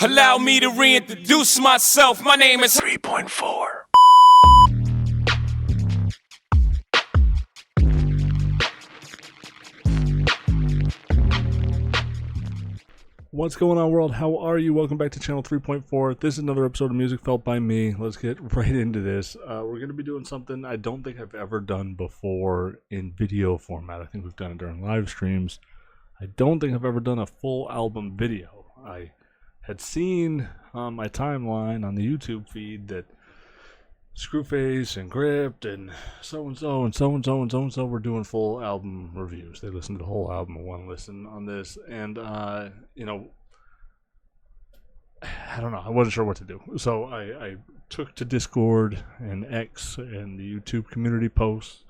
Allow me to reintroduce myself. My name is 3.4. What's going on, world? How are you? Welcome back to Channel 3.4. This is another episode of Music Felt by me. Let's get right into this. We're going to be doing something I don't think I've ever done before in video format. I think we've done it during live streams. I don't think I've ever done a full album video. I had seen on my timeline on the YouTube feed that Screwface and Gript and so-and-so and so-and-so and so-and-so were doing full album reviews. They listened to the whole album in one listen on this. And, I don't know. I wasn't sure what to do. So I took to Discord and X and the YouTube community posts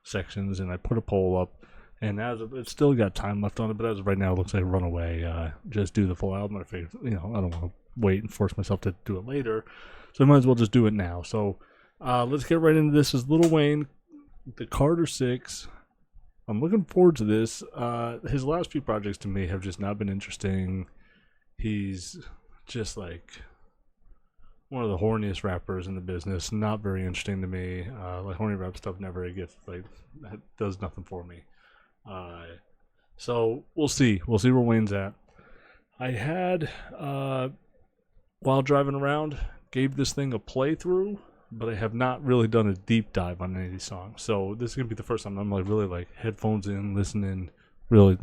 sections, and I put a poll up. And it's still got time left on it, but as of right now, it looks like Runaway. Just do the full album. I figured, I don't want to wait and force myself to do it later. So I might as well just do it now. So let's get right into this. This is Lil Wayne, the Carter 6. I'm looking forward to this. His last few projects to me have just not been interesting. He's just like one of the horniest rappers in the business. Not very interesting to me. Like horny rap stuff never gets, like, that does nothing for me. So we'll see. We'll see where Wayne's at. I had, while driving around, gave this thing a playthrough, but I have not really done a deep dive on any of these songs. So this is going to be the first time I'm really headphones in, listening, really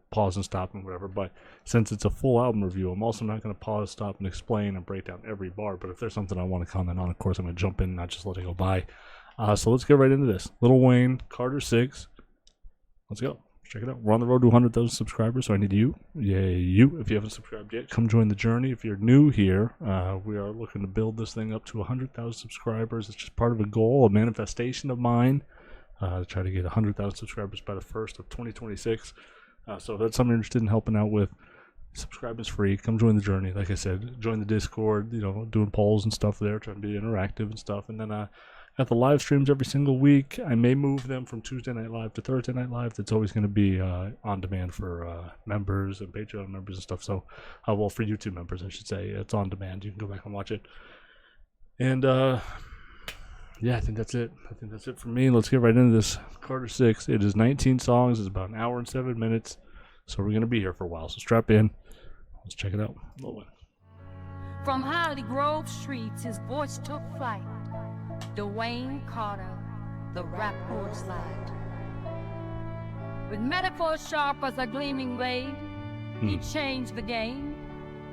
pause and stop and whatever. But since it's a full album review, I'm also not going to pause, stop, and explain and break down every bar. But if there's something I want to comment on, of course, I'm going to jump in and not just let it go by. So let's get right into this. Lil Wayne, Carter 6. Let's go. Check it out. We're on the road to 100,000 subscribers, so I need you. Yay, you. If you haven't subscribed yet, come join the journey. If you're new here, we are looking to build this thing up to 100,000 subscribers. It's just part of a goal, a manifestation of mine, to try to get 100,000 subscribers by the 1st of 2026. So if that's something you're interested in helping out with, subscribe is free. Come join the journey. Like I said, join the Discord, doing polls and stuff there, trying to be interactive and stuff. And then got the live streams every single week. I may move them from Tuesday Night Live to Thursday Night Live. That's always going to be on demand for members and Patreon members and stuff. So, for YouTube members, I should say. It's on demand. You can go back and watch it. And, I think that's it. I think that's it for me. Let's get right into this. Carter 6. It is 19 songs. It's about an hour and 7 minutes. So we're going to be here for a while. So strap in. Let's check it out. From Holly Grove streets, his voice took flight. Dwayne Carter, the rap poet slide. With metaphors sharp as a gleaming blade, he changed the game.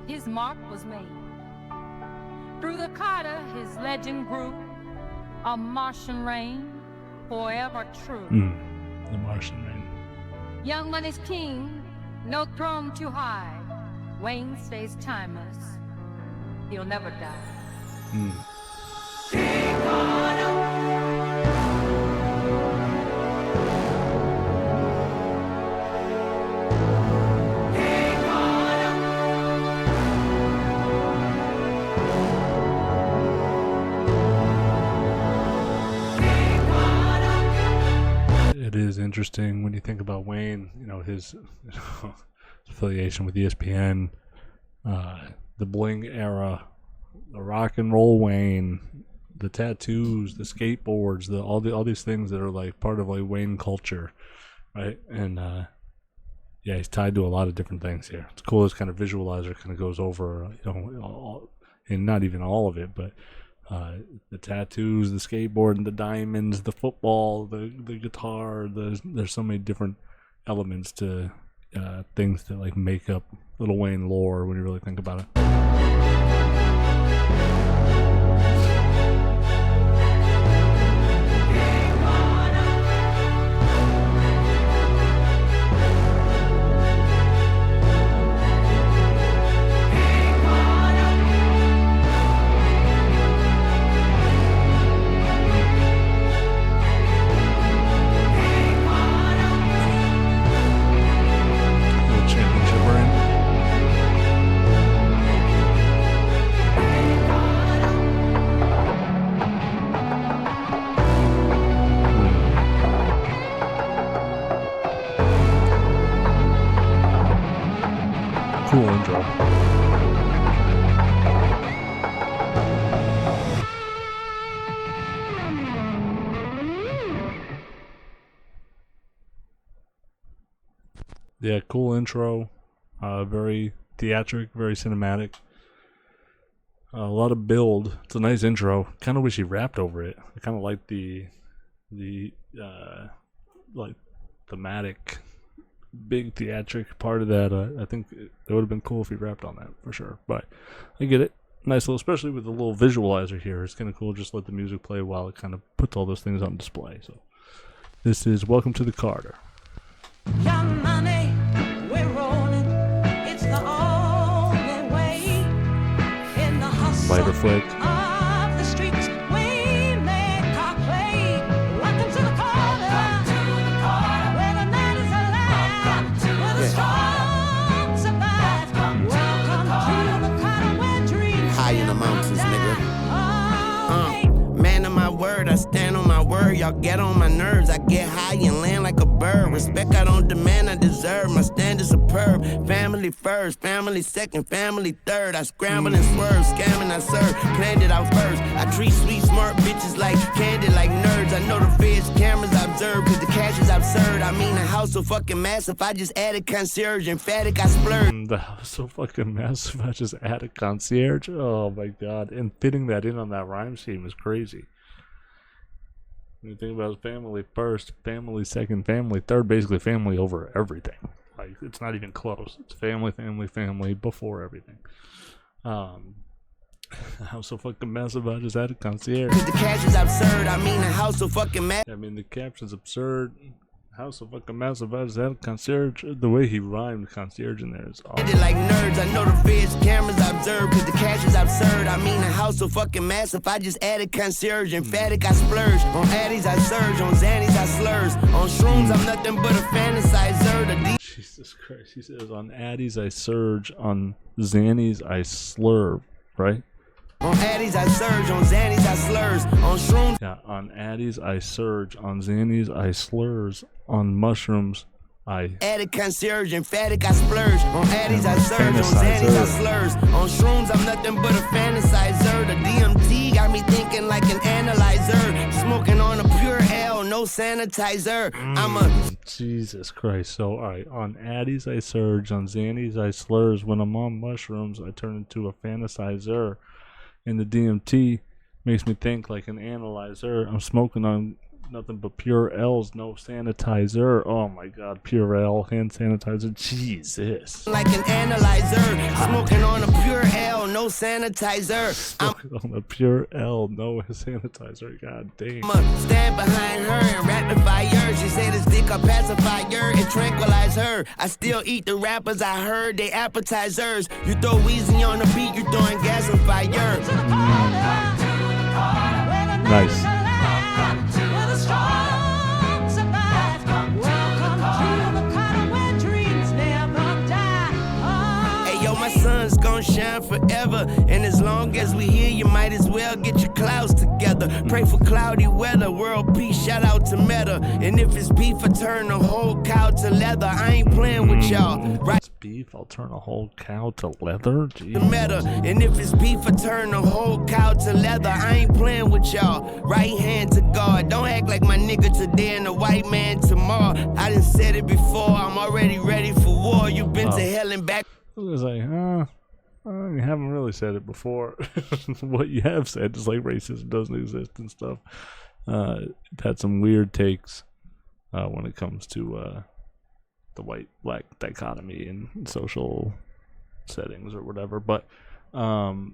His mark was made. Through the Carter, his legend grew. A Martian reign, forever true. The Martian reign. Young Money's king, no throne too high. Wayne stays timeless. He'll never die. It is interesting when you think about Wayne, his affiliation with ESPN, the bling era, the rock and roll Wayne, the tattoos, the skateboards, all these things that are like part of like Wayne culture, right? And he's tied to a lot of different things here. It's cool. This kind of visualizer kind of goes over, and not even all of it, but the tattoos, the skateboard, and the diamonds, the football, the guitar. There's so many different elements to things that like make up Lil Wayne lore when you really think about it. Championship ring. Yeah, cool intro. Very theatric, very cinematic. A lot of build. It's a nice intro. Kind of wish he rapped over it. I kind of like the like thematic, big theatric part of that. I think it would have been cool if he rapped on that for sure. But I get it. Nice little, especially with the little visualizer here. It's kind of cool. Just let the music play while it kind of puts all those things on display. So this is Welcome to the Carter. Young money, we're rolling. It's the only way. In the hustle Lighter flick. of the streets, we make our play. Welcome to the Carter. Where the night is alive. Where the strong survive. Welcome to the Carter where dreams High in the mountains, nigga. Oh, Man of my word, I stand on my word. Y'all get on my nerves. I get high and land like a bird. Respect I don't demand, I deserve. My standards superb. Family first, family second, family third. I scramble and swerve, scamming I serve. Planned it out first. I treat sweet, smart bitches like candy, like nerds. I know the feds, cameras I observe, cause the cash is absurd. I mean, the house so fucking massive. I just added concierge. Emphatic, I splurge. The house so fucking massive. I just added concierge. Oh my god! And fitting that in on that rhyme scheme is crazy. When you think about family first, family second, family third, basically family over everything. Like it's not even close. It's family, family, family before everything. House so fucking massive. I just added concierge. Cause the cash is absurd. I mean, the house so fucking massive. I mean, the caption's absurd. House so fucking massive. I just added concierge. The way he rhymed concierge in there is awesome. Did like nerds, I know the feds, cameras I observe, cause the cash is absurd. I mean, the house so fucking massive. I just added concierge. Emphatic, I splurge. On Addies, I surge. On Xannies, I slurs. On shrooms, I'm nothing but a fantasizer. The Jesus Christ. He says, on Addies, I surge. On Xannies, I slurve. Right? On Addies, I surge. On Xannies, I slurs. On shrooms, Yeah, on Addies, I surge. On Xannies, I slurs. On mushrooms, I... added concierge. Emphatic, I splurge. On Addies, I surge. On Xannies, I slurs. On shrooms, I'm nothing but a fantasizer. The DMT got me thinking like an analyzer. Smoking on a pure L, no sanitizer. I'm a Jesus Christ. So, alright, on Addies, I surge. On Xannies, I slurs. When I'm on mushrooms, I turn into a fantasizer. And the DMT makes me think like an analyzer. I'm smoking on nothing but pure L's, no sanitizer. Oh my god, pure L, hand sanitizer. Jesus. like an analyzer. Smoking on a pure L, no sanitizer. I'm On a pure L, no sanitizer. God damn. I'ma stand behind her and rapid fire. She said this dick a pacifier and tranquilize her. I still eat the rappers, I heard they appetizers. You throw Weezy on the beat, you throwing gas and fire. Nice. where the strong survive. Welcome to the Carter where dreams never die. Oh, Hey yo, my sun's gonna shine forever. And as long as we here, you might as well get your clouds together. Pray for cloudy weather, world peace, shout out to Meta. And if it's beef, I turn the whole cow to leather. I ain't playing with y'all, right? It's beef, I'll turn a whole cow to leather. The Jeez. meta. And if it's beef, I turn the whole cow to leather. I ain't playing with y'all. Right hand to God. Don't act like my nigga today and the white man tomorrow. I done said it before. I'm already ready for war. You been to hell and back. I was like, you haven't really said it before. What you have said is like racism doesn't exist and stuff. Had some weird takes when it comes to the white-black dichotomy in social settings or whatever. But I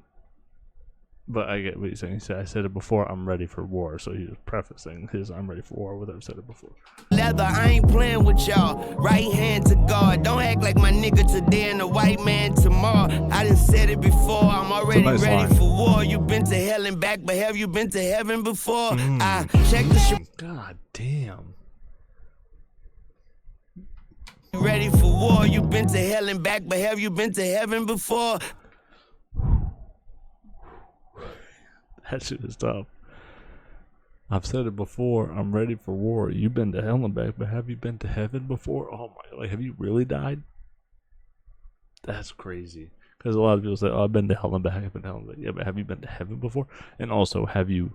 get what he's saying. He said, I said it before, I'm ready for war. So he was prefacing his I'm ready for war with I've said it before. Leather, I ain't playing with y'all. Right hand to God. Don't act like my nigga today and the white man tomorrow. I done said it before. I'm already nice ready line. for war. You been to hell and back, but have you been to heaven before? I check the shit. God damn. Ready for war. You been to hell and back, but have you been to heaven before? That shit is tough. I've said it before. I'm ready for war. You've been to hell and back, but have you been to heaven before? Oh my! Like, have you really died? That's crazy. Because a lot of people say, "Oh, I've been to hell and back. I've been to hell and back." Yeah, but have you been to heaven before? And also, have you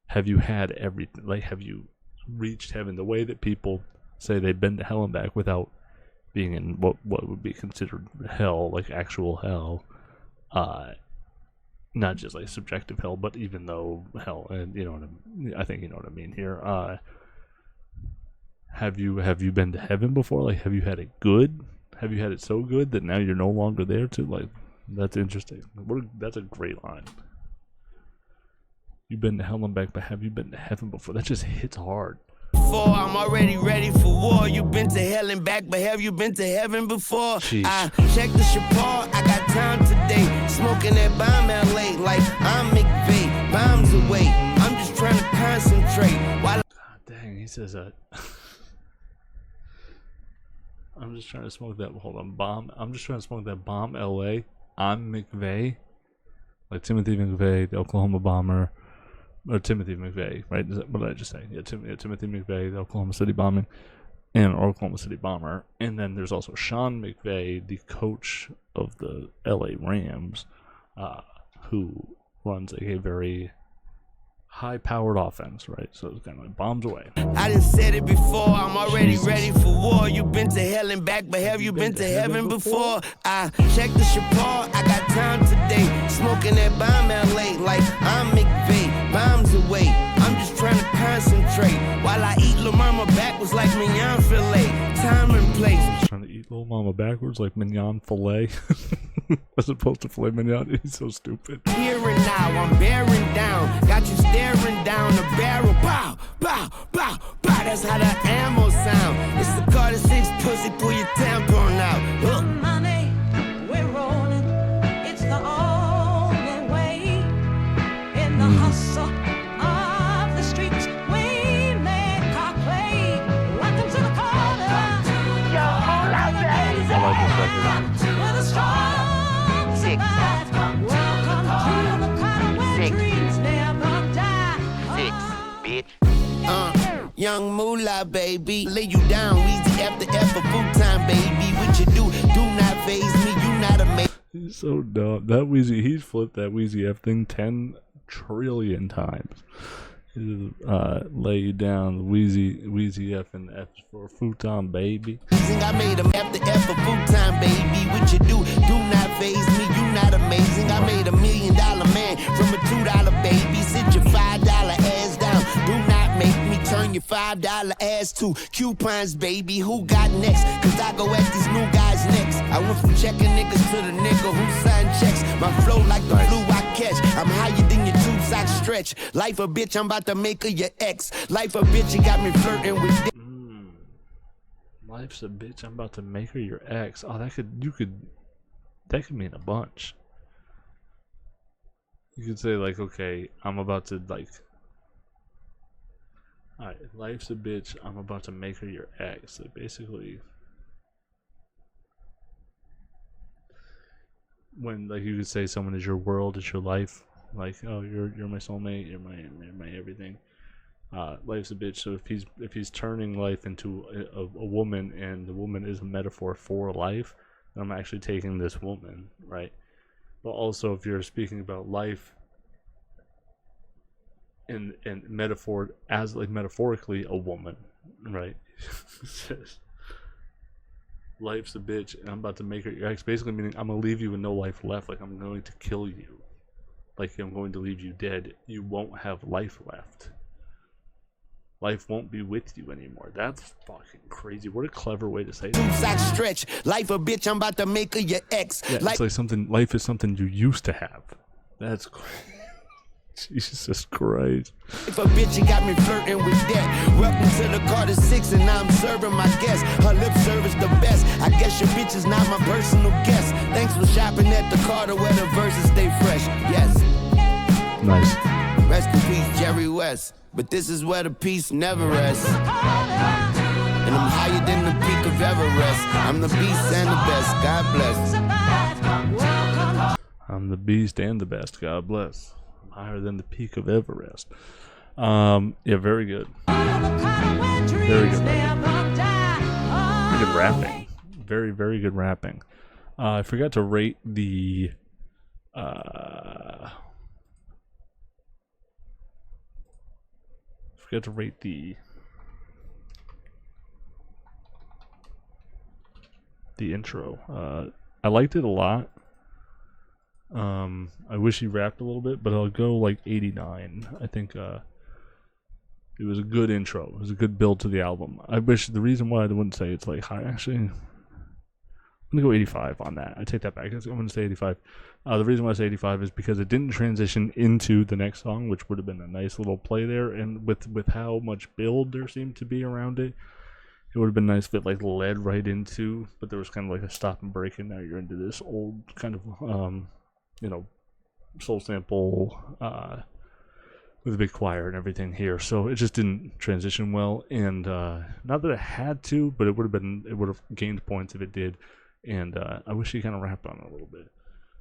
had everything? Like, have you reached heaven the way that people say they've been to hell and back without being in what would be considered hell, like actual hell, not just like subjective hell, but even though hell, and you know what I think you know what I mean here. Have you been to heaven before? Like, have you had it good? Have you had it so good that now you're no longer there too? Like, that's interesting. That's a great line. You've been to hell and back, but have you been to heaven before? That just hits hard. before. I'm already ready for war. You been to hell and back, but have you been to heaven before? Sheesh. I checked the Chapar, I got time today. Smoking that bomb LA like I'm McVeigh. Bombs away, I'm just trying to concentrate. While God dang, he says that. I'm just trying to smoke that. Hold on, bomb. I'm just trying to smoke that bomb. LA. I'm McVeigh, like Timothy McVeigh, the Oklahoma bomber, or Timothy McVeigh, right? What did I just say? Yeah, Timothy McVeigh, the Oklahoma City bombing, and Oklahoma City bomber. And then there's also Sean McVay, the coach of the LA Rams, who runs a very high-powered offense, right? So it's kind of like bombs away. I done said it before, I'm already Jesus. ready for war. You been to hell and back, but have you been to heaven before? I checked the Chapar, I got time today. Smoking that bomb LA like I'm McVeigh. Bombs away, I'm just trying to concentrate. While I eat La Mama backwards like mignon filet. Time and place. Trying to eat Little Mama backwards like mignon filet, as opposed to filet mignon. He's so stupid. Here and now, I'm bearing down. Got you staring down the barrel. Bow, bow, bow, bow. That's how the ammo sound. It's the Carter 6 pussy, pull your tampon out. Look. Money, we're rolling. It's the only way. In the hustle of the streets, we make our play. Welcome to the corner. I like this record. Where the strong survive. Welcome to the corner where dreams never die. Young moolah, baby. Lay you down, Weezy after F for food time, baby. What you do not faze me. You not amazing. He's so dumb. That Wheezy, he's flipped that Wheezy F thing 10 trillion times. Lay you down, Wheezy F and F for futon, baby. I made him after F for food time, baby. What you do not faze me. You not amazing. I made $1 million man from a $2 baby. Sit your $5 ass down. Do not make me turn your $5 ass to coupons, baby. Who got next? Cause I go at these new guys next. I went from checking niggas to the nigga who signed checks. My flow like the flu I catch. I'm higher than your tube sock stretch. Life a bitch, I'm about to make her your ex. Life a bitch, you got me flirting with dick. Life's a bitch, I'm about to make her your ex. Oh, that could mean a bunch. You could say like, okay, I'm about to like, alright, life's a bitch, I'm about to make her your ex. So basically, when like you could say someone is your world, is your life, like, oh, you're my soulmate, you're my everything. Life's a bitch. So if he's turning life into a woman, and the woman is a metaphor for life, then I'm actually taking this woman, right? But also, if you're speaking about life and metaphor as like metaphorically a woman, right? Life's a bitch, and I'm about to make her your ex. Basically, meaning I'm gonna leave you with no life left. Like I'm going to kill you. Like I'm going to leave you dead. You won't have life left. Life won't be with you anymore. That's fucking crazy. What a clever way to say that. Sock stretch. Life a bitch, I'm about to make her your ex. Yeah, it's like something. Life is something you used to have. That's crazy. Jesus Christ. If a bitch, you got me flirting with that. Welcome to the Carter 6, and now I'm serving my guests. Her lip service the best. I guess your bitch is not my personal guest. Thanks for shopping at the Carter where the verses stay fresh. Yes. Nice. Rest in peace, Jerry West. But this is where the peace never rests. And I'm higher than the peak of Everest. I'm the beast and the best. God bless. I'm the beast and the best. God bless. I'm higher than the peak of Everest. Yeah, very good. Very good. Very good rapping. Very, very good rapping. I forgot to rate the the intro. I liked it a lot. I wish he rapped a little bit, but I'll go like 89. I think it was a good intro. It was a good build to the album. I wish the reason why I wouldn't say it's like high. Actually, I'm gonna go 85 on that. I take that back. I'm gonna say 85. The reason why I say 85 is because it didn't transition into the next song, which would have been a nice little play there. And with how much build there seemed to be around it, it would have been nice if it like led right into. But there was kind of like a stop and break, and now you're into this old kind of soul sample with a big choir and everything here. So it just didn't transition well. And not that it had to, but it would have gained points if it did. And I wish he kind of rapped on it a little bit.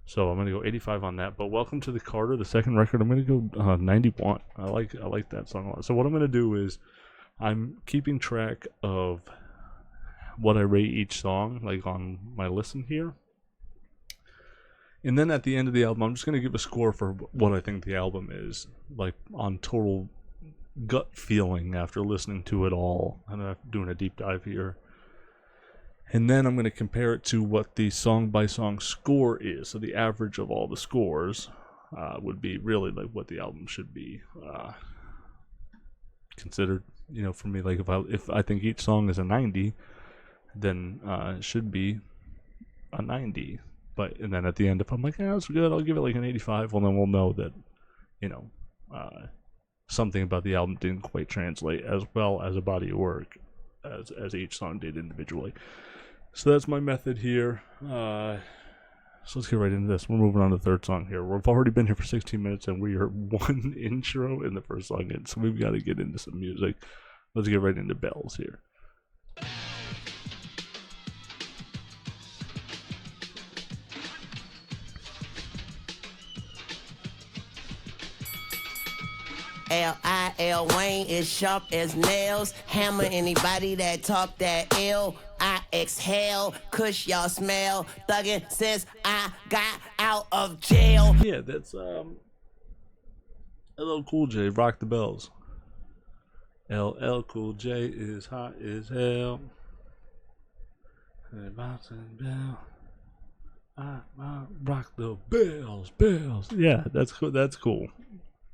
So I'm gonna go 85 on that. But Welcome to the Carter, the second record, I'm gonna go 91. I like that song a lot. So what I'm gonna do is I'm keeping track of what I rate each song, like on my listen here. And then at the end of the album, I'm just gonna give a score for what I think the album is, like on total gut feeling after listening to it all. I'm not doing a deep dive here. And then I'm going to compare it to what the song-by-song score is. So the average of all the scores would be really like what the album should be considered. You know, for me, like if I think each song is a 90, then it should be a 90. And then at the end, if I'm like, that's good, I'll give it like an 85. Well, then we'll know that, something about the album didn't quite translate as well as a body of work as each song did individually. So that's my method here. So let's get right into this. We're moving on to the third song here. We've already been here for 16 minutes and we are one intro in the first song in, so we've got to get into some music. Let's get right into Bells here. L.I.L. Wayne is sharp as nails. Hammer anybody that talk that ill. I exhale, kush y'all smell. Thuggin' since I got out of jail. Yeah, that's LL Cool J, Rock the Bells. LL Cool J is hot as hell. I rock the bells. Yeah, that's cool. That's cool.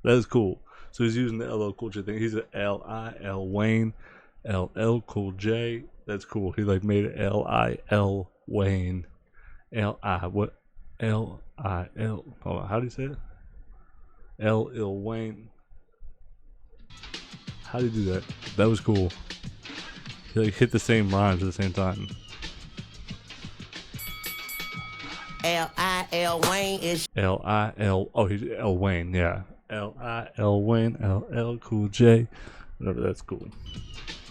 That's cool. So he's using the LL Cool J thing. He's an L.I.L. Wayne, LL Cool J. That's cool. He like made it L.I.L. Wayne, L.I. Hold on, how do you say it? L.I.L. Wayne. How do you do that? That was cool. He like hit the same rhymes at the same time. L.I.L. Wayne is L.I.L. Oh, he's L. Wayne, yeah. L.I.L. Wayne, LL Cool J. Whatever, that's cool.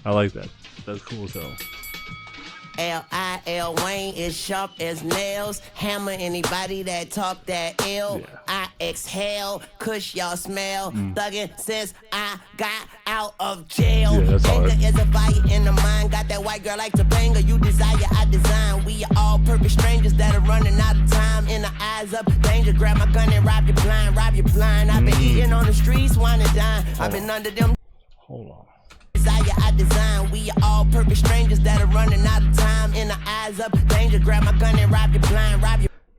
I like that. That's cool as hell. L.I.L. Wayne is sharp as nails. Hammer anybody that talk that ill. Yeah. I exhale, kush y'all smell. Thuggin' since I got out of jail. Yeah, that's hard. Anger is a fire in the mind. Got that white girl like Topanga. You desire, I design. We are all perfect strangers that are running out of time. In the eyes of danger, grab my gun and rob you blind. I've been eating on the streets, wine and dine. I've been under them. Hold on. Desire I design. We are all perfect strangers that are running out of time. In the eyes of danger, grab my gun and rob you blind.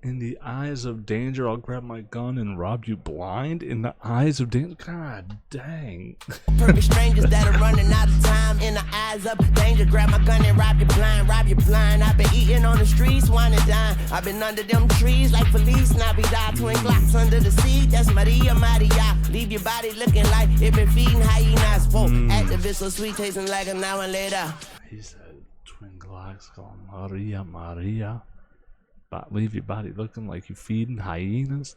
In the eyes of danger, I'll grab my gun and rob you blind. In the eyes of danger, god dang. Perfect strangers that are running out of time. In the eyes of danger, grab my gun and rob you blind. I've been eating on the streets, wine and dine. I've been under them trees like Feliz Navidad. Twin Glocks under the seat, that's Maria. Leave your body looking like it been feeding hyenas. Whoa, activist so sweet, tasting like an hour later. He said twin Glocks called Maria. But leave your body looking like you feeding hyenas.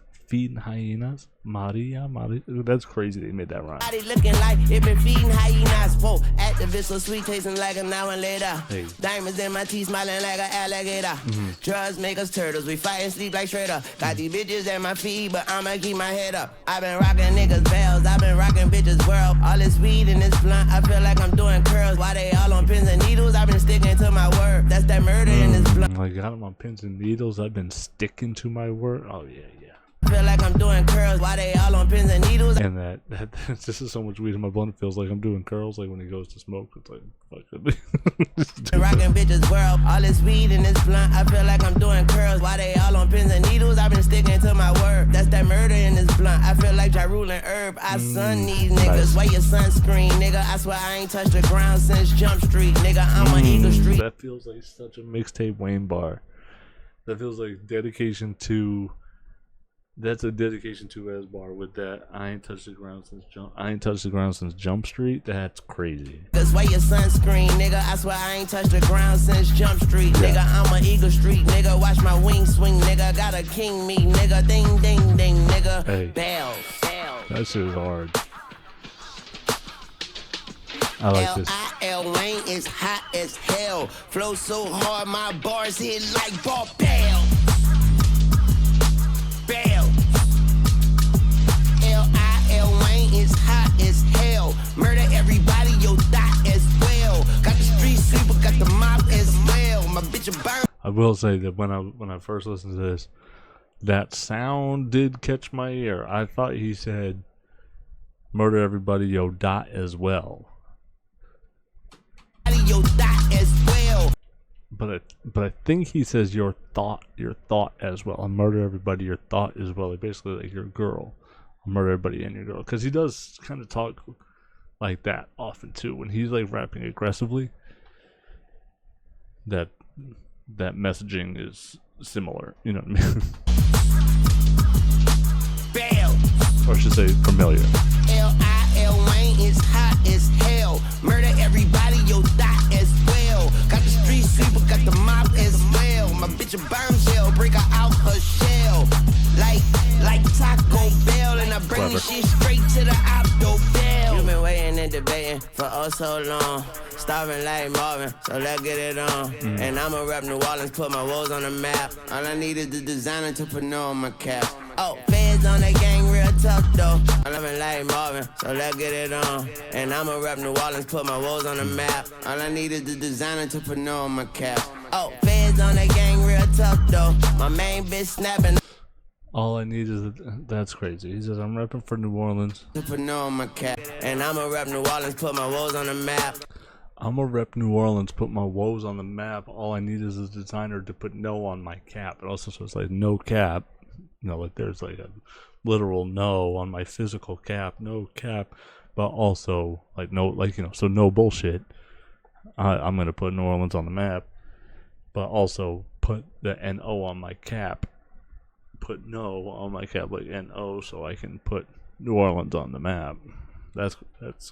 Maria. That's crazy they made that rhyme. Body looking like it been feeding hyenas. Whoa, activist so sweet, tasting like an hour later. Hey. Diamonds in my teeth, smiling like an alligator. Drugs make us turtles, we fight and sleep like Shredder. Got these bitches at my feet, but I'ma keep my head up. I've been rocking niggas bells, I've been rocking bitches world. All this weed in this blunt, I feel like I'm doing curls. Why they all on pins and needles? I've been sticking to my word. That's that murder in this blunt. I got them on pins and needles. I've been sticking to my word. Oh yeah. Feel like I'm doing curls while they all on pins and needles. And that this is so much weed in my blunt. It feels like I'm doing curls. Like when he goes to smoke, it's like fuck. Rockin' bitches world, all this weed in this blunt. I feel like I'm doing curls while they all on pins and needles. I've been sticking to my word. That's that murder in this blunt. I feel like Ja Rule and Herb. I sun these niggas. Nice. Wear your sunscreen, nigga. I swear I ain't touched the ground since Jump Street, nigga. I'm on Eagle Street. That feels like such a mixtape Wayne bar. That feels like dedication to. That's a dedication to as bar with that. I ain't touched the ground since Jump Street. That's crazy. Cause wear your sunscreen, nigga. I swear I ain't touched the ground since Jump Street, nigga. I'm on Eagle Street, nigga. Watch my wings swing, nigga. Got a king me, nigga. Ding, ding, ding, nigga. Hey. Bell. That shit is hard. I like this. L.I.L. Wayne is hot as hell. Flow so hard, my bars hit like ball bell. Bell. L.I.L. Wayne is hot as hell. Murder everybody, yo, dot as well. Got the street sweeper, got the mop as well. My bitch a burn. I will say that when I first listened to this, that sound did catch my ear. I thought he said, "Murder everybody, yo, dot as well." Yo, dot as well. But I think he says your thought as well. I'll murder everybody, your thought as well. Like basically like your girl. I'll murder everybody and your girl. Because he does kind of talk like that often too. When he's like rapping aggressively, that messaging is similar. You know what I mean? Bell. Or I should say familiar. L.I.L. Wayne is hot as hell. Murder everybody, yo, dot as well. Got the street sweeper, got the mop as well. My bitch a burn shell, break her out her shell. Like Taco Bell, and I bring this shit straight to the outdoor bell. You been waiting and debating for oh so long. Starving like Marvin, so let's get it on. And I'ma rep New Orleans, put my woes on the map. All I need is the designer to put no on my cap. Oh, feds on that gang real tough though. I'm living like Marvin, so let's get it on. And I'ma rep New Orleans, put my woes on the map. All I need is the designer to put no on my cap. Oh, feds on that gang real tough though. My main bitch snapping. All I need is that's crazy. He says I'm repping for New Orleans. To put no on my cap. And I'ma rep New Orleans, put my woes on the map. I'm a rep New Orleans, put my woes on the map. All I need is a designer to put no on my cap. It also says like no cap. You know, like there's like a literal no on my physical cap, no cap, but also like no, like, you know, so no bullshit. I'm gonna put New Orleans on the map, but also put the NO on my cap. Put no on my cap, like NO, so I can put New Orleans on the map. That's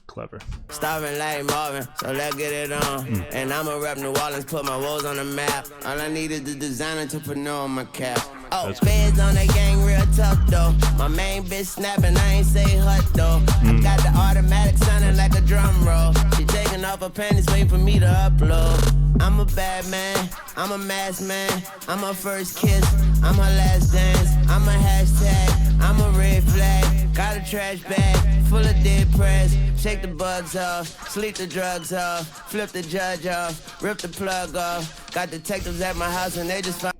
clever. Starving like Marvin, so let's get it on. And I'ma rep New Orleans, put my woes on the map. All I need is the designer to put no on my cap. Oh, feds on that gang real tough though. My main bitch snapping, I ain't say hut though. I got the automatic sounding like a drum roll. She taking off her panties, waiting for me to upload. I'm a bad man, I'm a masked man. I'm her first kiss, I'm her last dance. I'm a hashtag, I'm a red flag. Got a trash bag full of dead press. Shake the bugs off, sleep the drugs off, flip the judge off, rip the plug off. Got detectives at my house and they just found.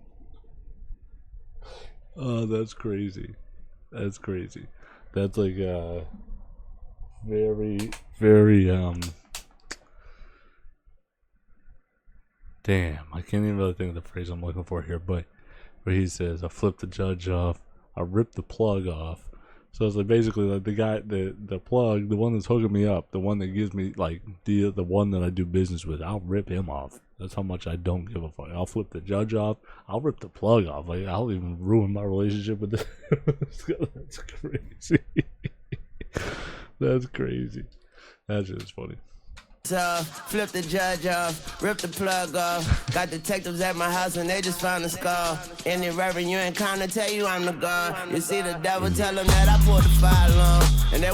Oh, that's crazy. That's crazy. That's like very, very damn, I can't even really think of the phrase I'm looking for here, but where he says, I flip the judge off, I rip the plug off. So it's like basically like the guy, the plug, the one that's hooking me up, the one that gives me like the one that I do business with, I'll rip him off. That's how much I don't give a fuck. I'll flip the judge off. I'll rip the plug off. Like I'll even ruin my relationship with this. That's crazy. That's crazy. That's just funny. Flip the judge off, rip the plug off. Got detectives at my house and they just found a skull. Any reverend you encounter tell you I'm the God. You see the devil, tell him that I pulled the fire on. And they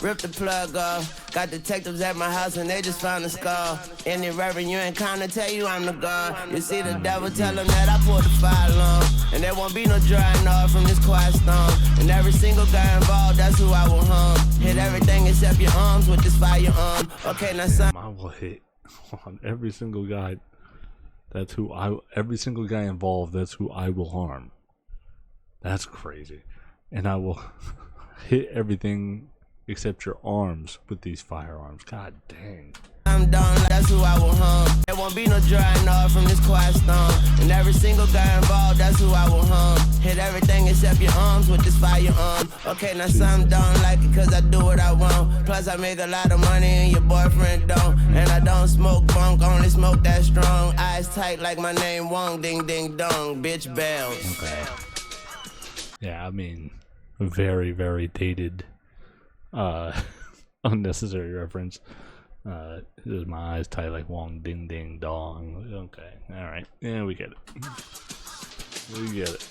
rip the plug off. Got detectives at my house and they just found a skull. Any reverend you encounter tell you I'm the God. You see the devil, tell him that I pulled the fire on. And there won't be no drying off from this quiet storm. And every single guy involved, that's who I will harm. Hit everything except your arms with this firearm. Okay, now I will hit on every single guy. That's who every single guy involved. That's who I will harm. That's crazy. and I will hit everything except your arms with these firearms. God dang. I'm done, that's who I will hum. There won't be no drying off from this quiet storm. And every single guy involved, that's who I will hum. Hit everything except your arms with this firearm. Okay, now some don't like it cause I do what I want. Plus I make a lot of money and your boyfriend don't. And I don't smoke bunk, only smoke that strong. Eyes tight like my name Wong, ding ding dong, bitch bells. Okay. Yeah, I mean, very, very dated, unnecessary reference. Is my eyes tight like Wong Ding Ding Dong. Okay, alright. Yeah, we get it. We get it.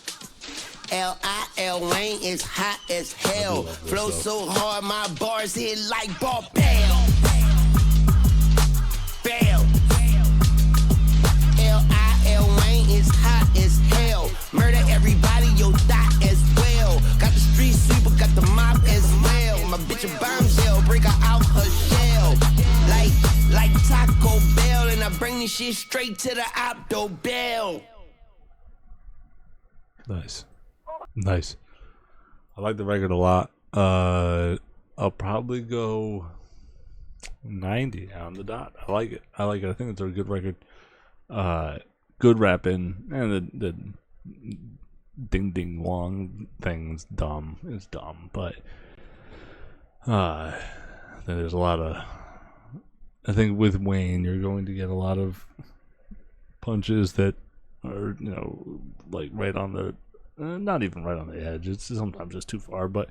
L.I.L. Wayne is hot as hell. Flow so hard, my bars hit like ball bell. Bell. L.I.L. Wayne is hot as hell. Murder everybody, yo, die as well. Got the street sweeper, got the mop as well. My bitch a bombshell, break her out her shell. Like Taco Bell, and I bring this shit straight to the Opto Bell. Nice. Nice. I like the record a lot. I'll probably go 90 on the dot. I like it. I think it's a good record. Good rapping, and the ding ding wong thing's dumb. It's dumb, but there's a lot of. I think with Wayne, you're going to get a lot of punches that are, like right on the, not even right on the edge. It's sometimes just too far, but,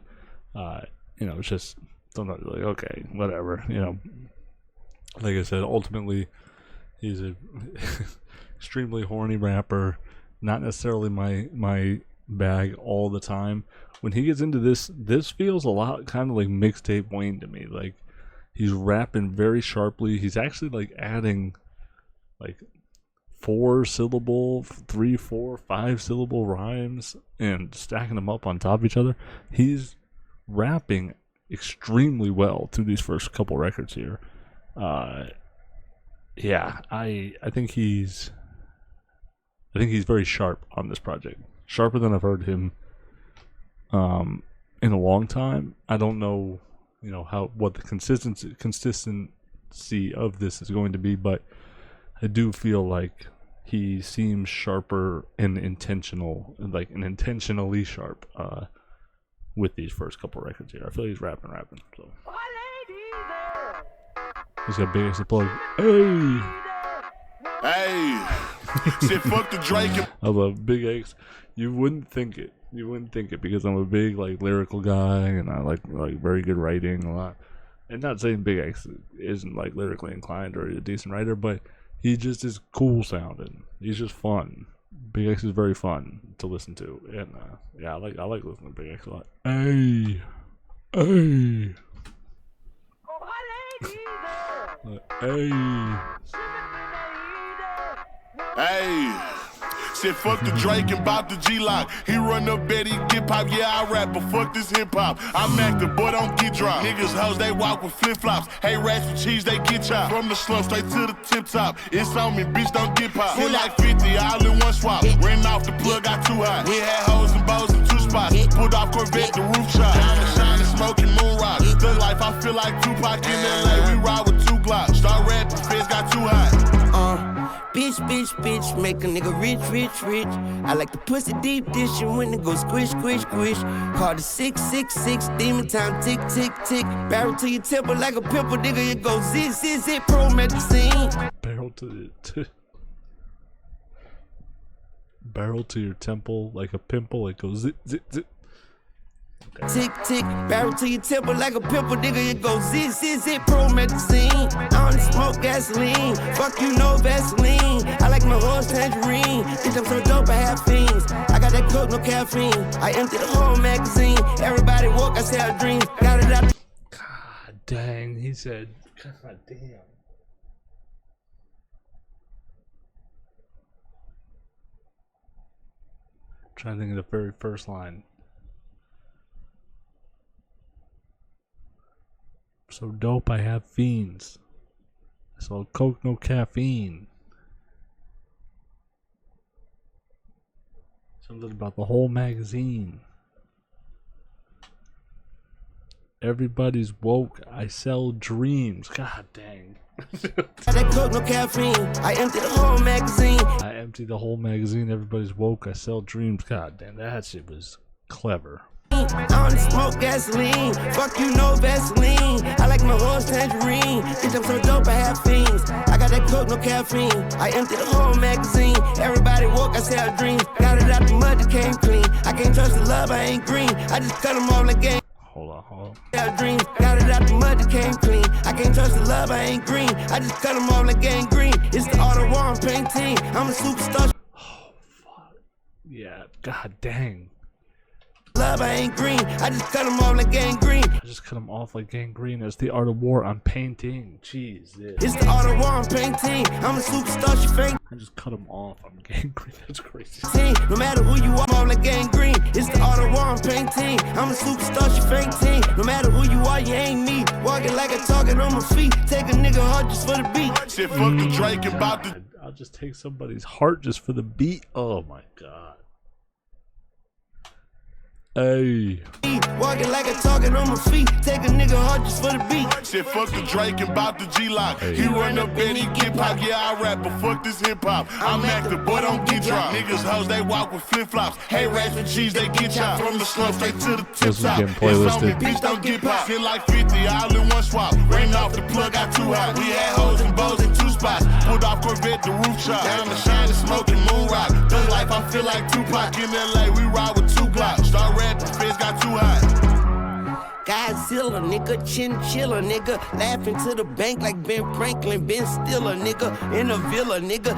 it's just sometimes like, okay, whatever, Like I said, ultimately, he's a extremely horny rapper. Not necessarily my bag all the time. When he gets into this feels a lot kind of like mixtape Wayne to me. Like, he's rapping very sharply. He's actually like adding like 4-syllable, 3, 4, 5-syllable rhymes and stacking them up on top of each other. He's rapping extremely well through these first couple records here. Yeah, I think he's very sharp on this project. Sharper than I've heard him in a long time. I don't know what the consistency of this is going to be, but I do feel like he seems sharper and intentionally sharp with these first couple records here. I feel he's rapping. So he's got big ass plug. Hey, said fuck the Drake. I love Big X. You wouldn't think it because I'm a big like lyrical guy and I like very good writing a lot. And not saying Big X isn't like lyrically inclined or a decent writer, but he just is cool sounding. He's just fun. Big X is very fun to listen to, and yeah, I like listening to Big X a lot. Hey. Hey, said fuck the Drake and bop the G-Lock. He run up Betty, get pop, yeah I rap, but fuck this hip-hop. I'm active, boy don't get dropped. Niggas hoes, they walk with flip-flops. Hey, rats with cheese, they get chopped. From the slum straight to the tip-top. It's on me, bitch, don't get popped. Hit like 50, all in one swap. Ran off the plug, got too hot. We had hoes and bows in 2 spots. Put off Corvette, the roof shot. Diamond shining, smoking moon rock. The life, I feel like Tupac in LA. We ride with 2 Glocks. Start rapping, feds got too hot. Bitch, make a nigga rich. I like the pussy deep dish and when it goes squish. Call the 666, demon time, tick. Barrel to your temple like a pimple, nigga, it goes zit, pro medicine. Barrel to your temple like a pimple, it goes zit. Tick, barrel to your temple like a pimple, nigga, it goes zit, pro medicine. I only smoke gasoline, fuck you, no Vaseline. I like my horse tangerine, bitch, I'm so dope, I have fiends. I got that coke, no caffeine, I empty the whole magazine. Everybody walk, I sell dreams, got it out. God dang, he said, God damn. I'm trying to think of the very first line. So dope, I have fiends. I sell coke, no caffeine. Something about the whole magazine. Everybody's woke. I sell dreams. God dang. That coke, no caffeine. I empty the whole magazine. I empty the whole magazine. Everybody's woke. I sell dreams. God damn, that shit was clever. I only smoke gasoline. Fuck you, no Vaseline. I like my horse tangerine. Bitch, I'm so dope, I have fiends. I got that coke, no caffeine. I empty the whole magazine. Everybody woke, I sell dreams. Got it out the mud, it came clean. I can't trust the love, I ain't green. I just cut them off like game. Hold on. Dreams, got it out the mud, it came clean. I can't trust the love, I ain't green. I just cut them off like gangrene. It's the art of war, I'm painting. I'm a superstar. Oh, fuck. Yeah, god dang. Love, I ain't green. I just cut them off like gangrene. I just cut them off like gangrene. It's the art of war. I'm painting. Jeez. Yeah. It's the art of war, I'm painting. I'm a superstar, she faint. I just cut them off. I'm gangrene. That's crazy. No matter who you are, I'm off like gangrene. It's the art of war, I'm painting. I'm a superstar, she fainting. No matter who you are, you ain't me. Walking like a target on my feet. Take a nigga heart just for the beat. Shit, fuck the Drake and bout the. I'll just take somebody's heart just for the beat. Oh my god. Hey. Walking like a target on my feet. Take a nigga heart just for the beat. Shit, fuck the Drake and bout the G-Lock. He run up and he get pop. Yeah, I rap, but fuck this hip-hop. I'm active, boy, don't get dropped. Niggas hoes, they walk with flip-flops. Hey, rats with cheese, they get chopped. From the slum straight to the tip top. Getting playlisted. Bitch, don't get pop. Shit like 50, all in one swap. Rain off the plug, got too hot. We had hoes and bows in two spots. Pulled off Corvette, the roof shot. Down the shine and smoking moon rock. Thug life, I feel like Tupac. In LA, we ride with 2 Glocks. Start rapping, feds got too hot. Godzilla, nigga, chinchilla, nigga. Laughing to the bank like Ben Franklin, Ben Stiller, nigga. In a villa, nigga.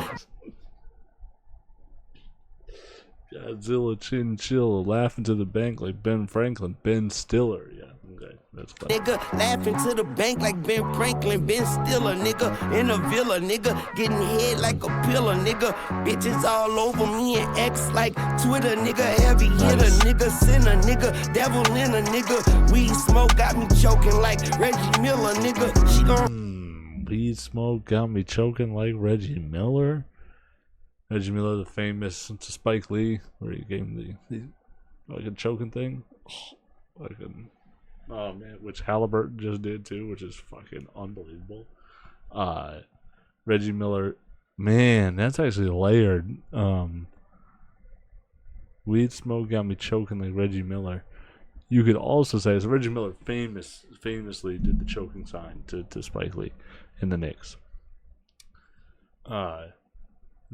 Godzilla, chinchilla, laughing to the bank like Ben Franklin, Ben Stiller. Yeah, okay, that's fine. Nigga, laughing to the bank like Ben Franklin, Ben Stiller, nigga. In a villa, nigga. Getting head like a pillar, nigga. Bitches all over me and X like Twitter, nigga. Heavy hitter, nigga. Sinner, nigga. Devil in a nigga. Weed smoke got me choking like Reggie Miller, nigga. She gon' Weed smoke got me choking like Reggie Miller. Reggie Miller, the famous to Spike Lee, where he gave him the like a choking thing, like oh man, which Halliburton just did too, which is fucking unbelievable. Reggie Miller, man, that's actually layered. Weed smoke got me choking like Reggie Miller. You could also say, so Reggie Miller famously did the choking sign to Spike Lee in the Knicks.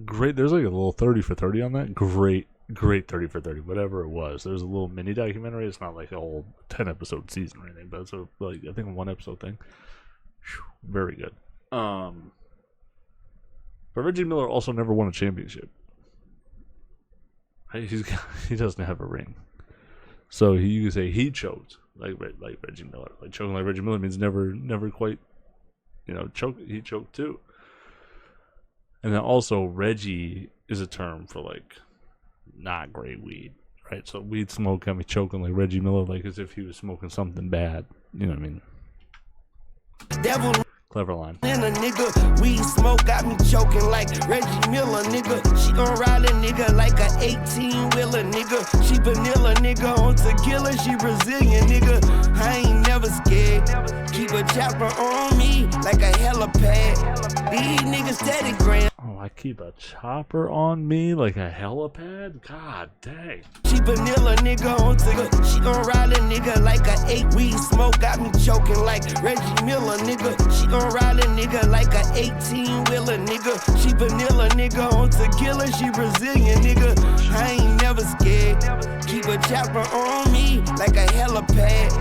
Great. There's like a little 30 for 30 on that. Great 30 for 30, whatever it was. There's a little mini documentary. It's not like a whole 10 episode season or anything, but it's a, like, I think a 1 episode thing. Very good. But Reggie Miller also never won a championship. He doesn't have a ring, so you can say he choked like Reggie Miller. Like choking like Reggie Miller means never quite, choke. He choked too. And then also, Reggie is a term for, like, not great weed, right? So weed smoke got me choking like Reggie Miller, like as if he was smoking something bad. You know what I mean? devil. Clever line. In a nigga, weed smoke got me choking like Reggie Miller, nigga. She gon' ride a nigga like a 18-wheeler, nigga. She vanilla, nigga. On tequila, she Brazilian, nigga. I ain't never scared. Keep a chopper on me like a helipad. These niggas steady grand. Oh, I keep a chopper on me like a helipad? God dang. She vanilla, nigga. On tequila, she gon' ride a nigga like a 8. Weed smoke got me choking like Reggie Miller, nigga. She gon' ride a nigga like a 18-wheeler, nigga. She vanilla, nigga. On tequila, she Brazilian, nigga. I ain't never scared. Keep a chopper on me like a helipad.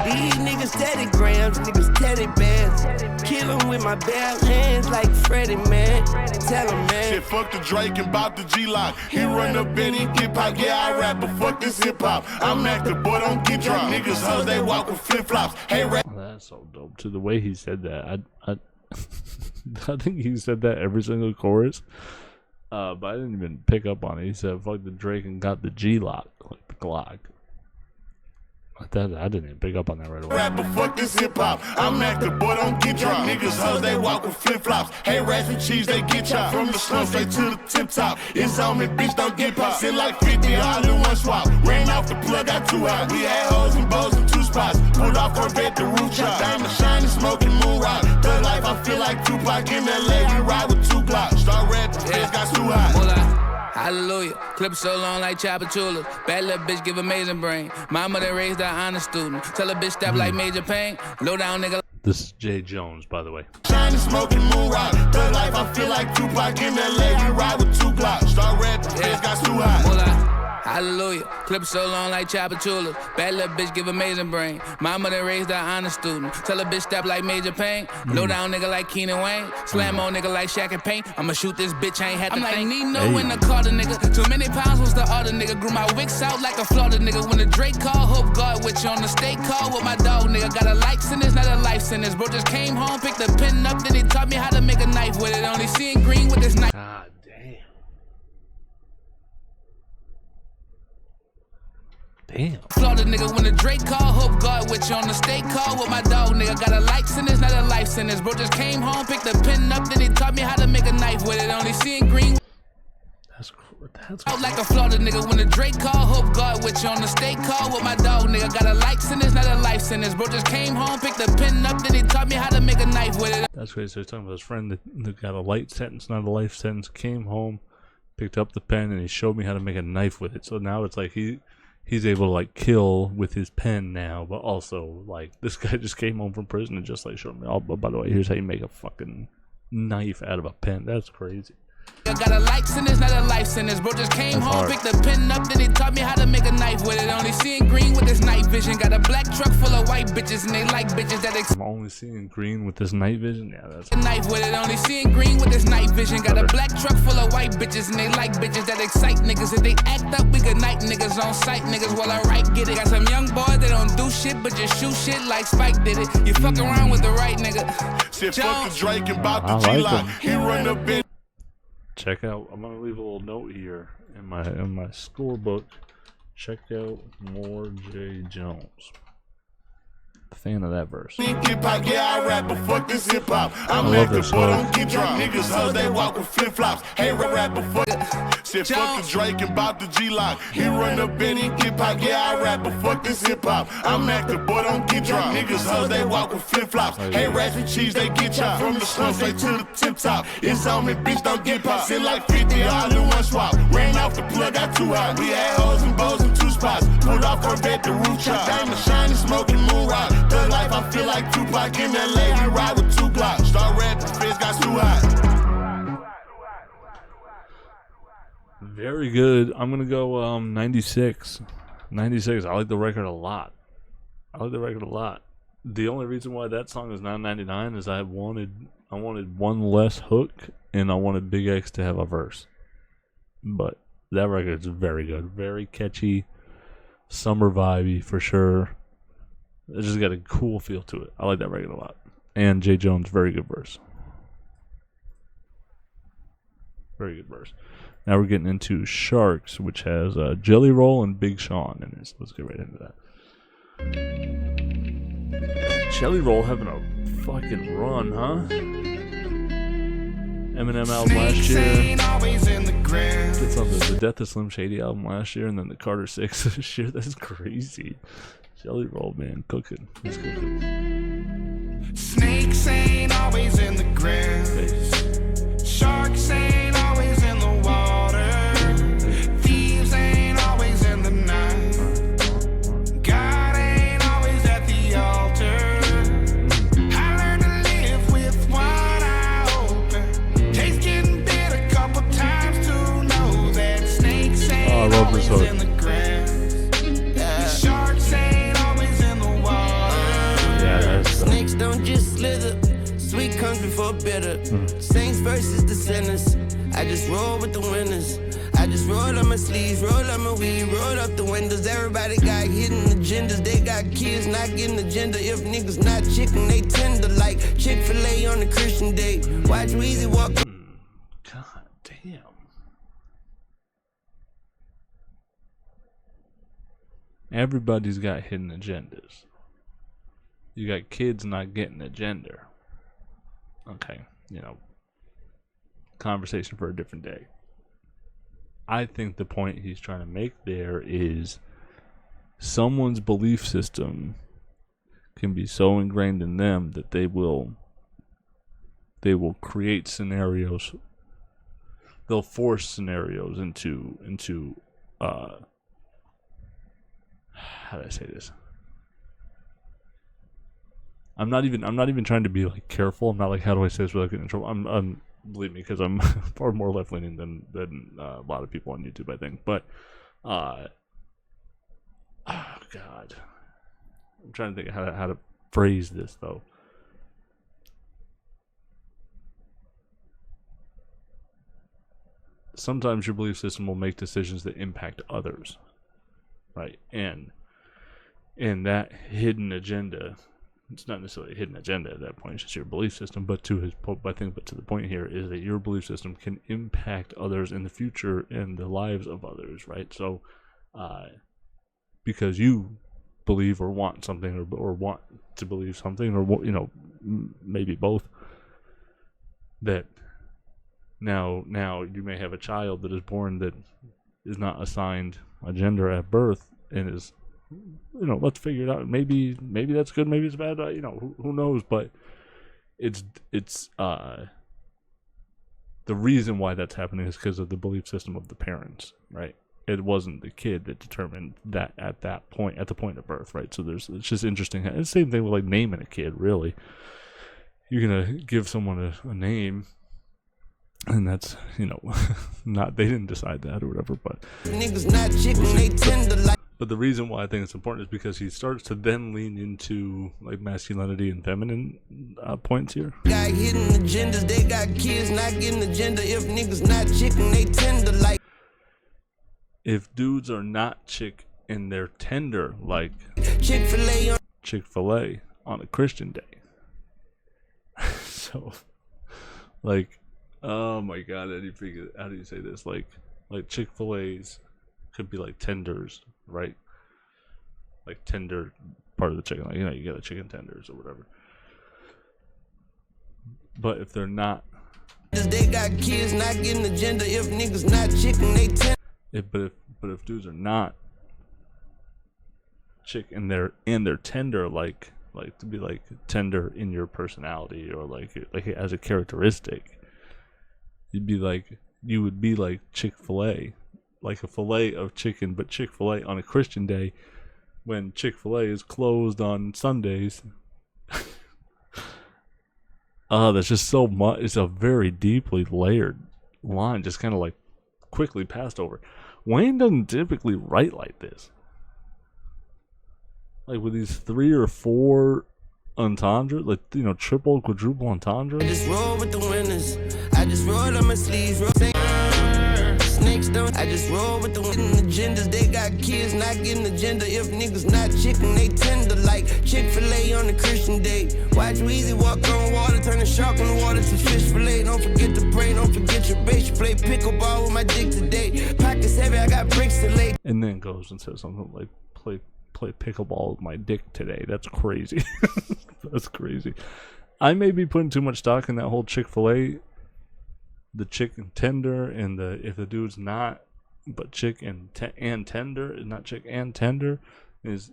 These niggas steady grams, niggas teddy bears. Kill 'em with my bare hands like Freddie, man. Tell 'em, man. Shit, fuck the Drake and bout the G-Lock. He run up and he get pop. Yeah, I rap, but fuck this hip-hop. I'm active, boy, don't get dropped. Niggas hoes, they walk with flip-flops. Hey, rap. Oh, that's so dope. To the way he said that, I think he said that every single chorus. But I didn't even pick up on it. He said, fuck the Drake and got the G-Lock, like the Glock. I didn't even pick up on that right away. Rap, but fuck this hip-hop. I'm active, boy, don't get dropped. Niggas hoes, they walk with flip-flops. Hey, rats and cheese, they get chopped. From the slum straight to the tip-top. It's on me, bitch, don't get pop. Sit like 50, all in one swap. Ran off the plug, got too hot. We had hoes and bows in 2 spots. Pulled off Corvette, bed, the roof drop. Diamond shining, smoking moon rock. Thug life, I feel like Tupac in LA. We ride with 2 Glocks. Start red, the feds got too hot. Hola, hallelujah. Clip so long like Chapachula. Bad little bitch give amazing brain. Mama that raised her honest student. Tell a bitch step like Major Payne. Low down nigga. This is Jay Jones, by the way. Shining, smoking moon rock. Thug life, I feel like Tupac in LA. We ride with 2 Glocks. Start red, the feds got too hot. Hola, hallelujah. Clip so long like Chapachula. Bad little bitch give amazing brain. Mama that raised her honest student. Tell a bitch step like Major Payne. Low down nigga like Keenan Wayne. Slam on nigga like Shaq and Paint. I'ma shoot this bitch, I ain't had to think. I'm like Nino in the Carter nigga. Too many pounds was the other nigga. Grew my wicks out like a Florida nigga. When the Drake call, hope God with you on the state call with my dog nigga. Got a life sentence, not a life sentence. Bro just came home, picked the pen up, then he taught me how to make a knife with it. Only seeing green with this knife. God damn. Damn. Florida nigga, when the Drake call, hope God with you on the state call with my dog nigga. Got a life sentence, not a life sentence. Bro just came home, picked the pen up, then he taught me how to make a knife with it. Only seeing green. That's Out like a Florida nigga, when the Drake call, hope God with you on the state call with my dog nigga. Got a life sentence, not a life sentence. Bro just came home, picked the pen up, then he taught me how to make a knife with it. That's crazy. So he's talking about his friend that got a light sentence, not a life sentence, came home, picked up the pen, and he showed me how to make a knife with it. So now it's like he's able to like kill with his pen now, but also like this guy just came home from prison and just like showed me, oh, but by the way, here's how you make a fucking knife out of a pen. That's crazy. I got a life sentence, not a life sentence. Bro just came That's home, hard. picked the pen up, then he taught me how to make a knife with it. Only seeing green with this night vision. Got a black truck full of white bitches, and they like bitches that I'm only seeing green with this night vision. Yeah, that's a knife with it. Only seeing green with this night vision. Got a black truck full of white bitches, and they like bitches that excite niggas. If they act up, we good night niggas on sight niggas while I right get it. Got some young boys that don't do shit, but just shoot shit like Spike did it. You fuck around with the right nigga. Said fuck the Drake and bought I the like G-Lock. him. He run up in. check out. I'm gonna leave a little note here in my scorebook. Check out more Jay Jones. Fan of that verse. Hip-hop, yeah, I rap, but fuck this hip-hop. I'm love active, this but song. don't get drunk. Niggas hoes, they walk with flip-flops. Hey, rap, but fuck. Said fuck the Drake and bought the G-Lock. He run up in hip-hop, yeah, I rap, but fuck this hip-hop. I'm active, but don't get drunk. Niggas hoes, they walk with flip-flops. Hey, rats and cheese, they get chopped. From the slum straight to the tip-top. It's on me, bitch, don't get popped. Send like 50 all in one swap. Ran off the plug, got too hot. We had hoes and bows in two spots. Pulled off her bed, the roof chop. Diamond shining, smoking moon rock. Thug life, I feel like Tupac in LA. We ride with 2 Glocks. Start red, the feds got too hot. Very good. I'm gonna go 96. 96. I like the record a lot. The only reason why that song is not 99 is I wanted one less hook and I wanted Big X to have a verse. But that record is very good, very catchy, summer vibey for sure. It just got a cool feel to it. I like that record a lot. And Jay Jones, very good verse. Very good verse. Now we're getting into Sharks, which has Jelly Roll and Big Sean in it. So let's get right into that. Jelly Roll having a fucking run, huh? Eminem album last year. Gets on the Death of Slim Shady album last year, and then the Carter 6 this year. That's crazy. Jelly Roll, man, cooking. He's cooking. Snakes ain't always in the grass. Sharks ain't always in the water. Thieves ain't always in the night. God ain't always at the altar. I learned to live with one eye open. Taste getting bit a couple times to know that snakes ain't always in the grass. Sharks ain't always in the water. Yeah, that's Snakes don't just slither. Sweet comes before bitter. Saints versus the sinners. I just roll with the winners. I just roll up my sleeves, roll up my weed, roll up the windows. Everybody got hidden agendas. They got kids not getting agenda. If niggas not chicken, they tender like Chick-fil-A on a Christian day. Watch Weezy walk. God damn. Everybody's got hidden agendas. You got kids not getting a gender. Okay, conversation for a different day. I think the point he's trying to make there is someone's belief system can be so ingrained in them that they will create scenarios. They'll force scenarios into how do I say this? I'm not even trying to be like careful. I'm not like, how do I say this without getting in trouble? I'm believe me, because I'm far more left leaning than a lot of people on YouTube, I think. But oh God, I'm trying to think how to phrase this though. Sometimes your belief system will make decisions that impact others, right? And that hidden agenda, it's not necessarily a hidden agenda at that point, it's just your belief system, but to the point here is that your belief system can impact others in the future and the lives of others, right? So because you believe or want something, or want to believe something, or, you know, maybe both, that now you may have a child that is born that is not assigned a gender at birth, and is, you know, let's figure it out. Maybe that's good, maybe it's bad. You know, who knows? But it's the reason why that's happening is because of the belief system of the parents, right? It wasn't the kid that determined that at the point of birth, right? So it's just interesting. It's the same thing with like naming a kid. Really, you're gonna give someone a name, and that's, you know, not, they didn't decide that or whatever. But Niggas not chicken, they tender like. But the reason why I think it's important is because he starts to then lean into like masculinity and feminine points here. Got hidden agendas, they got kids not getting agenda. If niggas not chicken, they tender like. If dudes are not chick and they're tender like Chick-fil-A on a Christian day. So, like, oh my God, how do you say this? Like Chick-fil-A's could be like tenders, right? Like tender part of the chicken, like, you know, you get the chicken tenders or whatever. But if they're not, they got kids not getting agenda. If niggas not chicken, they tender. But if dudes are not chick and they're tender, like to be like tender in your personality, or like as a characteristic, you would be like Chick-fil-A, like a fillet of chicken, but Chick-fil-A on a Christian day when Chick-fil-A is closed on Sundays. There's just so much. It's a very deeply layered line, just kind of like quickly passed over. Wayne doesn't typically write like this. Like with these 3 or 4 entendre, like, you know, triple, quadruple entendre. I just roll with the winners. I just roll on my sleeves. Snakes don't. I just roll with the agendas. They got kids not getting agenda. If niggas not chicken, they tender like Chick-fil-A on a Christian day. Watch Weezy walk on water, turn a shark in the water to fish fillet. Don't forget to pray, don't forget your base. Play pickleball with my dick today. Pockets heavy, I got bricks to lay. And then goes and says something like play pickleball with my dick today. That's crazy. That's crazy. I may be putting too much stock in that whole Chick-fil-A, the chicken tender, and if the dude's not, but chick and tender is not chick and tender, is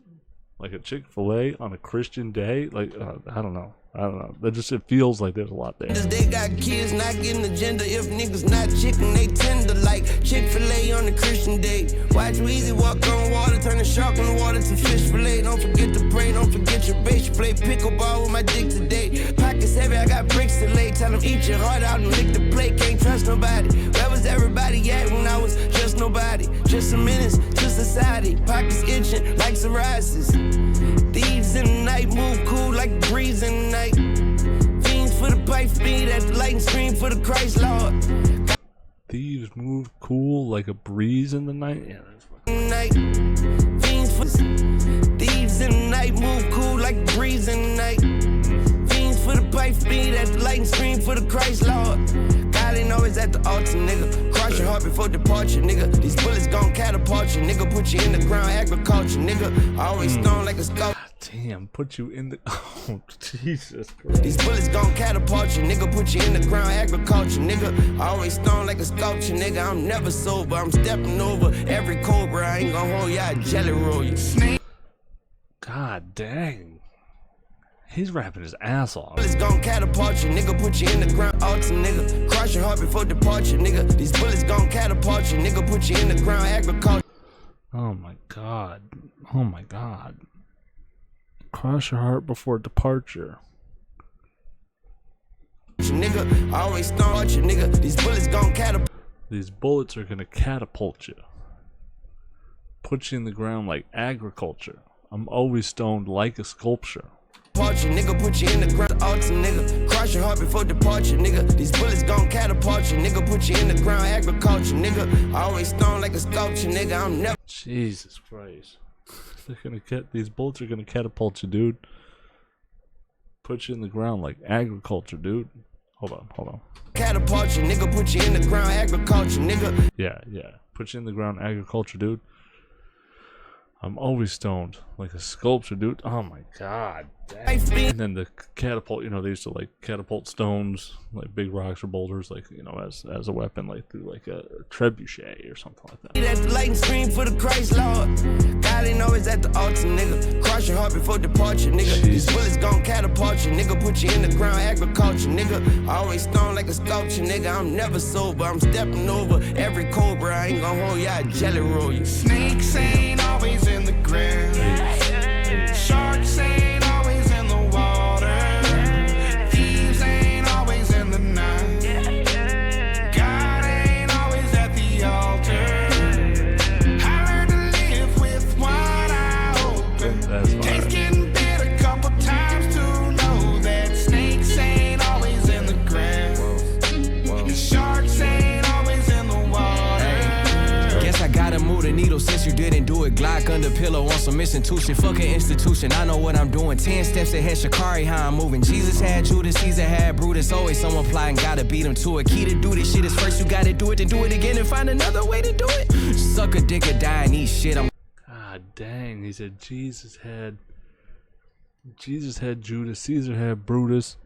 like a Chick-fil-A on a Christian day. Like I don't know. That just, it feels like there's a lot there. They got kids not getting agenda. If niggas not chicken, they tender like Chick-fil-A on a Christian day. Watch Weezy walk on water, turn a shark in the water to fish fillet. Don't forget to pray, don't forget your base. Play pickleball with my dick today. Pockets heavy, I got bricks to lay. Tell them eat your heart out and lick the plate. Can't trust nobody. Where was everybody at when I was just nobody? Just a menace to society. Pockets itching like psoriasis. Thieves in the night move cool like the breeze in the night. Fiends for the pipe speed at the light and scream for the Christ Lord. Thieves move cool like a breeze in the night. Yeah, that's fine. Night. Fiends for thieves in the night move cool like the breeze in the night. Fiends for the pipe speed at the light and scream for the Christ Lord. God ain't always at the altar, nigga. Cross your heart before departure, nigga. These bullets gon' catapult you, nigga. Put you in the ground, agriculture, nigga. Always stone like a sculpture. Damn, put you in the... Oh, Jesus Christ. These bullets gon' catapult you, nigga. Put you in the ground, agriculture, nigga. Always stone like a sculpture, nigga. I'm never sober, I'm stepping over every cobra. I ain't gon' hold ya, I jelly roll you. God dang. He's rapping his ass off. Bullets gon' catapult you, nigga, put you in the ground, altar, nigga. Cross your heart before departure, nigga. These bullets gon' catapult you, nigga, put you in the ground, agriculture. Oh my god. Oh my god. Cross your heart before departure. Nigga, always start you, nigga. These bullets gon' catapult. These bullets are gonna catapult you. Put you in the ground like agriculture. I'm always stoned like a sculpture. You, nigga, put you in the ground, altar, nigga. Cross your heart before departure, nigga. These bullets gon' catapult you, nigga, put you in the ground, agriculture, nigga. Always stone like a sculpture, nigga. I'm never. Jesus Christ. They're gonna get these bullets are gonna catapult you, dude. Put you in the ground like agriculture, dude. Hold on. Catapult you, nigga, put you in the ground, agriculture, nigga. Yeah. Put you in the ground, agriculture, dude. I'm always stoned like a sculpture, dude. Oh my god. And then the catapult, they used to like catapult stones, like big rocks or boulders, like, as a weapon, like through like a trebuchet or something like that. That's the lightning stream for the Christ Lord. God ain't always at the altar, nigga. Cross your heart before departure, nigga. These bullets gon' catapult you, nigga. Put you in the ground, agriculture, nigga. Always stone like a sculpture, nigga. I'm never sober. I'm stepping over every cobra. I ain't gon' hold ya, I jelly roll you. Snakes ain't always in the ground. Sharks ain't always in the water. Thieves ain't always in the night. God ain't always at the altar. I learned to live with one eye open. That's fire. Taste getting bit a couple times to know that snakes ain't always in the ground. And sharks ain't always in the water. Guess I gotta move the needle since you didn't do it. Glock under pillow on some institution. Fucking institution. I know what I'm doing. 10 steps ahead. Shikari, how I'm moving. Jesus had Judas, Caesar had Brutus. Always someone plotting, gotta beat him to it. Key to do this shit is first you gotta do it, then do it again and find another way to do it. Suck a dick or die and eat shit. I'm God dang, he said Jesus had Judas, Caesar had Brutus.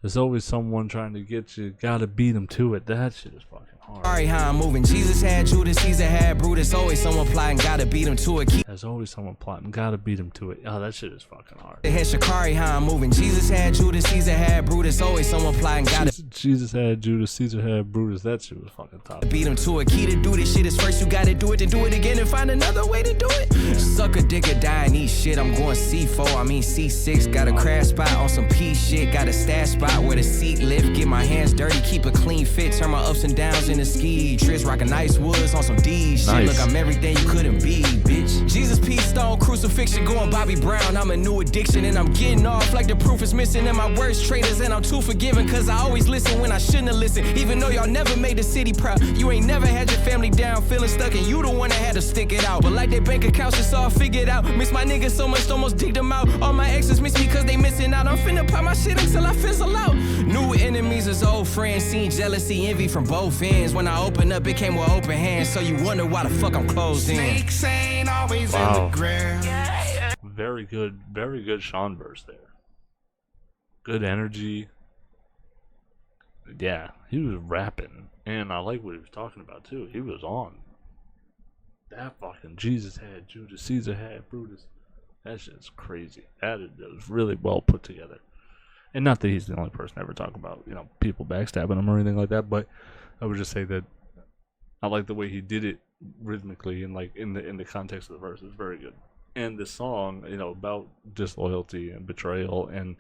There's always someone trying to get you, gotta beat him to it. That shit is fucking hard. sorry how I'm moving. Jesus had Judas, Caesar had Brutus. Always someone plotting, gotta beat him to it. Key There's always someone plotting, gotta beat him to it. Oh, that shit is fucking hard. Head Shikari, how I'm moving. Jesus had Judas, Caesar had Brutus. Always someone plotting, gotta Jesus had Judas, Caesar had Brutus. That shit was fucking top. beat him to it. Key to do this shit is first you gotta do it, then do it again and find another way to do it. Suck a dick or die and eat shit. I'm going C4, I mean C6. Got a crash spot on some P shit. Got a stash spot where the seat lift. Get my hands dirty, keep a clean fit. Turn my ups and downs into ski trips. Rockin' nice woods on some D shit. Nice. Look, I'm everything you couldn't be, bitch. Jesus, peace, stone, crucifixion, going Bobby Brown. I'm a new addiction and I'm getting off like the proof is missing in my worst traitors. And I'm too forgiving cause I always listen when I shouldn't have listened. Even though y'all never made the city proud. You ain't never had your family down, feeling stuck, and you the one that had to stick it out. But like their bank accounts, it's all figured out. Miss my niggas so much, almost digged them out. All my exes miss me cause they missing out. I'm finna pop my shit until I fizzle out. New enemies is old friends. Seen jealousy, envy from both ends. When I open up, it came with open hands. So you wonder why the fuck I'm closed in. Snakes ain't always Wow. in the ground. Very good Sean verse there. Good energy. Yeah, he was rapping. And I like what he was talking about too. He was on. That fucking Jesus had Judas, Caesar had Brutus. That shit's crazy. That was really well put together. And not that he's the only person to ever talk about, people backstabbing him or anything like that, but I would just say that I like the way he did it rhythmically and like in the context of the verse. It's very good. And the song, about disloyalty and betrayal and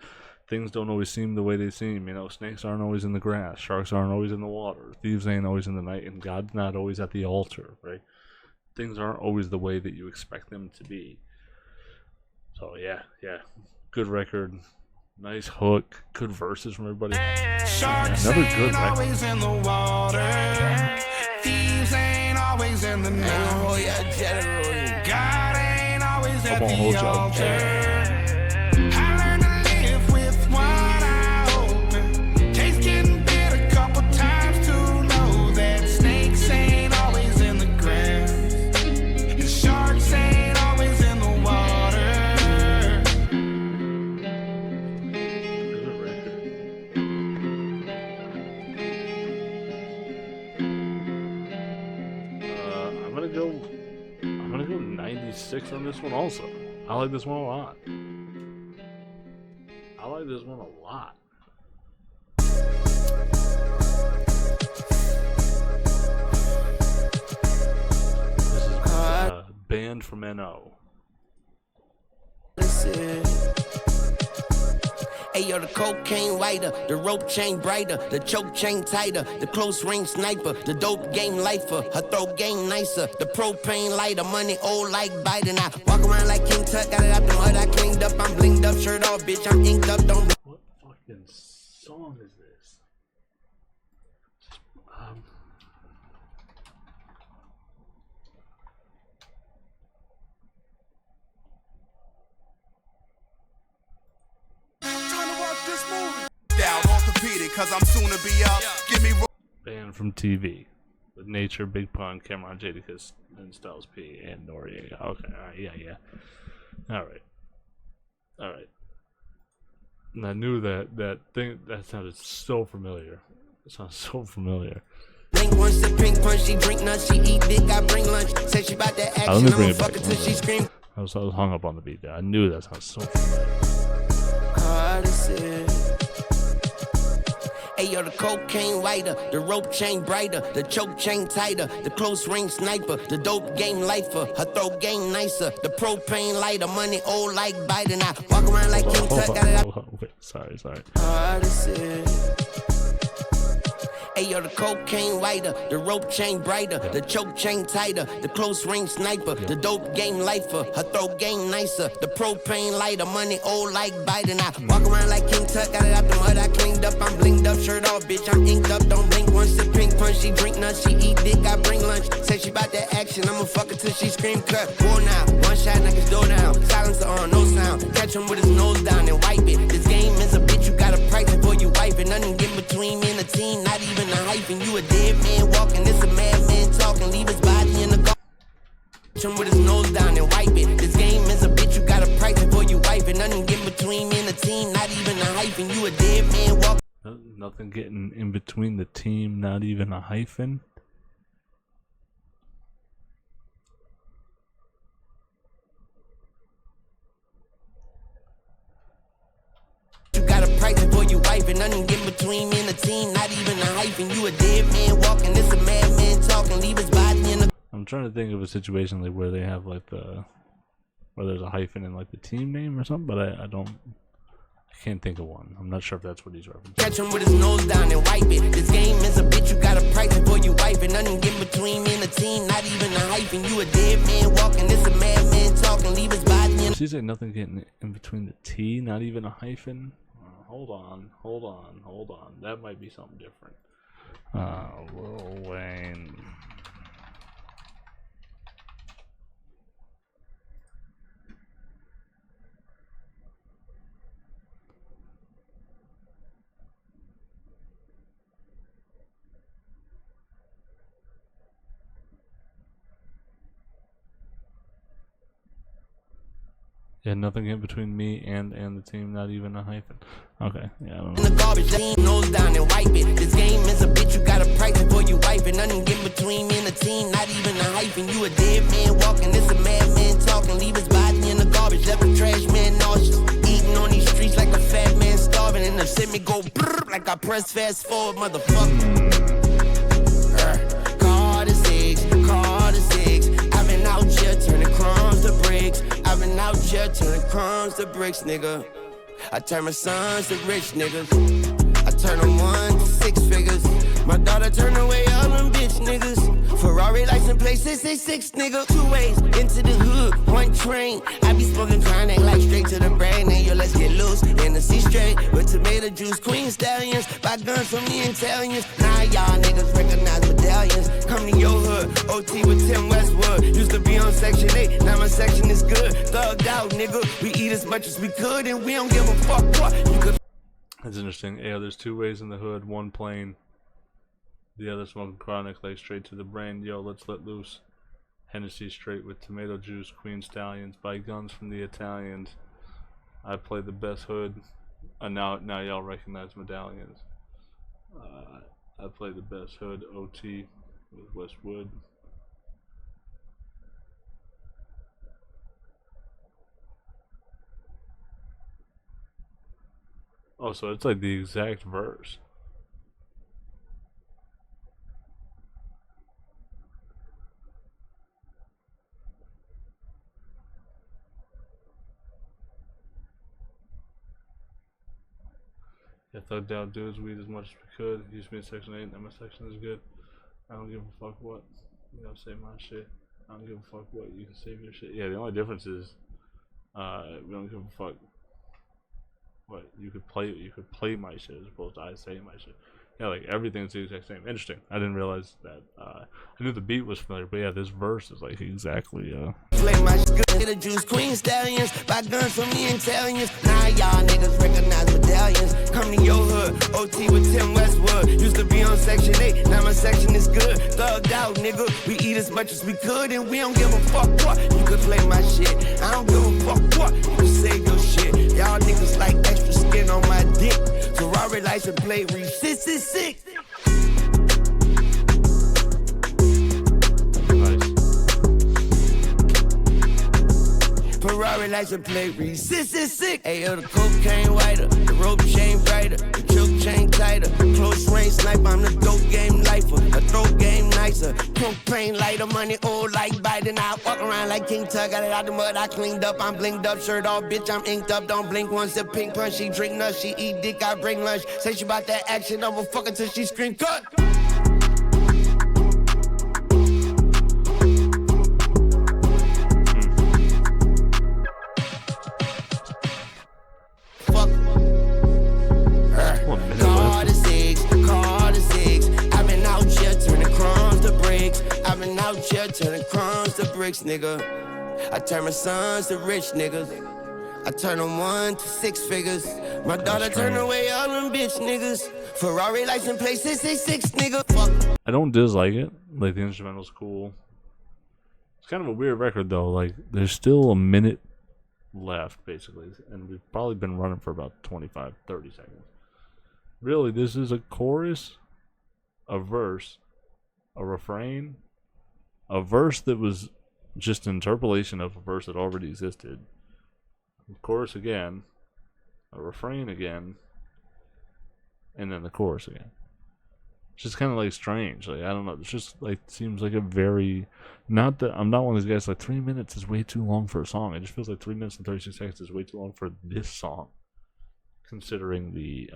things don't always seem the way they seem. Snakes aren't always in the grass, sharks aren't always in the water, thieves ain't always in the night, and God's not always at the altar, right? Things aren't always the way that you expect them to be. So yeah, good record, nice hook, good verses from everybody. Sharks Another good ain't record. always in the water. Thieves ain't always in the night. Oh yeah, jelly roll you. God ain't always at won't hold the you up. altar. I learned to live with one eye open. Taste getting bit a couple times to know that snakes ain't always in the ground. And sharks ain't always in the water. Good record. I'm gonna go 96 on this one also. I like this one a lot. like this one a lot. This is Band from NO. Hey yo, the cocaine whiter, the rope chain brighter, the choke chain tighter, the close range sniper, the dope game lifer, her throat game nicer, the propane lighter, money old like Biden. I walk around like King Tut, got it out the mud, I cleaned up, I'm blinged up, shirt off, bitch, I'm inked up, don't. What fucking song is this? Down orthopedic, cause I'm soon to be up. Give me Band from TV. With Nature, Big Pun, Cameron Jadakiss, and Styles P, and Noriega. Okay, alright, yeah. Alright. And I knew that thing, that sounded so familiar. It sounds so familiar. Blink one sip pink punch, she drink none, she eat dick, I bring lunch. Say she bout that action, I'ma fuck her till she scream. I was hung up on the beat there. I knew that sounded so familiar. Hey yo, the cocaine whiter, the rope chain brighter, the choke chain tighter, the close range sniper, the dope game lifer, her throat game nicer, the propane lighter, money old like Biden. I walk around like King Tut, got it out. Wait, sorry. Hey yo, the cocaine whiter, the rope chain brighter, the choke chain tighter, the close range sniper, the dope game lifer, her throat game nicer, the propane lighter, money old like Biden. I walk around like King Tut, got it out the mud, I cleaned up, I'm blinged up, shirt off, bitch, I'm inked up, don't blink one sip pink punch, she drink none, she eat dick, I bring lunch. Say she bout that action, I'ma fuck her till she scream cut. War now, one shot, knock his door down, silencer on, no sound, catch him with his nose down and wipe it. This game is a bitch, you gotta price before you wipe it. Nothing get between me and a teen, not even a hyphen. You a dead man walking, this a madman talking. Leave his body in the garden. Catch him with his nose down and wipe it. This game is a bitch, you gotta price before you wipe it. Nothing get between me and a teen, not even a hyphen. You a dead man walking. Nothing getting in between the team, not even a hyphen. You gotta price before you wipe it. Nothing get between me and a teen, not even a hyphen. You a dead man walking, this a madman talking. Leave his body in the. I'm trying to think of a situation like where they have like where there's a hyphen in like the team name or something, but I can't think of one. I'm not sure if that's what he's referencing. Catch him with his nose down and wipe it. This game is a bitch, you gotta price before you wipe it. Nothing get between me and a teen, not even a hyphen. You a dead man walking, this a madman talking. Leave his body in. She said nothing getting in between the T, not even a hyphen. Hold on. That might be something different. Lil Wayne. Yeah, nothing in between me and the team, not even a hyphen. Okay, yeah, I don't know. In the garbage, nose down and wipe it. This game is a bitch, you gotta price before you wipe it. Nothing get between me and a teen, not even a hyphen. You a dead man walking, this a madman talking. Leave his body in the garbage, left a trash man nauseous. Eating on these streets like a fat man starving. And the semi go brrr, like I press fast forward, motherfucker. Call the six. I've been out here turning crumbs to bricks. I've been out here turning crumbs to bricks, nigga. I turn my sons to rich niggas. I turn them 1 to 6 figures. My daughter turned away all them bitch niggas. Ferrari license plate 666, nigga. 2 ways into the hood, 1 train. I be smoking chronic like straight to the brain. And yo, let's get loose in the sea straight with tomato juice, queen stallions. Buy guns from the Italians. Now y'all niggas recognize medallions. Come to your hood, OT with Tim Westwood. Used to be on section 8, now my section is good. Thugged out, nigga. We eat as much as we could and we don't give a fuck what you could. That's interesting. Yeah, there's 2 ways in the hood, 1 plain. The other smoking chronic, like straight to the brain. Yo, let's let loose. Hennessy straight with tomato juice, Queen Stallions. Buy guns from the Italians. I play the best hood. Now y'all recognize medallions. I play the best hood, OT with Westwood. Oh, so it's like the exact verse. Yeah, thugged out dudes, weed as much as we could. Used to be in section 8, now my section is good. I don't give a fuck what. You know, say my shit. I don't give a fuck what. You can save your shit. Yeah, the only difference is, we don't give a fuck what. You could play my shit as opposed to I say my shit. Yeah, like everything's the exact same. Interesting. I didn't realize that. I knew the beat was familiar, but yeah, this verse is like exactly. Play my shit good. Hit the juice, Queen Stallions. Buy guns from the Italians. Now y'all niggas recognize medallions. Come to your hood. OT with Tim Westwood. Used to be on section 8. Now my section is good. Thugged out, nigga. We eat as much as we could, and we don't give a fuck what. You could play my shit. I don't give a fuck what. You can save your shit. Y'all niggas like extra skin on my dick. Ferrari license plate reach 666. Ferrari license plate read 666. Ayo, the cocaine whiter, the rope chain brighter, the choke chain tighter. Close range sniper, I'm the dope game lifer. A throat game nicer. Propane lighter, money old like Biden. I walk around like King Tut, got it out the mud, I cleaned up. I'm blinked up, shirt off, bitch, I'm inked up. Don't blink once, a pink punch. She drink nuts, she eat dick, I bring lunch. Say she about that action, I'ma fuck her till she scream cut. Turning crumbs to bricks, nigga. I turn my sons to rich niggas. I turn them 1 to 6 figures. My daughter turn away all them bitch niggas. Ferrari license plate 666, nigga. Fuck. I don't dislike it. Like, the instrumental's cool. It's kind of a weird record, though. Like, there's still a minute left, basically. And we've probably been running for about 25, 30 seconds. Really, this is a chorus, a verse, a refrain, a verse that was just an interpolation of a verse that already existed. A chorus again, a refrain again, and then the chorus again. It's just kind of like strange. Like, I don't know. It's just like seems like a very not that I'm not one of these guys. Like 3 minutes is way too long for a song. It just feels like 3 minutes and 36 seconds is way too long for this song, considering the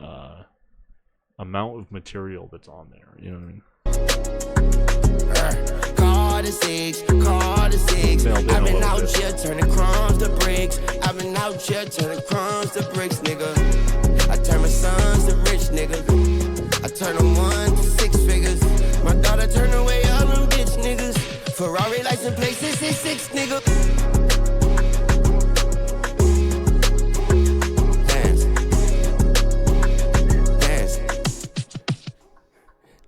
amount of material that's on there. You know what I mean? Call the 6, call the 6. I've been out here turning crumbs to bricks. I've been out here turning crumbs to bricks, nigga. I turn my sons to rich niggas. I turn them 1 to 6 figures. My daughter turn away all them bitch niggas. Ferrari license plate 666, nigga.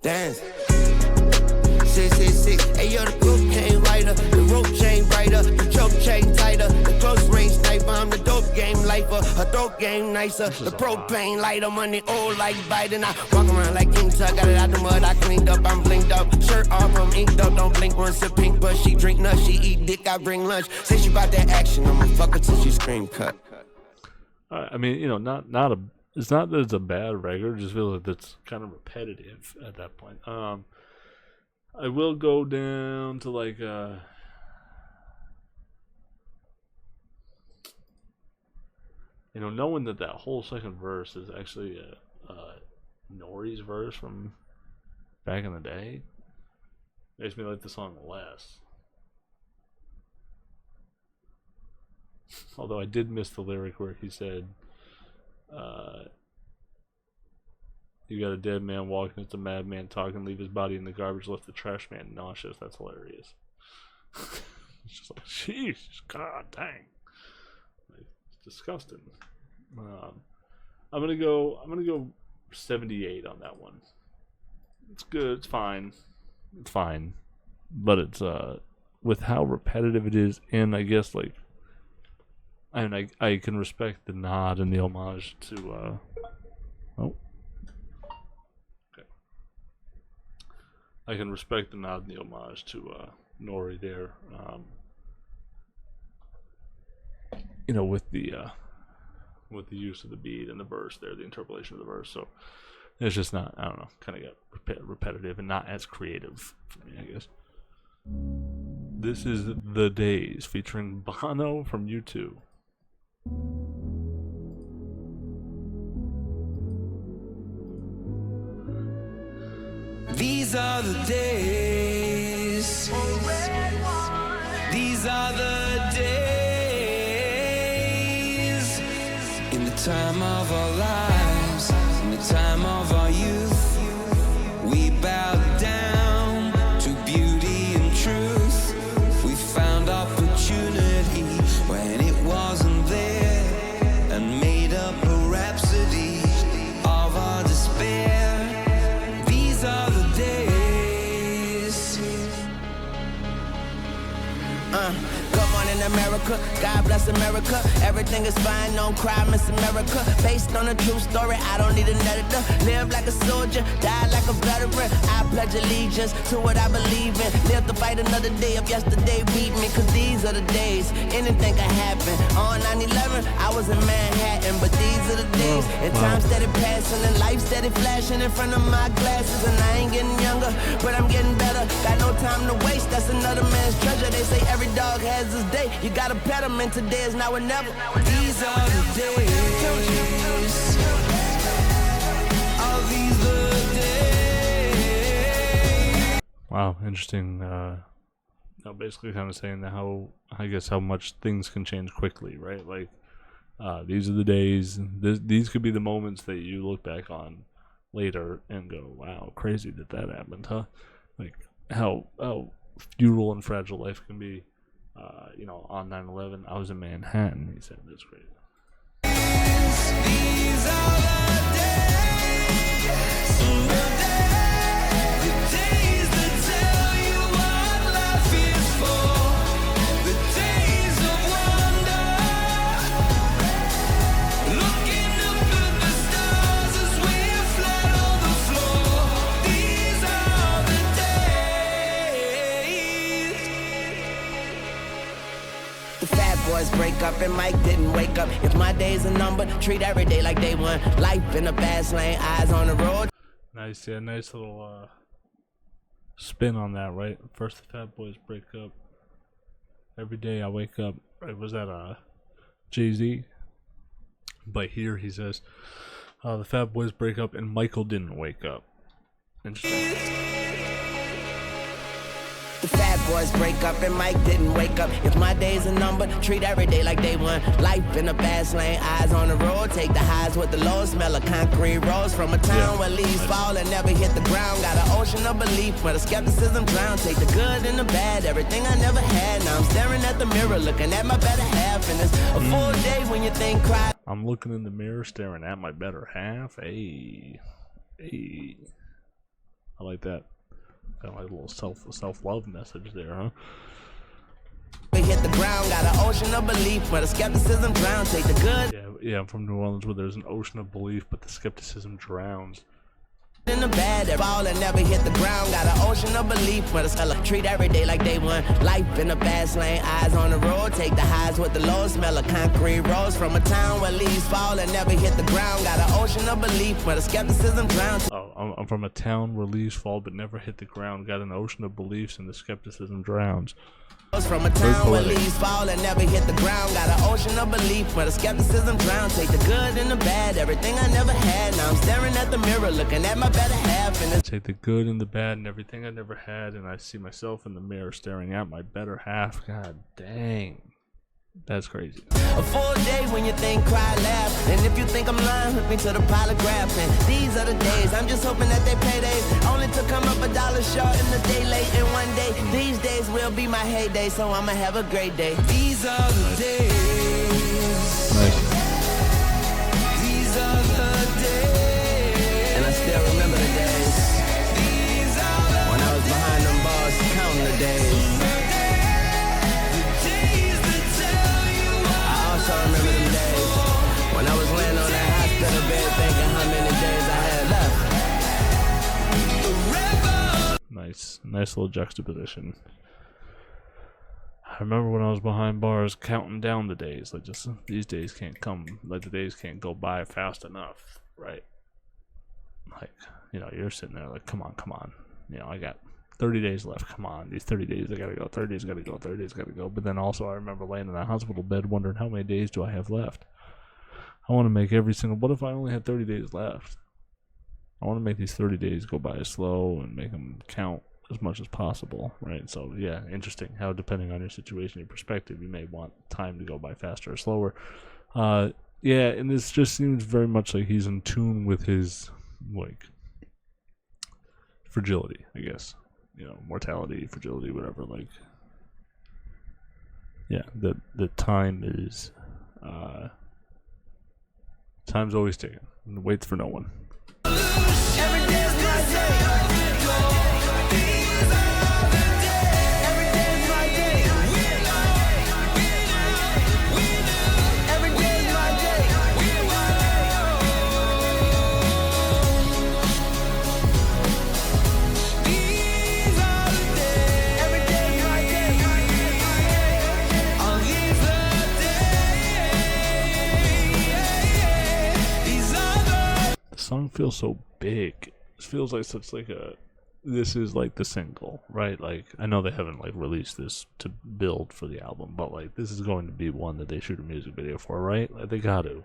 Dance. 666. Hey, yo, the cocaine whiter, the rope chain brighter, the choke chain tighter, the close range sniper, I'm the dope game lifer, a throat game nicer, the propane lighter, money old like Biden. I walk around like King Tut, got it out the mud, I cleaned up, I'm blinked up, shirt off, I'm inked up, don't blink once, a pink but she drink nuts, she eat dick, I bring lunch. Say she about that action, I'ma fuck her till she scream cut. I mean, you know, not a. It's not that it's a bad record. Just feel that it's kind of repetitive at that point. I will go down to like you know, knowing that whole second verse is actually Nori's verse from back in the day makes me like the song less. Although I did miss the lyric where he said, you got a dead man walking, it's a madman talking, leave his body in the garbage, left the trash man nauseous. That's hilarious. It's just like, jeez, god dang. Like, it's disgusting. I'm gonna go 78 on that one. It's good, it's fine. It's fine. But it's with how repetitive it is, and I guess like I can respect the nod and the homage to I can respect the nod and the homage to Nori there. You know, with the with the use of the beat and the verse there, the interpolation of the verse. So it's just not, I don't know, kind of got repetitive and not as creative for me, I guess. This is The Days featuring Bono from U2. These are the days. These are the days. In the time of our lives, in the time of our youth, we bowed down to beauty and truth. We found opportunity when it wasn't there, and made up a rhapsody of our despair. These are the days. Good morning, America. God bless America. Everything is fine, no crime, Miss America. Based on a true story, I don't need an editor. Live like a soldier, die like a veteran. I pledge allegiance to what I believe in. Live to fight another day if yesterday beat me. Cause these are the days, anything can happen. On 9/11, I was in Manhattan. But these are the days, and time steady passing, and life steady flashing in front of my glasses. And I ain't getting younger, but I'm getting better. Got no time to waste, that's another man's treasure. They say every dog has his day. You gotta pet him, and today is now or never. These are the days. Are these the days? Wow, interesting. Basically kind of saying that how, I guess, how much things can change quickly, right? Like, these are the days. These could be the moments that you look back on later and go, wow, crazy that happened, huh? Like, how futile and fragile life can be. On 9/11, I was in Manhattan. He said, that's great. These are the days. The days that tell you what life is for. The days of wonder. Looking up at the stars as we're flat on the floor. These are the days. The Fat Boys break up and Mike didn't wake up. If my days are numbered, treat every day like day one. Life in the fast lane, eyes on the road. Nice, yeah, nice little spin on that, right? First the Fat Boys break up. Every day I wake up. Right, was that Jay-Z? But here he says, the Fat Boys break up and Michael didn't wake up. Interesting. The Fat Boys break up and Mike didn't wake up. If my days are numbered, treat every day like day one. Life in the fast lane, eyes on the road. Take the highs with the lows, smell of concrete roads. From a town where leaves fall and never hit the ground. Got an ocean of belief where the skepticism drown. Take the good and the bad, everything I never had. Now I'm staring at the mirror, looking at my better half. And it's a full day when you think cry. I'm looking in the mirror, staring at my better half. Hey. I like that. Kind of like a little self-love message there, huh? We hit the ground, got an ocean of belief where the skepticism drowns. Take the good. Yeah, I'm from New Orleans where there's an ocean of belief, but the skepticism drowns. In the bad, fall and never hit the ground. Got an ocean of belief where the smell of treat every day like day one. Life in the fast lane, eyes on the road. Take the highs with the lows, smell of concrete roads. From a town where leaves fall and never hit the ground. Got an ocean of belief where the skepticism drowns. Oh, I'm from a town where leaves fall but never hit the ground. Got an ocean of beliefs and the skepticism drowns. From a town where leaves fall and never hit the ground. Got an ocean of belief where the skepticism drowns. Take the good and the bad, everything I never had. Now I'm staring at the mirror, looking at my better half. And take the good and the bad and everything I never had, and I see myself in the mirror staring at my better half. God dang. That's crazy. A full day when you think, cry, laugh. And if you think I'm lying, hook me to the polygraph. And these are the days, I'm just hoping that they paydays. Only to come up $1 short in the day late. And one day, these days will be my heyday. So I'ma have a great day. These are the days. Nice. These are the days. And I still remember the days. These are the When I was behind them bars, counting the days. I remember them days when I was laying on that hospital bed thinking how many days I had left. Nice little juxtaposition. I remember when I was behind bars counting down the days. Like, just these days can't come. Like, the days can't go by fast enough, right? Like, you know, you're sitting there like, come on. You know, I got 30 days left. Come on, these 30 days, I gotta go. 30 days, gotta go. 30 days, gotta go. But then also, I remember laying in the hospital bed wondering how many days do I have left. I want to make every single. What if I only had 30 days left? I want to make these 30 days go by slow and make them count as much as possible, right? So, yeah, interesting how depending on your situation, your perspective, you may want time to go by faster or slower. Yeah, and this just seems very much like he's in tune with his, like, fragility, I guess. You know, mortality, fragility, whatever. Like, yeah, the time is, time's always ticking. And waits for no one. The song feels so big. It feels like such like a. This is like the single, right? Like, I know they haven't like released this to build for the album, but like this is going to be one that they shoot a music video for, right? Like, they got to.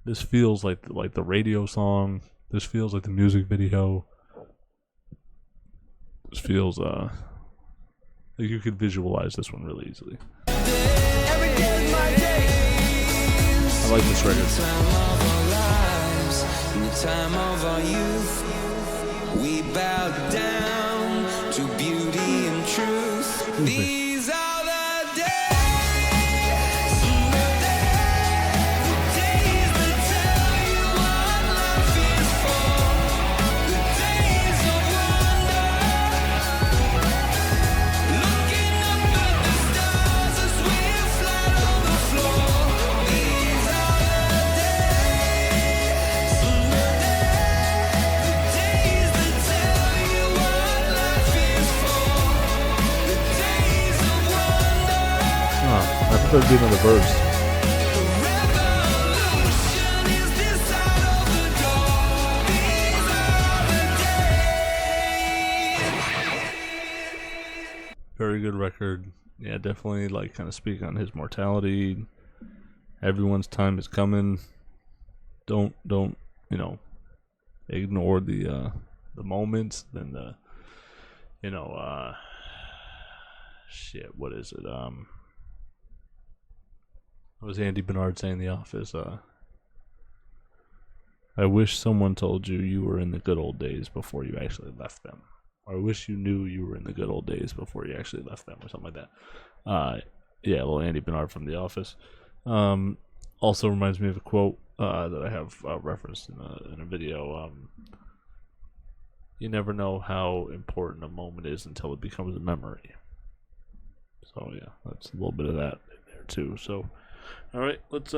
This feels like the radio song. This feels like the music video. This feels like you could visualize this one really easily. I like this record. In the time of our youth, we bowed down to beauty and truth. These are the days, the days that tell you what life is for, the days of wonder, looking up at the stars as we're flat on the floor. These are the days, the days that tell you what life is for, the days of wonder. I thought there'd be another verse. Revolution is this side of the door. These are the days. Very good record. Yeah, definitely like kind of speak on his mortality. Everyone's time is coming. Don't you know, ignore the moments. Then the shit. What is it? What was Andy Bernard saying in The Office? I wish someone told you you were in the good old days before you actually left them. Or I wish you knew you were in the good old days before you actually left them, or something like that. Yeah, little Andy Bernard from The Office. Also reminds me of a quote that I have referenced in a video. You never know how important a moment is until it becomes a memory. So yeah, that's a little bit of that in there too. So, all right, let's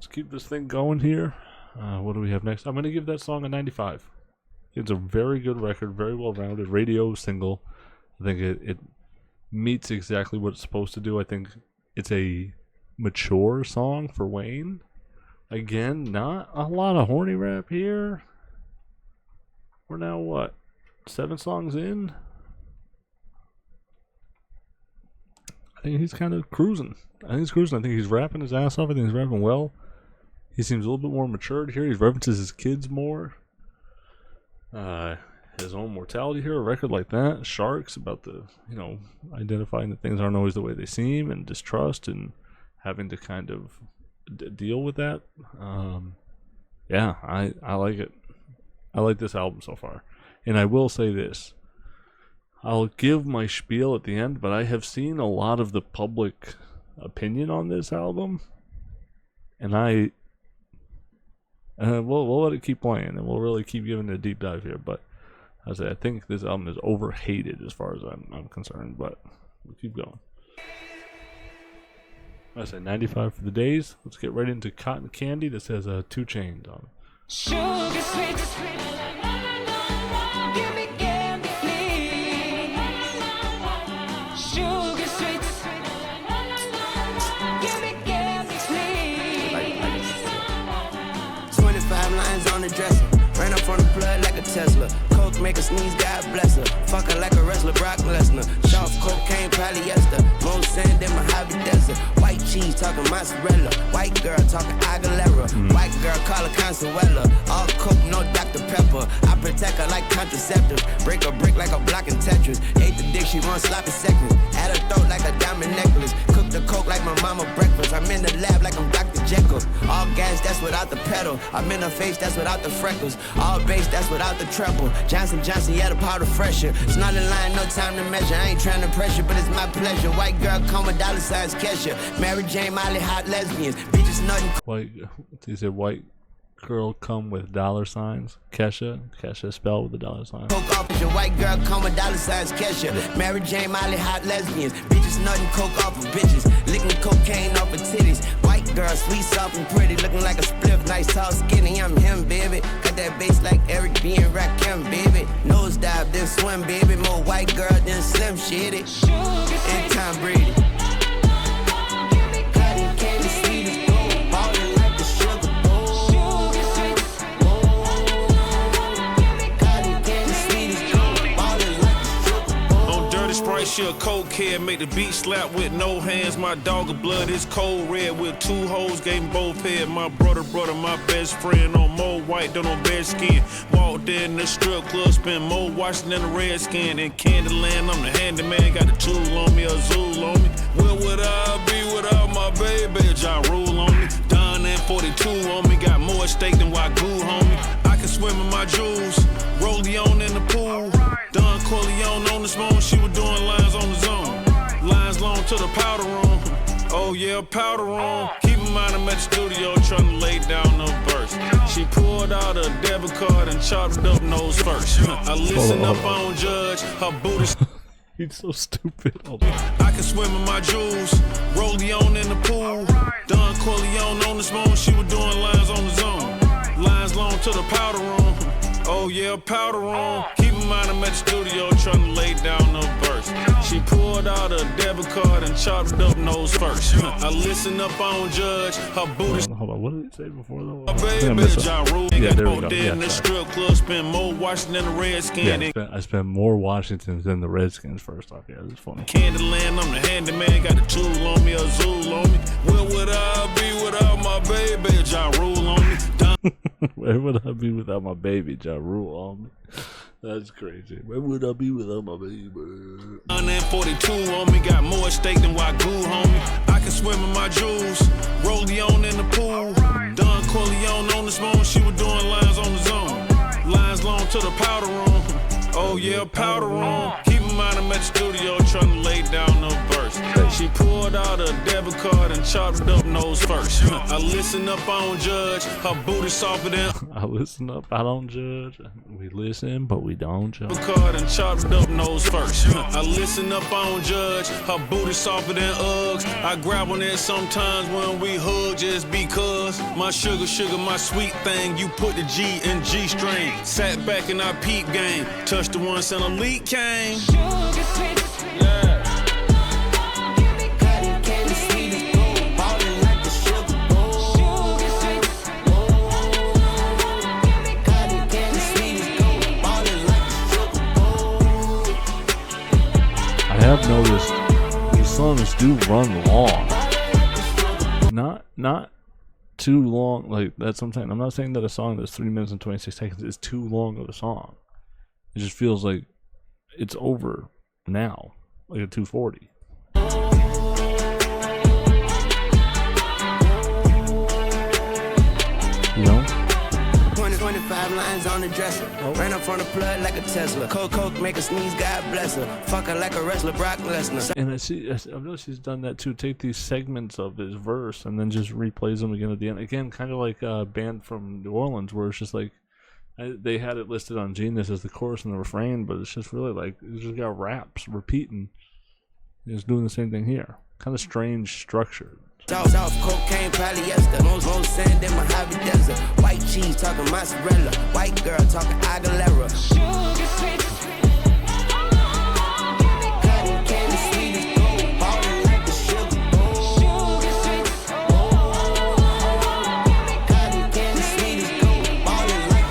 keep this thing going here. What do we have next? I'm gonna give that song a 95. It's a very good record, very well-rounded radio single. I think it meets exactly what it's supposed to do. I think it's a mature song for Wayne. Again, not a lot of horny rap here. We're now, what, 7 songs in? I think he's kind of cruising. I think he's rapping his ass off. I think he's rapping well. He seems a little bit more matured here. He references his kids more. His own mortality here, a record like that, Sharks, about the, identifying that things aren't always the way they seem, and distrust, and having to kind of deal with that. Yeah, I like it. I like this album so far. And I will say this. I'll give my spiel at the end, but I have seen a lot of the public opinion on this album, and we'll let it keep playing, and we'll really keep giving it a deep dive here. But I think this album is overhated as far as I'm concerned. But we'll keep going. I say 95 for the days. Let's get right into Cotton Candy. This has 2 Chainz on it. Sugar sweet, give me candy, please. Sugar sweet, the dresser. Ran up on the blood like a Tesla. Coke make her sneeze, God bless her. Fuck her like a wrestler, Brock Lesnar. Soft cocaine, polyester. More sand in Mojave Desert. White cheese talking mozzarella. White girl talking Aguilera. White girl call her Consuela. All Coke, no Dr. Pepper. I protect her like contraceptive. Break a brick like a block in Tetris. Ate the dick, she want sloppy seconds. At her throat like a diamond necklace. Cook the Coke like my mama breakfast. I'm in the lab like I'm Dr. Jekyll. All gas, that's without the pedal. I'm in her face, that's without the freckles. All bass, that's without the treble. Johnson, yeah, the powder fresher. It's not in line, no time to measure. I ain't trying to pressure, but it's my pleasure. White girl, come with dollar signs, Kesha. Mary Jane, Molly, hot lesbians. Bitches, nothing. White, he said white girl come with dollar signs. Kesha spelled with the dollar sign. Coke off your white girl, come with dollar signs, Kesha. Mary Jane, Molly, hot lesbians. Bitches, nothing, coke off of bitches. Licking cocaine off of titties. White girl, sweet, soft, and pretty. Looking like a spliff, nice, tall, skinny. I'm him, baby. Got that bass like Eric B. and Rakim, baby. Nose dive, then swim, baby. More white girl than Slim Shady. And Tom Brady. Cotton candy, sweet as gold. Ballin' like the sugar bowl. Cotton candy, sweet as gold. Ballin' like the sugar bowl. On Dirty Sprite, she a cokehead, make the beat slap with no hands. My dog of blood is cold red with two hoes, gave him both head. My brother, my best friend, on more white than on bad skin. Walked in the strip club, spent more watching than the Redskin. In Candyland, I'm the handyman, got a tool on me, a Zool on me. Where would I be without my baby? Ja Rule on me. Don and 42 on me, got more stake than Wagyu, homie. I can swim in my jewels, Rolleon in the pool. Don Corleone on the phone, she was doing lines on the zone. Lines long to the powder room. Oh yeah, powder room. Keep in mind I'm at the studio trying to lay down the verse. She pulled out a debit card and chopped up nose first. I listen up, I don't judge. Her booty. He's so stupid. I can swim in my jewels. Rolleon in the pool. Don Corleone on the phone, she was doing lines on the zone. Lines long to the powder room. Oh yeah, powder room. Keep in mind I'm at the studio trying to lay down the verse. She pulled out a debit card and chopped up nose first. I listen up, I don't judge. Her booty. Hold on, what did he say before though? Baby, Ja Rule. Yeah, there we go. In Yeah, the sorry. strip club, spend more Washington than the Redskin. Yeah, I spent more Washingtons than the Redskins first off. Yeah, that's funny. Candyland, I'm the handyman, got a tool on me, a Zool on me. Where would I be without my baby? Ja Rule on me. Where would I be without my baby? Ja Rule on me. That's crazy. Where would I be without my baby? 142 on me, got more stake than Wagyu, homie. I can swim in my jewels, Rolleon in the pool. Don Corleone on the phone, she was doing lines on the zone. Lines long to the powder room. Oh yeah, powder room. Keep in mind I'm at the studio trying to lay down the verse. She pulled out a debit card and chopped up nose first. I listen up, I don't judge. Her booty softer than. I listen up, I don't judge. We listen, but we don't judge. Card and chopped up nose first. I listen up, I don't judge. Her booty softer than Uggs. I grab on it sometimes when we hug just because. My sugar, my sweet thing. You put the G in G string. Sat back in our peep game. Touched the one, sent a leak came. Yeah. Cotton candy, sweet as gold. Ballin' like the sugar bowl. Cotton candy, sweet as gold. Ballin' like the sugar bowl. I have noticed these songs do run long. Not too long. Like that's sometimes. I'm not saying that a song that's 3 minutes and 26 seconds is too long of a song. It just feels like it's over now, like a 240. You know? 25 lines on the dresser. Ran up on the blood like a Tesla. Coke make her sneeze, God bless her. Fuck her like a wrestler, Brock Lesnar. And I've noticed he's done that too. Take these segments of his verse and then just replays them again at the end. Again, kind of like a band from New Orleans where it's just like, they had it listed on Genius as the chorus and the refrain, but it's just really like, it's just got raps repeating. He's doing the same thing here. Kind of strange structure. Soft cocaine, polyester. More sand in Mojave Desert. White cheese talking mozzarella. White girl talking Aguilera. Cotton candy, sweet as gold. Ballin' like the sugar bowl. Cotton candy, sweet as gold. Ballin' like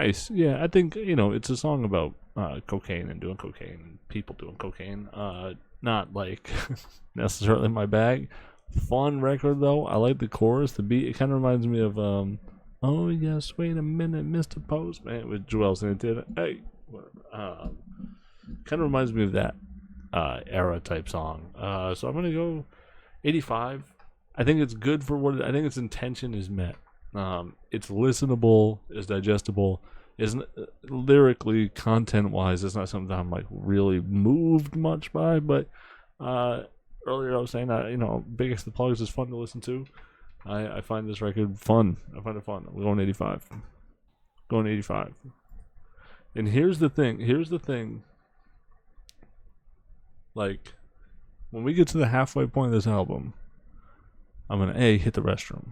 Nice. Yeah, I think, it's a song about cocaine and doing cocaine and people doing cocaine. Not like necessarily my bag. Fun record though. I like the chorus, the beat. It kind of reminds me of oh yes, wait a minute, Mr. Postman with Joel Santana. Hey, whatever. Kind of reminds me of that era type song. So I'm gonna go 85. I think it's good for what I think its intention is met. It's listenable, it's digestible, isn't lyrically, content-wise, it's not something that I'm like really moved much by. But earlier I was saying that Biggest the Plugs is fun to listen to. I find this record fun. I find it fun. I'm going 85. Going 85. And here's the thing. Like, when we get to the halfway point of this album, I'm gonna hit the restroom.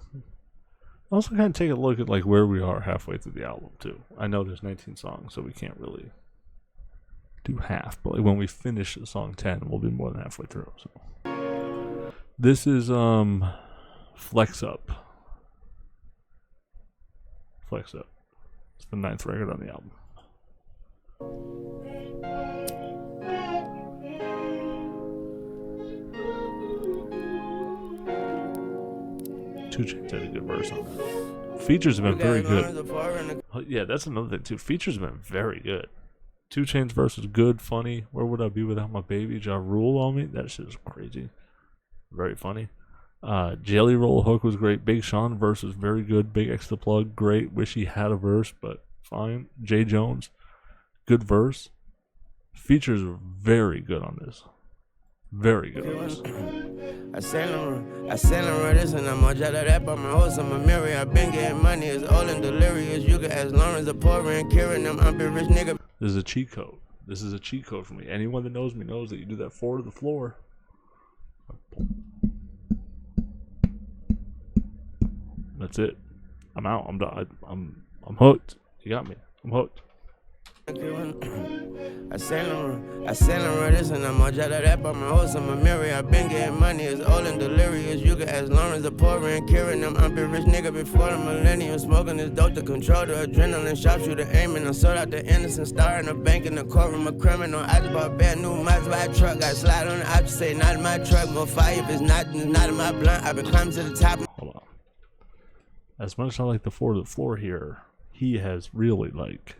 Also, kind of take a look at like where we are halfway through the album too. I know there's 19 songs, so we can't really do half. But like when we finish song 10, we'll be more than halfway through. So this is Flex Up. Flex Up. It's the 9th record on the album. Two Chainz had a good verse on that. Features have been very good. Yeah, that's another thing too. Features have been very good. 2 Chainz verse was good, funny. Where would I be without my baby? Ja Rule on me. That shit is crazy. Very funny. Jelly Roll hook was great. Big Sean verse was very good. Big X the Plug, great. Wish he had a verse, but fine. Jay Jones, good verse. Features are very good on this. Very good on this. I send them this and I'm all out of that by my host. I'm a mirror. I've been getting money. It's old and delirious. You can ask Lawrence, the poor and Kieran. I'm a rich nigga. This is a cheat code. This is a cheat code for me. Anyone that knows me knows that you do that 4 to the floor. That's it. I'm out. I'm done. I'm hooked. You got me. I'm hooked. I send them this and I'm all out of that by my host. I'm a mirror. I've been getting money. It's old and delirious. You can ask Lawrence, the poor and Kieran. I'm a rich nigga before the millennium. Smoking this dope to control the adrenaline. Sharpshooter aiming. I sold out the innocent star in the bank in the courtroom. A criminal. I just bought a brand new Maserati truck. Got slide on the option. Say not in my truck. More fire if it's not in my blunt. I've been climbing to the top. Hold on. As much as I like the 4 to the floor here, he has really like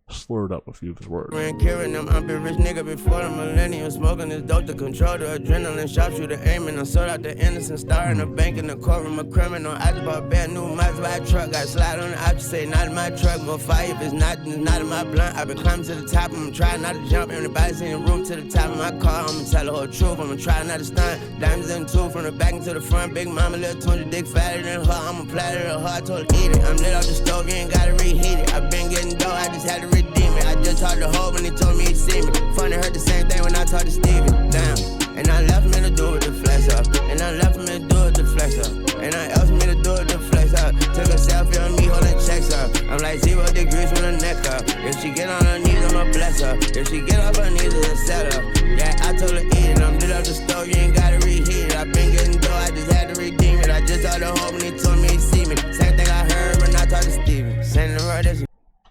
slurred up a few of his words. Kieran, I'm a rich nigga before the millennium. Smoking this dope to control the adrenaline. Sharpshooter aiming. I sold out the innocent star in the bank in the courtroom. A criminal. I just bought a brand new Maserati truck. Got slide on the option. Say not in my truck. More fire if it's not in my blunt. I've been climbing to the top. I'm trying not to jump. Everybody's in the room to the top of my car. I'ma tell the whole truth. I'ma try not to stunt. Diamonds in 2 from the back into the front. Big mama, little 200 dick fatter than her. I'ma platter her. I told her eat it. I'm lit off the stove. You ain't gotta reheat it. I've been getting dough. I just had to redeem it. I just talked to Hope when he told me he'd see me. Funny, heard the same thing when I talked to Stevie. Damn. And I left me to do it to flex up. And I left me to do it to flex up. And I asked me to do it to flex up. Took a selfie on me holding checks up. I'm like 0 degrees with a neck up. If she get on her knees, I'ma bless her. If she get off her knees, it's a setup. Yeah, I told her eat it. I'm lit up the stove, you ain't gotta reheat it. I've been getting dough, I just had to redeem it. I just talked to Hope when he told me he'd see me. Same thing I heard when I talked to Stevie. Sending the right this.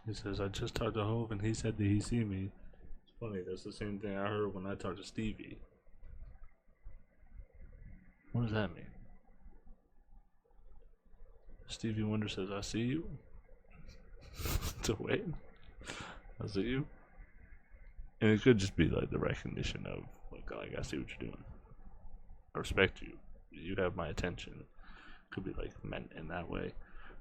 He says, I just talked to Hove and he said that he see me. It's funny, that's the same thing I heard when I talked to Stevie. What does that mean? Stevie Wonder says, I see you. So wait, I see you. And it could just be like the recognition of, like I see what you're doing. I respect you. You have my attention. Could be like meant in that way.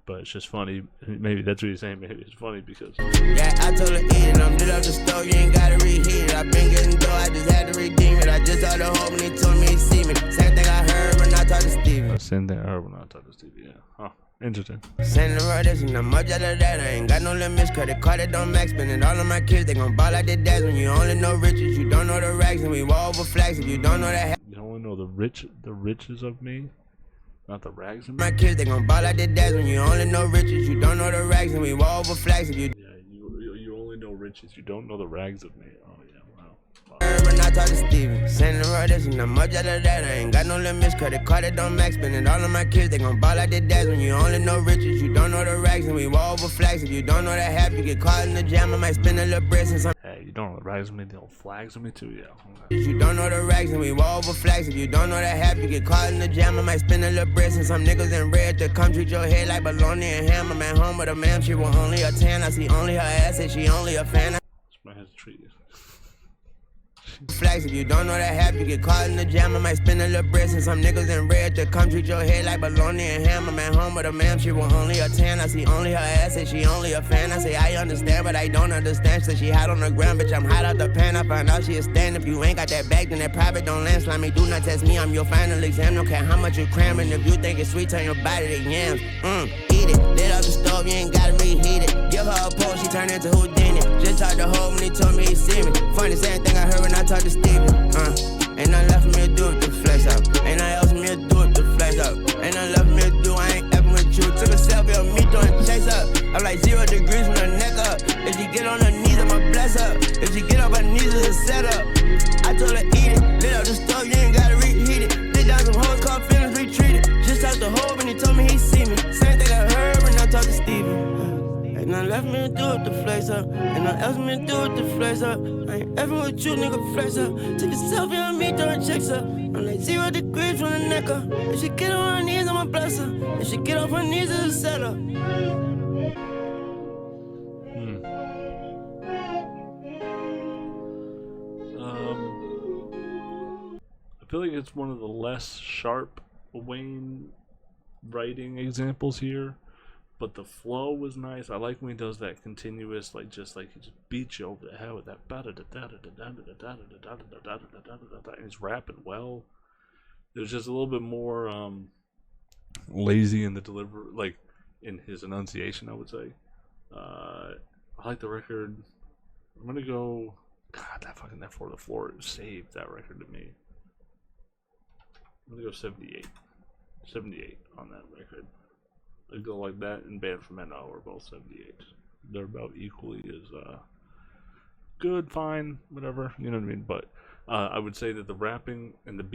But it's just funny. Maybe that's what he's saying. Maybe it's funny because. Yeah, I told her eat it. I'm lit up the stove. You ain't gotta reheat it. I've been getting dough. I just had to redeem it. I just talked to Hope when he told me he'd see me. Same thing I heard when I talked to Stevie. Same thing I heard when I talked to Stevie. Yeah. Huh. Interesting. Sending the right this and I'm much out of that. I ain't got no limits. Credit card that don't max. Spending all of my kids. They gon' ball like their dads. When you only know riches, you don't know the rags. And we wall over flags. If you don't know that. You only know the riches of me. Not the rags of me. My kids, they gon' ball like their dads. When you only know riches, you don't know the rags. And we wall over flags. If you you only know riches. You don't know the rags of me. Oh yeah, wow. When I talk to Stevie, sending the right missing. I'm much out of that, I ain't got no limits. Credit card, it don't max. Spending all of my kids, they gon' ball like the dads. When you only know riches, you don't know the racks. And we roll over flags. If you don't know that half, you get caught in the jam. I might spend a little bricks and some. Hey, you don't know the rags with me, the old flags with me too, yeah. You don't know the racks and we roll over flags. If you don't know that half, you get caught in the jam. I might spend a little bricks and some niggas in red to come treat your head like bologna and ham. I'm at home with a man, she was only a 10. I see only her ass and she only a fan. My head's treated. Flags, if you don't know that half, you get caught in the jam. I might spend a little bricks and some niggas in red to come treat your head like bologna and ham. I'm at home with a man, she was only a 10. I see only her ass and she only a fan. I say I understand, but I don't understand. So she hot on the ground, bitch, I'm hot out the pan. I find out she a stand. If you ain't got that bag, then that private don't land. Slime me, do not test me, I'm your final exam. Don't care how much you cramming. If you think it's sweet, turn your body to yams. Eat it, lit up the stove, you ain't gotta reheat it. Give her a pole, she turn into Houdini. Just talked to Hope when he told me he see me. Funny, same thing I heard when I talked to Stevie. Ain't nothing left for me to do with the flex up. Ain't nothing else for me to do with the flex up. Ain't nothing left for me to do, I ain't effing with you. Took a selfie of me throwing chase up. I'm like 0 degrees from the neck up. If she get on her knees, I'ma bless her. If she get on her knees, it's a setup. I told her eat it, lit up the stove, you ain't gotta reheat it. Did down some hoes, called feelings retreated. Just talked to Hope and he told me he see me. Same thing I heard when I talked to Stevie. Ain't nothing left me to do with the flex up. Ain't nothing else for me to do with the flex up. I ain't effing with you, nigga, flex up. Took a selfie on me throwing checks up. I'm like 0 degrees from the neck up. If she get on her knees, I'ma bless her. If she get off her knees, it's a setup. I feel like it's one of the less sharp Wayne writing examples here, but the flow was nice. I like when he does that continuous, like just like he just beats you over the head with that, and he's rapping well. There's just a little bit more lazy in the delivery, like in his enunciation, I would say. I like the record. I'm gonna go. God, that For the Floor saved that record to me. I'm gonna go 78. 78 on that record. I go like that, and Band from NO are both 78. They're about equally as good, fine, whatever, you know what I mean. But I would say that the rapping and the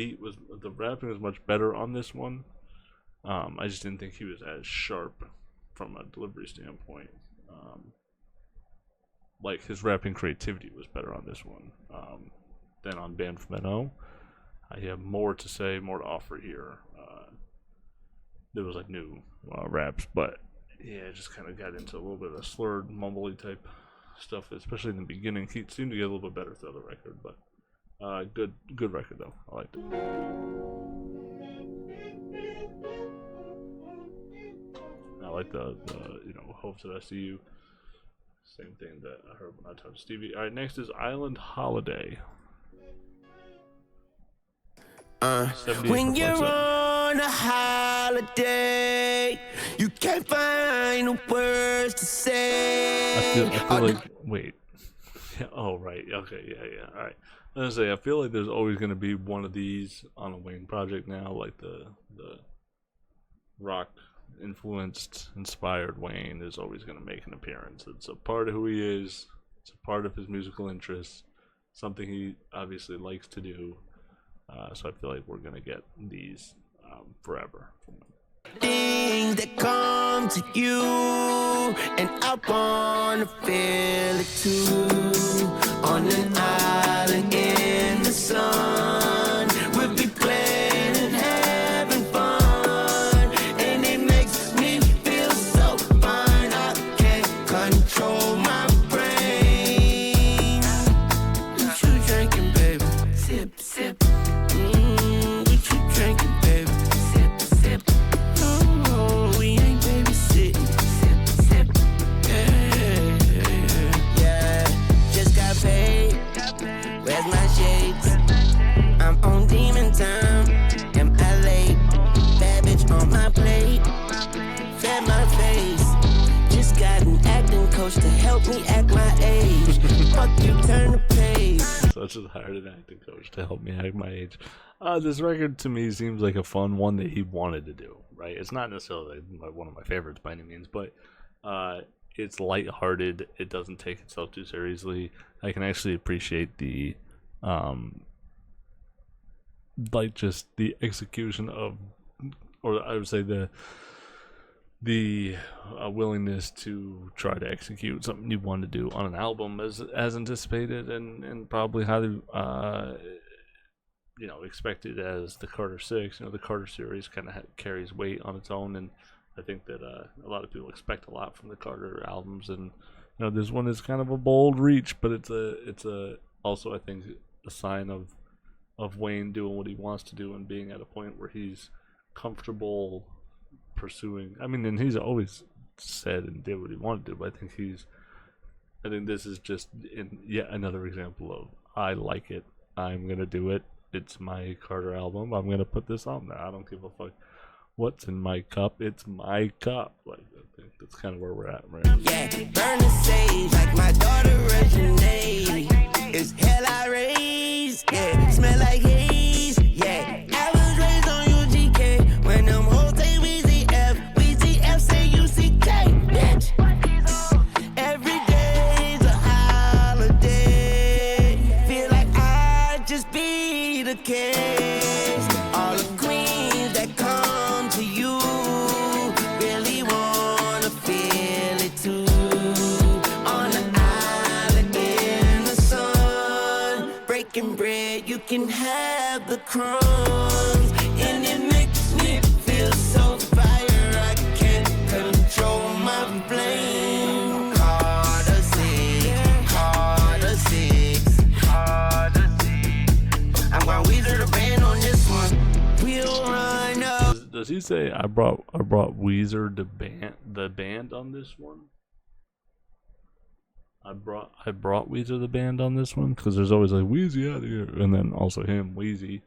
rapping was much better on this one. I just didn't think he was as sharp from a delivery standpoint. Like his rapping creativity was better on this one than on Band from NO. I have more to say, more to offer here. There was like new raps, but yeah, it just kind of got into a little bit of a slurred, mumbly type stuff, especially in the beginning. He seemed to get a little bit better through the record, but good record though. I liked it. I like the Hopes That I See You. Same thing that I heard when I talked to Stevie. All right, next is Island Holiday. When you're on a holiday, you can't find the words to say. I feel like, wait. Yeah, oh, right. Okay, yeah. All right. I was gonna say, I feel like there's always gonna be one of these on a Wayne project now, like the rock influenced, inspired Wayne is always gonna make an appearance. It's a part of who he is. It's a part of his musical interests. Something he obviously likes to do. So I feel like we're gonna get these forever. Things that come to you, and I wanna feel it too. On an island in the sun, we'll be playing and having fun, and it makes me feel so fine. I can't control my brain. What you drinking, baby? Sip, sip. What you drinking, baby? Sip, sip. Oh, we ain't babysitting. Sip, sip. Yeah. Just got paid. Where's my shades? I'm on demon time. Am I late? Bad bitch on my plate. Fed my face. Just got an acting coach to help me act my age. Fuck you, turn the page. Such as hired an acting coach to help me act my age. This record to me seems like a fun one that he wanted to do, right? It's not necessarily one of my favorites by any means, but it's lighthearted. It doesn't take itself too seriously. I can actually appreciate the like just the execution of, or I would say the willingness to try to execute something you want to do on an album as anticipated and probably highly expected as the Carter 6. The Carter series kind of carries weight on its own, and I think that a lot of people expect a lot from the Carter albums, and this one is kind of a bold reach, but it's a also, I think, a sign of Wayne doing what he wants to do and being at a point where he's comfortable pursuing. I mean, and he's always said and did what he wanted to do, but I think this is just yet another example of, I like it, I'm gonna do it, it's my Carter album, I'm gonna put this on there, I don't give a fuck what's in my cup, it's my cup. Like, I think that's kind of where we're at right now. Yeah, burn the sage like my daughter Reginae. It's hell I raised, yeah, smell like haze, yeah. I was raised on UGK when them hoes say Weezy F say UCK, bitch. Every day's a holiday, feel like I just be the case. All the queens that come to you really wanna feel it too. On the island in the sun, breaking bread, you can have the crumbs, and it makes me feel so fire. I can't control my flame. Carter 6. I'm going Weezer the band on this one. We'll run up. Does he say I brought Weezer the band on this one? I brought Weezer the band on this one, because there's always like Weezy out here, and then also him, Weezy.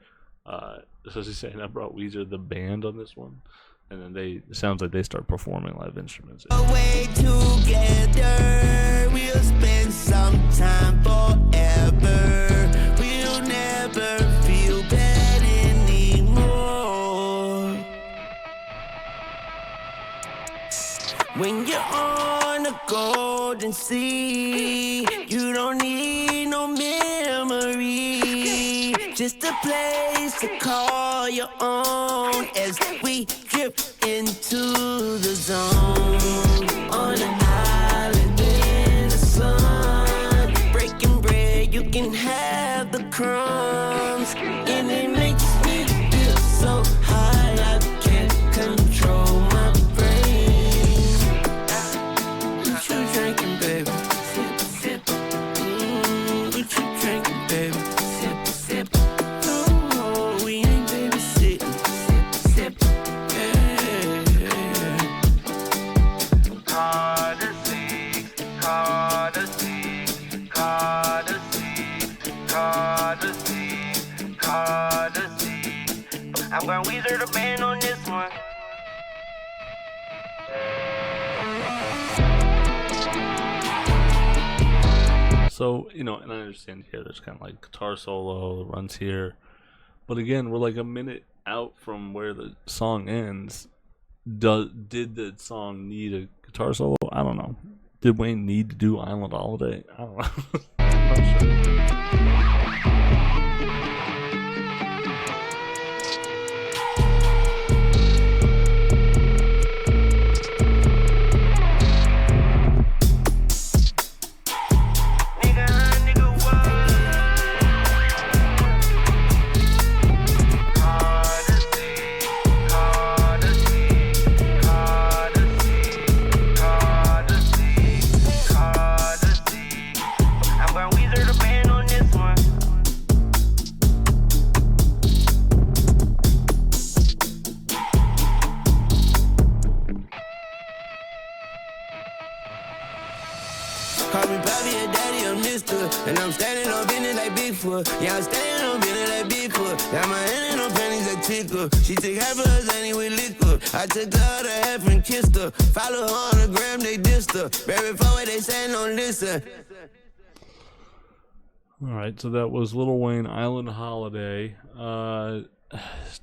So he's saying I brought Weezer the band on this one, and then it sounds like they start performing live instruments. Away together, we'll spend some time forever. We'll never feel bad anymore. When you're on a golden sea, you don't need no memory, just a place to call your own as we drift into the zone. On an island in the sun, breaking bread, you can have the crumbs, and it makes me feel so high I can't control my brain. What you drinking, baby? Sip, sip. What you drinking, baby? Sip, sip. No, we ain't babysitting. Sip, sip. Yeah. Carter 6. I'm going Weezer the band on this one. So, and I understand here there's kind of like guitar solo that runs here, but again, we're like a minute out from where the song ends. Did the song need a guitar solo? I don't know. Did Wayne need to do Island Holiday? I don't know. I'm not sure. Call me Bobby or Daddy or Mister, and I'm standing on business like Bigfoot. Yeah, I'm standing on business like Bigfoot. Got my hand in her panties that tickle. She took half of her Zanny with liquor. I took the other half and kissed her. Follow her on the gram, they dissed her. Right before they saying don't listen. Alright, so that was Lil Wayne, Island Holiday.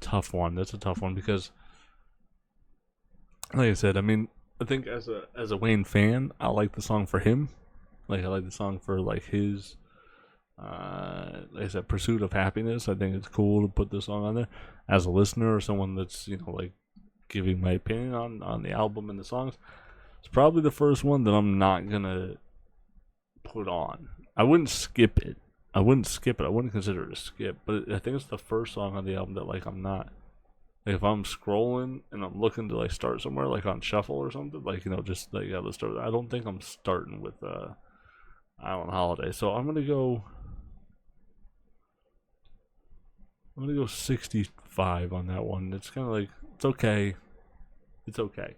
Tough one. That's a tough one because, like I said, I mean, I think as a Wayne fan, I like the song for him. Like, I like the song for, like, his Like I said, Pursuit of Happiness. I think it's cool to put this song on there. As a listener or someone that's, like giving my opinion on the album and the songs, it's probably the first one that I'm not gonna put on. I wouldn't skip it. I wouldn't consider it a skip, but I think it's the first song on the album that I'm not. Like, if I'm scrolling and I'm looking to start somewhere, on shuffle or something, just let's start. I don't think I'm starting with Island Holiday. So I'm gonna go 65 on that one. It's kind of it's okay. It's okay.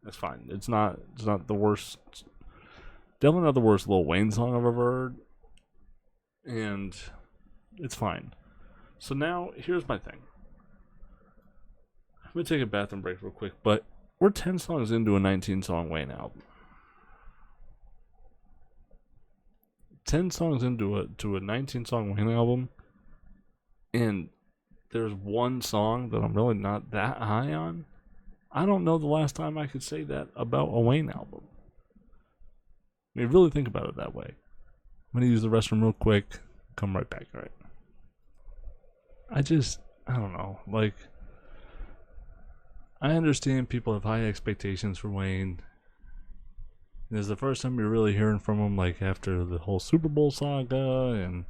That's fine. It's not the worst. Definitely not the worst Lil Wayne song I've ever heard. And it's fine. So now, here's my thing. I'm going to take a bathroom break real quick, but we're 10 songs into a 19-song Wayne album. 10 songs into a 19-song Wayne album, and there's one song that I'm really not that high on. I don't know the last time I could say that about a Wayne album. I mean, really think about it that way. I'm going to use the restroom real quick. Come right back, alright? I don't know. I understand people have high expectations for Wayne. This is the first time you're really hearing from him, after the whole Super Bowl saga, and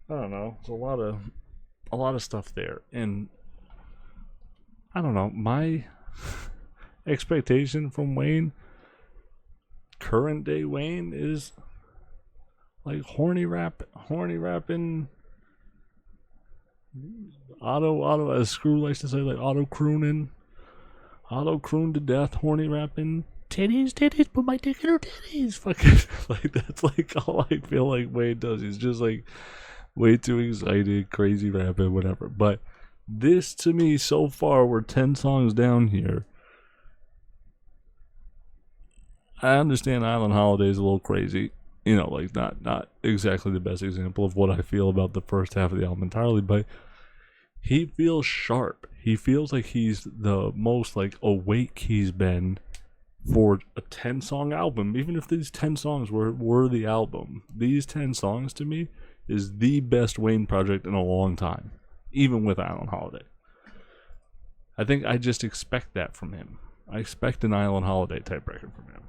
I don't know. There's a lot of stuff there, and I don't know. My expectation from Wayne, current day Wayne, is horny rapping. Auto, as Screw likes to say, auto croon to death, horny rapping. Titties, put my dick in her titties. Fucking, that's all I feel like Wayne does. He's just way too excited, crazy rapping, whatever. But this, to me, so far, we're 10 songs down here. I understand Island Holiday is a little crazy. Not exactly the best example of what I feel about the first half of the album entirely, but he feels sharp. He feels like he's the most awake he's been for a 10-song album. Even if these 10 songs were the album, these 10 songs to me is the best Wayne project in a long time, even with Island Holiday. I think I just expect that from him. I expect an Island Holiday type record from him.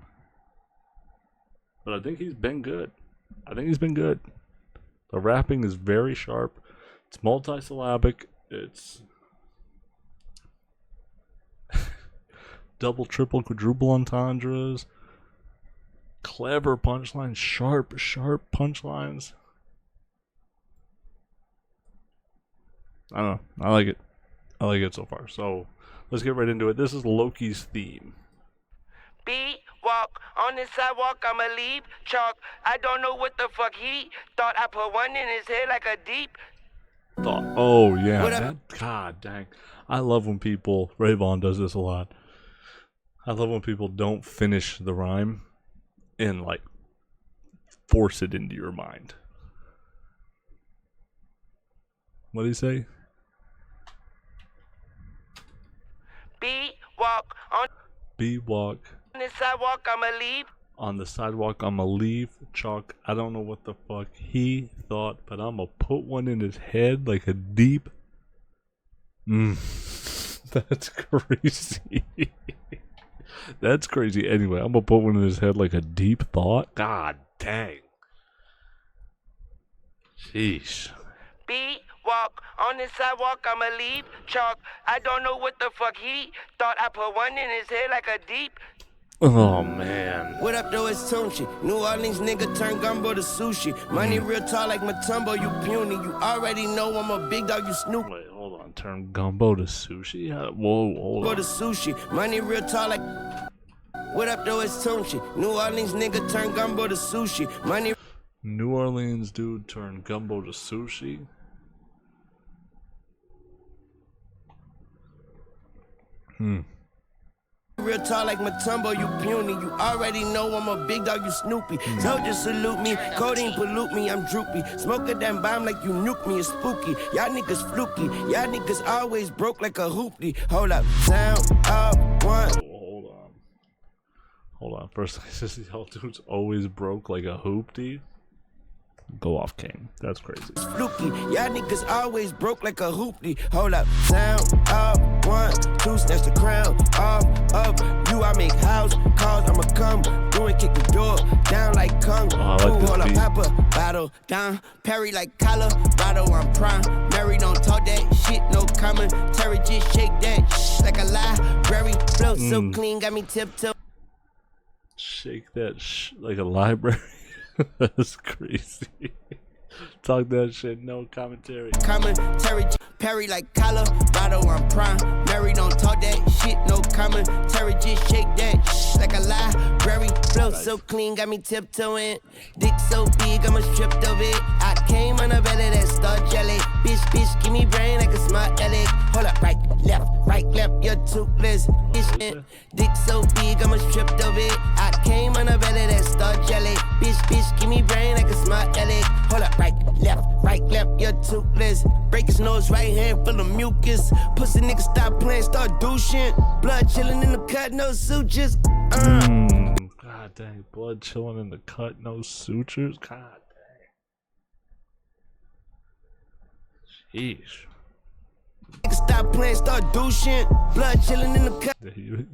But I think he's been good. The rapping is very sharp. It's multisyllabic. It's double, triple, quadruple entendres. Clever punchlines. Sharp punchlines. I don't know. I like it so far. So let's get right into it. This is Loki's theme. Walk on the sidewalk, I'ma leave chalk. I don't know what the fuck he thought. I put one in his head like a deep thought. Oh yeah, god dang. I love when people, Ray Vaughn does this a lot. I love when people don't finish the rhyme and force it into your mind. What did he say? walk on the sidewalk, I'ma leave. On the sidewalk, I'ma leave. Chalk, I don't know what the fuck he thought, but I'ma put one in his head like a deep. That's crazy. That's crazy. Anyway, I'm gonna put one in his head like a deep thought. God dang. Sheesh. Walk on the sidewalk, I'ma leave. Chalk, I don't know what the fuck he thought. I put one in his head like a deep. Oh man. What up though, it's Tunchi. New Orleans nigga turn gumbo to sushi. Money real tall like Matumbo, you puny. You already know I'm a big dog, you Snoop. Wait, hold on. Turn gumbo to sushi? Whoa, hold on. Go to sushi. Money real tall like. What up though, it's Tunchi. New Orleans nigga turn gumbo to sushi. Money. New Orleans dude turn gumbo to sushi? Real tall like Matumbo, you puny. You already know I'm a big dog, you Snoopy. So just salute me, codeine pollute me, I'm droopy. Smoke a damn bomb like you nuke me, it's spooky. Y'all niggas fluky, y'all niggas always broke like a hoopty. Hold up, sound up, one. Hold on. First, he says y'all dudes always broke like a hoopty. Go off, King. That's crazy. Fluky, y'all niggas always broke like a hoopty. Hold up, sound up, 1, 2, snatch the crown off, up. You, I make house calls, I'ma come through and kick the door down like Kung Fu. Hold up, Papa, bottle down, Perry like Colorado. I'm prime, Mary don't talk that shit, no commentary, just shake that shh like a library. Flow so clean, got me tiptoe. Shake that like a library. That's crazy. Talk that shit, no commentary. Commentary, Perry like Colorado, I'm prime. Mary don't talk that shit, no commentary, just shake that shh like a library. Flow so clean, got me tiptoeing. Dick so big, I'm stripped of it. I came on a belly that star jelly. Bitch, give me brain like a smart aleck. Hold up, right, left, you're toothless. Bitch, dick so big, I'm stripped of it. I came on a belly that star jelly. Bitch, give me brain like a smart aleck. Hold up, right, left, you're toothless. Break his nose, right hand full of mucus. Pussy nigga stop playing, start douching. Blood chilling in the cut, no sutures. God dang, blood chilling in the cut, no sutures. God dang. Sheesh. Nigga stop playing, start douching. Blood chilling in the cut. You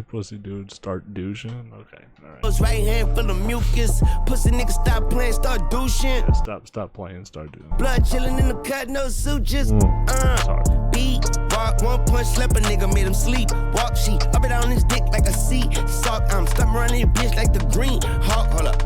pussy dude, start douching? Okay, alright. Right hand full of mucus. Pussy nigga stop playing, start douching. Yeah, stop playing, start doing. Blood chilling in the cut, no sutures. Beat, walk, 1 punch, slap a nigga, made him sleep. Walk, she up and down his dick like a sea. Sock, I'm stuck running your bitch like the green hawk. Hold up.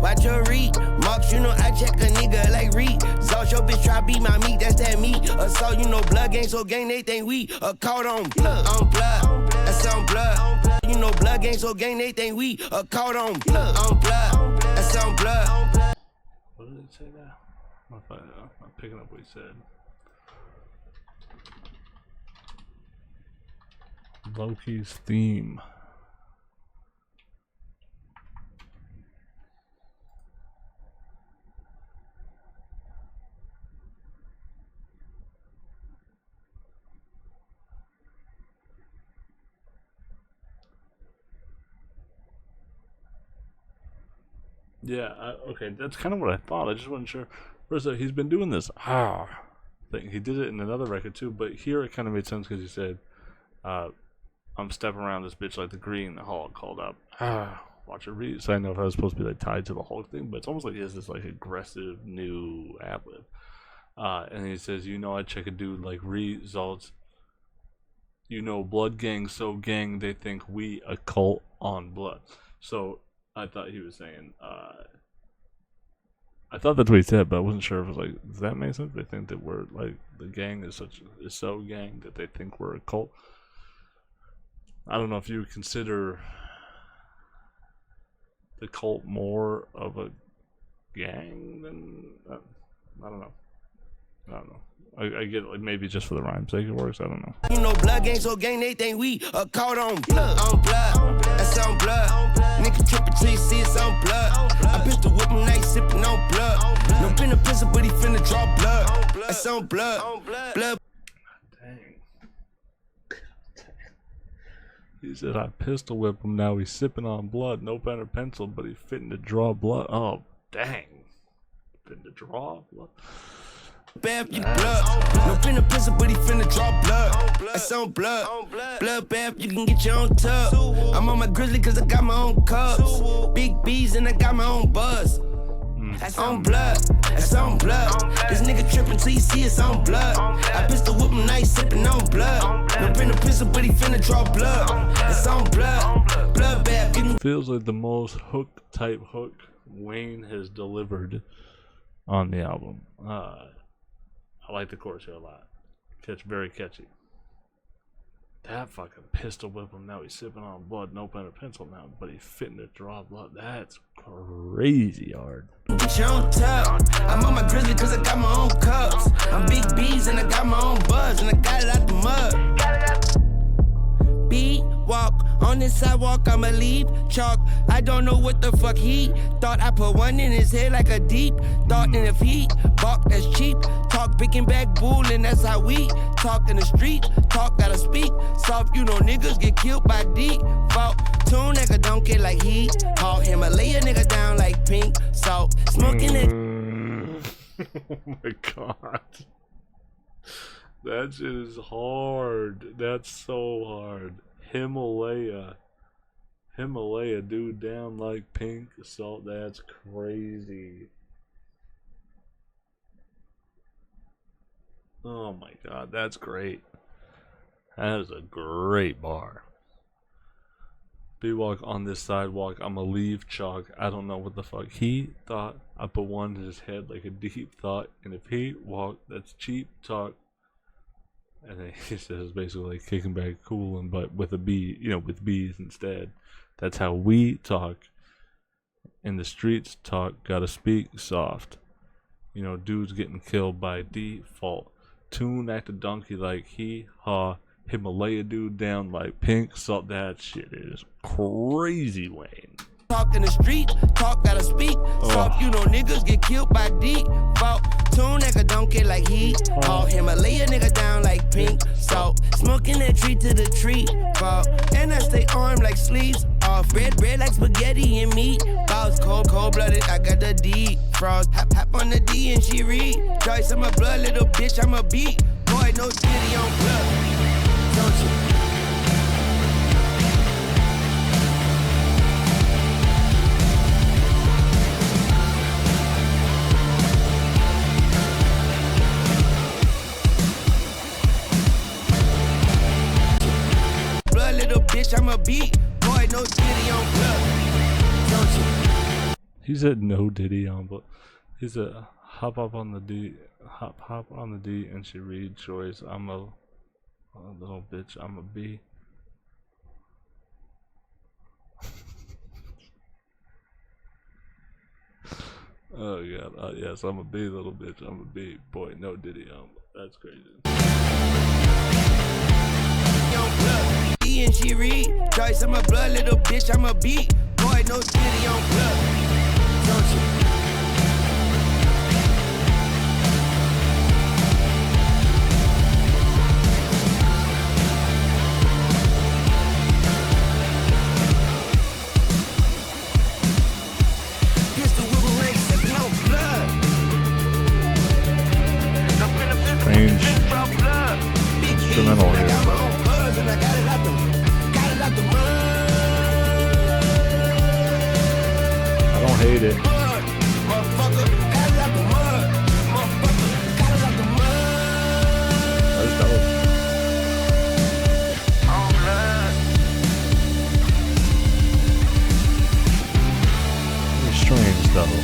Watch your read, marks, you know I check a nigga like Reed. Zalt your bitch try beat my meat, that's that meat. Assault, you know blood gang, so gang they think we caught on blood, that's on blood. You know blood gang, so gang they think we caught on blood, that's on blood. What did it say now? I'm picking up what he said. Loki's theme. Yeah, okay, that's kind of what I thought. I just wasn't sure. First, he's been doing this thing. He did it in another record too, but here it kind of made sense because he said, I'm stepping around this bitch like the Green Hulk called up. Watch it read. So I know if I was supposed to be like tied to the Hulk thing, but it's almost like he has this like aggressive new ad-lib. And he says, you know, I check a dude like results. You know, blood gang, so gang, they think we a cult on blood. So I thought he was saying, I thought that's what he said, but I wasn't sure if it was like, does that make sense? They think that we're like, the gang is so gang that they think we're a cult. I don't know if you would consider the cult more of a gang than, I don't know. I get it, like maybe just for the rhyme's sake it works, I don't know. You know blood gang, so gang they think we caught on blood, that's on blood. Nigga trippin' till you see it's on blood. I pistol whip him nice sippin' on blood. No been a pistol, but he finna draw blood. That's on blood, blood. Dang. He said I pistol whip him, now he's sipping on blood. No pen or pencil, but he's fitting to draw blood. Oh, dang. Fitting to draw blood? Bad you blood. No pen or pencil, but he finna draw blood. That's on blood. Blood bad, you can get your own tub. I'm on my grizzly cause I got my own cubs. Big B's and I got my own buzz. That's on blood, that's on blood. This nigga trippin' till you see it's on blood. I pistol whip him nice, sippin' on blood. No pen or pencil, but he finna draw blood. That's on blood, blood bad. Feels like the most hook type hook Wayne has delivered on the album. I like the chorus here a lot. Very catchy. That fucking pistol whip him, now he's sipping on blood, no pen or pencil now, but he's fitting to draw blood. That's crazy hard. Get your own tub. I'm on my grizzly cause I got my own cups. I'm Big B's and I got my own buzz and I got it out the mud. Beat, walk, on this sidewalk I'ma leave chalk. I don't know what the fuck he thought. I put one in his head like a deep thought. And if he balk, that's cheap talk. Picking back bull, and that's how we talk in the street. Talk gotta speak. Soft, you know niggas get killed by default. Two nigga don't get like heat. All Himalaya nigga down like pink salt. Smoking it. Oh my god. That shit is hard. That's so hard. Himalaya, dude, down like pink salt. That's crazy. Oh my god, that's great. That is a great bar. B-walk on this sidewalk, I'ma leave chalk. I don't know what the fuck he thought. I put one in his head like a deep thought. And if he walked, that's cheap talk. And then he says basically like kicking back cool, and but with a B, you know, with B's instead. That's how we talk. In the streets talk, gotta speak soft. You know, dudes getting killed by default. Tune act a donkey like he, ha. Himalaya dude down like pink salt. That shit is crazy, Wayne. Talk in the street, talk gotta speak. Soft, you know niggas get killed by default. Two nigga don't get like he. All Himalaya nigga down like pink salt. Smoking that tree to the tree fall. And I stay armed like sleeves off. Red like spaghetti and meat. Balls cold blooded. I got the D frost. Hop on the D and she read. Joyce, I'm a blood little bitch. I'm a beat. Boy, no titty on blood. Don't you? Blood little bitch, I'm a beat. Boy, no titty on blood. Don't you? He said no diddy on, but he said hop on the D, hop on the D, and she read choice. I'm a little bitch. I'm a B. Oh god, yes, I'm a B, little bitch. I'm a B. Boy, no diddy on. That's crazy. D and she read. Joyce, I'm a blood little bitch. I'm a beat. Boy, no titty on blood. Don't you? Strange instrumental here. I don't hate it. That's dope. Very strange though.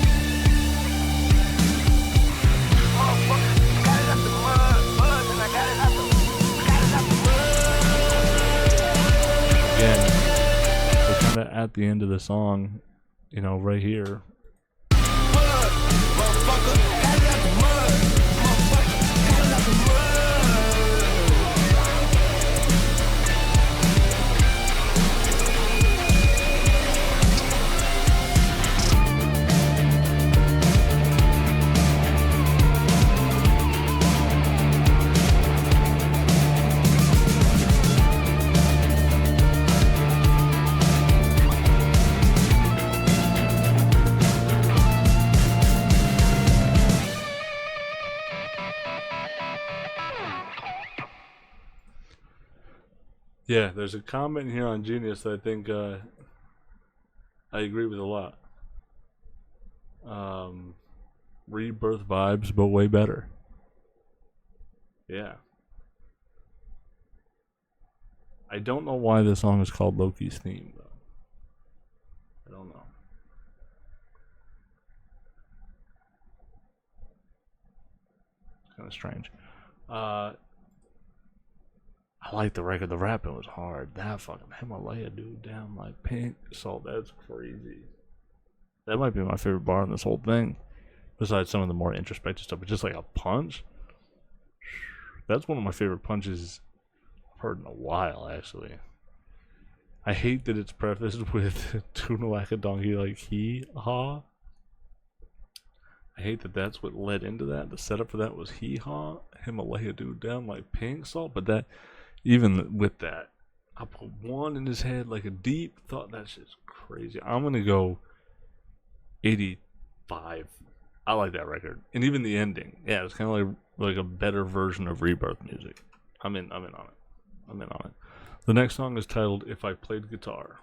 At the end of the song, you know, right here. Yeah, there's a comment here on Genius that I think I agree with a lot. Rebirth vibes, but way better. Yeah. I don't know why this song is called Loki's Theme, though. I don't know. It's kind of strange. I like the record. The rapping was hard. That fucking Himalaya dude down like pink salt. That's crazy. That might be my favorite bar in this whole thing. Besides some of the more introspective stuff, but just like a punch. That's one of my favorite punches I've heard in a while, actually. I hate that it's prefaced with tuna like a donkey like he ha. I hate that that's what led into that. The setup for that was Hee Haw, Himalaya Dude Down like Pink Salt. But that, even with that, I put one in his head like a deep thought. That's just crazy. I'm going to go 85. I like that record. And even the ending. Yeah, it's kind of like a better version of Rebirth music. I'm in on it. The next song is titled If I Played Guitar.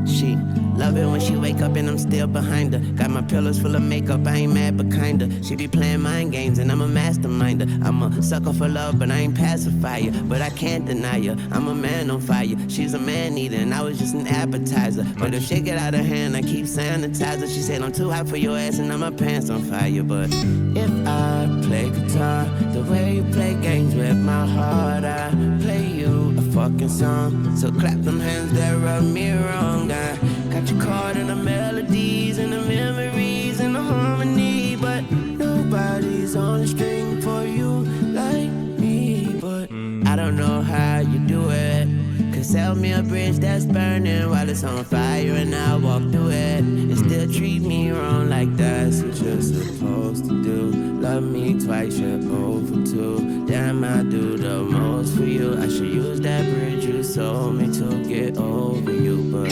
She love it when she wake up and I'm still behind her. Got my pillows full of makeup, I ain't mad but kinda. She be playing mind games and I'm a masterminder. I'm a sucker for love but I ain't pacifier. But I can't deny her, I'm a man on fire. She's a man eater and I was just an appetizer. But if shit get out of hand, I keep sanitizer. She said I'm too hot for your ass and now my pants on fire. But if I play guitar the way you play games with my heart, I play you a fucking song. So clap them hands that rub me wrong. I got you caught in the melodies and the memories and the harmony, but nobody's on the string for you like me. But I don't know how you do it. Cause sell me a bridge that's burning while it's on fire and I walk through it and still treat me wrong like that's what you're supposed to do. Love me twice, you're over two. Damn, I do the most for you. I should use that bridge you sold me to get over you. But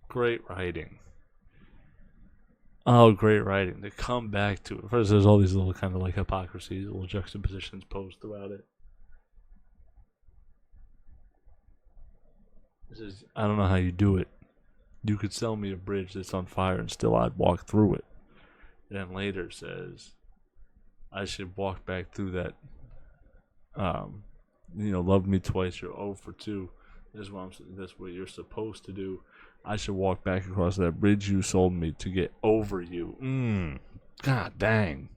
great writing. Oh, great writing. To come back to it. First, there's all these little kind of like hypocrisies, little juxtapositions posed throughout it. I don't know how you do it. You could sell me a bridge that's on fire and still I'd walk through it. And then later says, I should walk back through that. Love me twice, you're 0 for 2. That's what you're supposed to do. I should walk back across that bridge you sold me to get over you. God dang.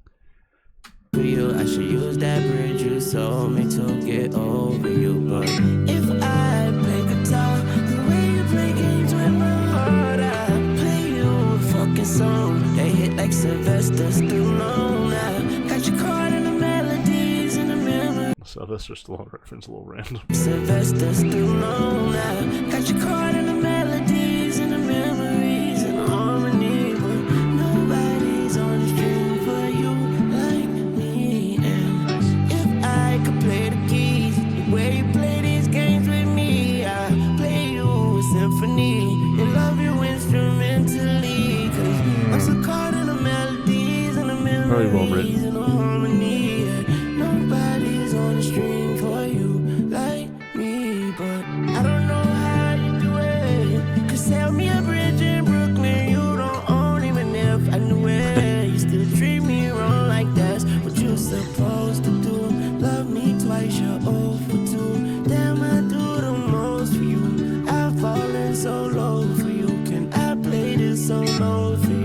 For you, I should use that bridge you sold me to get over you. But if I play guitar the way you play games with my heart, I play you a fucking song. They hit like Sylvester Stallone. I got you caught in the melodies and the memories. Sylvester Stallone reference, a little random. Sylvester Stallone. I got you caught in the melodies and the memories and the harmony, but nobody's on the string for you like me. And if I could play the keys the way you play these games with me, I play you a symphony and love you instrumentally. Cause I'm so caught in the melodies and the Very well memories written. and the harmony. And nobody's on the string for you like me. But I don't know how you do it. Cause sell me a bridge in Brooklyn you don't own, even if I knew it. You still treat me wrong like that's what you're supposed to do. Love me twice, you're 0 for 2. Damn, I do the most for you. I've fallen so low for you. Can I play this so low for you?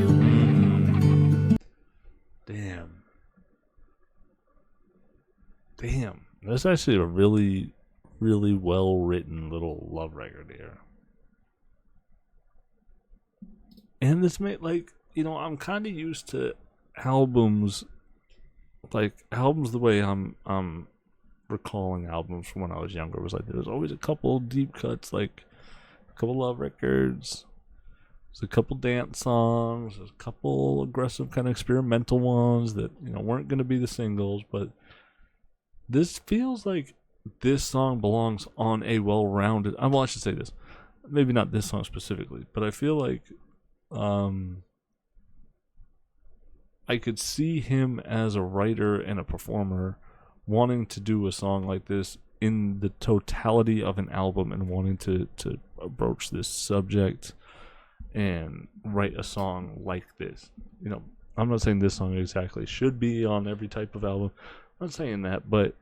Damn. That's actually a really, really well written little love record here. And this I'm kind of used to albums, the way I'm recalling albums from when I was younger. It was like there's always a couple deep cuts, like a couple love records, there's a couple dance songs, there's a couple aggressive kind of experimental ones that weren't going to be the singles, but this feels like this song belongs on a well-rounded. I should say this, maybe not this song specifically, but I feel like I could see him as a writer and a performer wanting to do a song like this in the totality of an album and wanting to broach this subject and write a song like this. I'm not saying this song exactly should be on every type of album. I'm not saying that, but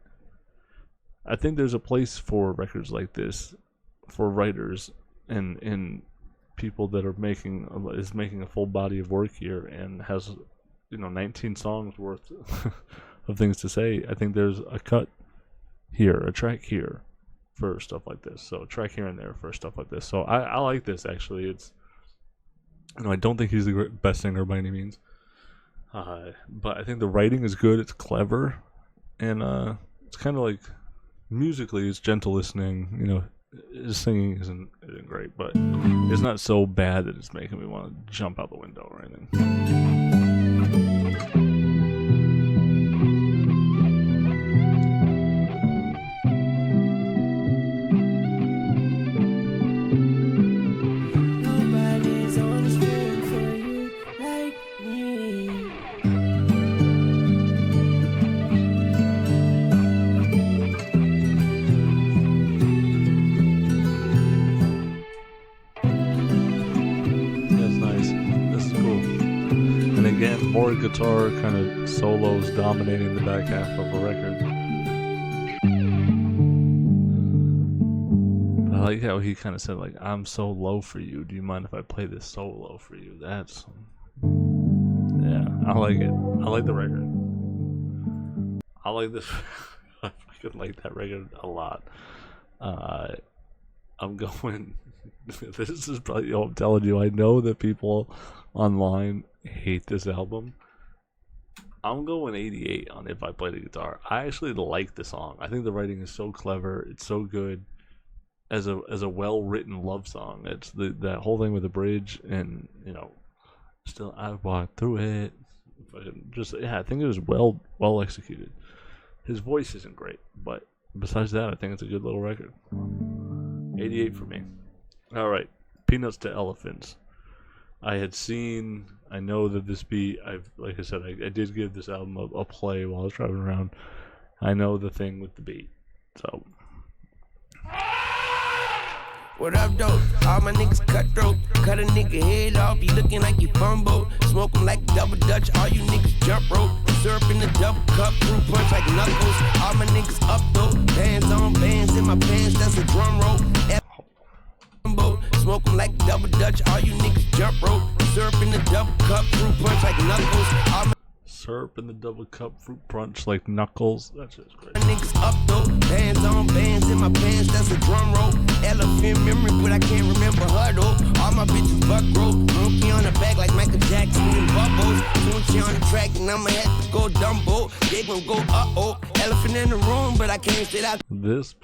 I think there's a place for records like this for writers and people that are making a full body of work here and has 19 songs worth of things to say. I think there's a cut here, a track here for stuff like this. So a track here and there for stuff like this. So I like this actually. It's I don't think he's the best singer by any means, but I think the writing is good. It's clever, and it's kind of like musically it's gentle listening. his singing isn't great, but it's not so bad that it's making me want to jump out the window or anything. Nobody's on the street for you like me. That's nice. This is cool. And again, more guitar kind of solos dominating the back half of a record. I like how he kind of said, like, I'm so low for you. Do you mind if I play this solo for you? That's... Yeah, I like it. I like the record. I like this. I fucking like that record a lot. I'm going... This is probably... I'm telling you, I know that people online hate this album. I'm going 88 on If I Play the Guitar. I actually like the song. I think the writing is so clever. It's so good. As a well-written love song. It's that whole thing with the bridge and, you know, still I walk through it. Just, yeah, I think it was well executed. His voice isn't great, but besides that, I think it's a good little record. 88 for me. All right, Peanuts to Elephants. I know that this beat, like I said, I did give this album a play while I was driving around. I know the thing with the beat, so... What up, though? All my niggas cutthroat. Cut a nigga head off, he looking like you fumble. Smoke 'em like double Dutch, all you niggas jump rope. Syrup in the double cup, fruit punch like knuckles. All my niggas up, though. Bands on bands in my pants, that's a drum roll. Smoke 'em like double Dutch, all you niggas jump rope. Syrup in the double cup, fruit punch like knuckles. All my Syrup in the double cup, fruit punch like knuckles. That's just great. niggas up though, bands on bands in my pants, that's a drum roll. Elephant memory, but I can't remember her though. All my bitches buck rope, monkey on the back like Michael Jackson and Bubbles. Monkey on the track and I'ma have to go Dumbo. They gon' go uh-oh, elephant in the room, but I can't sit out This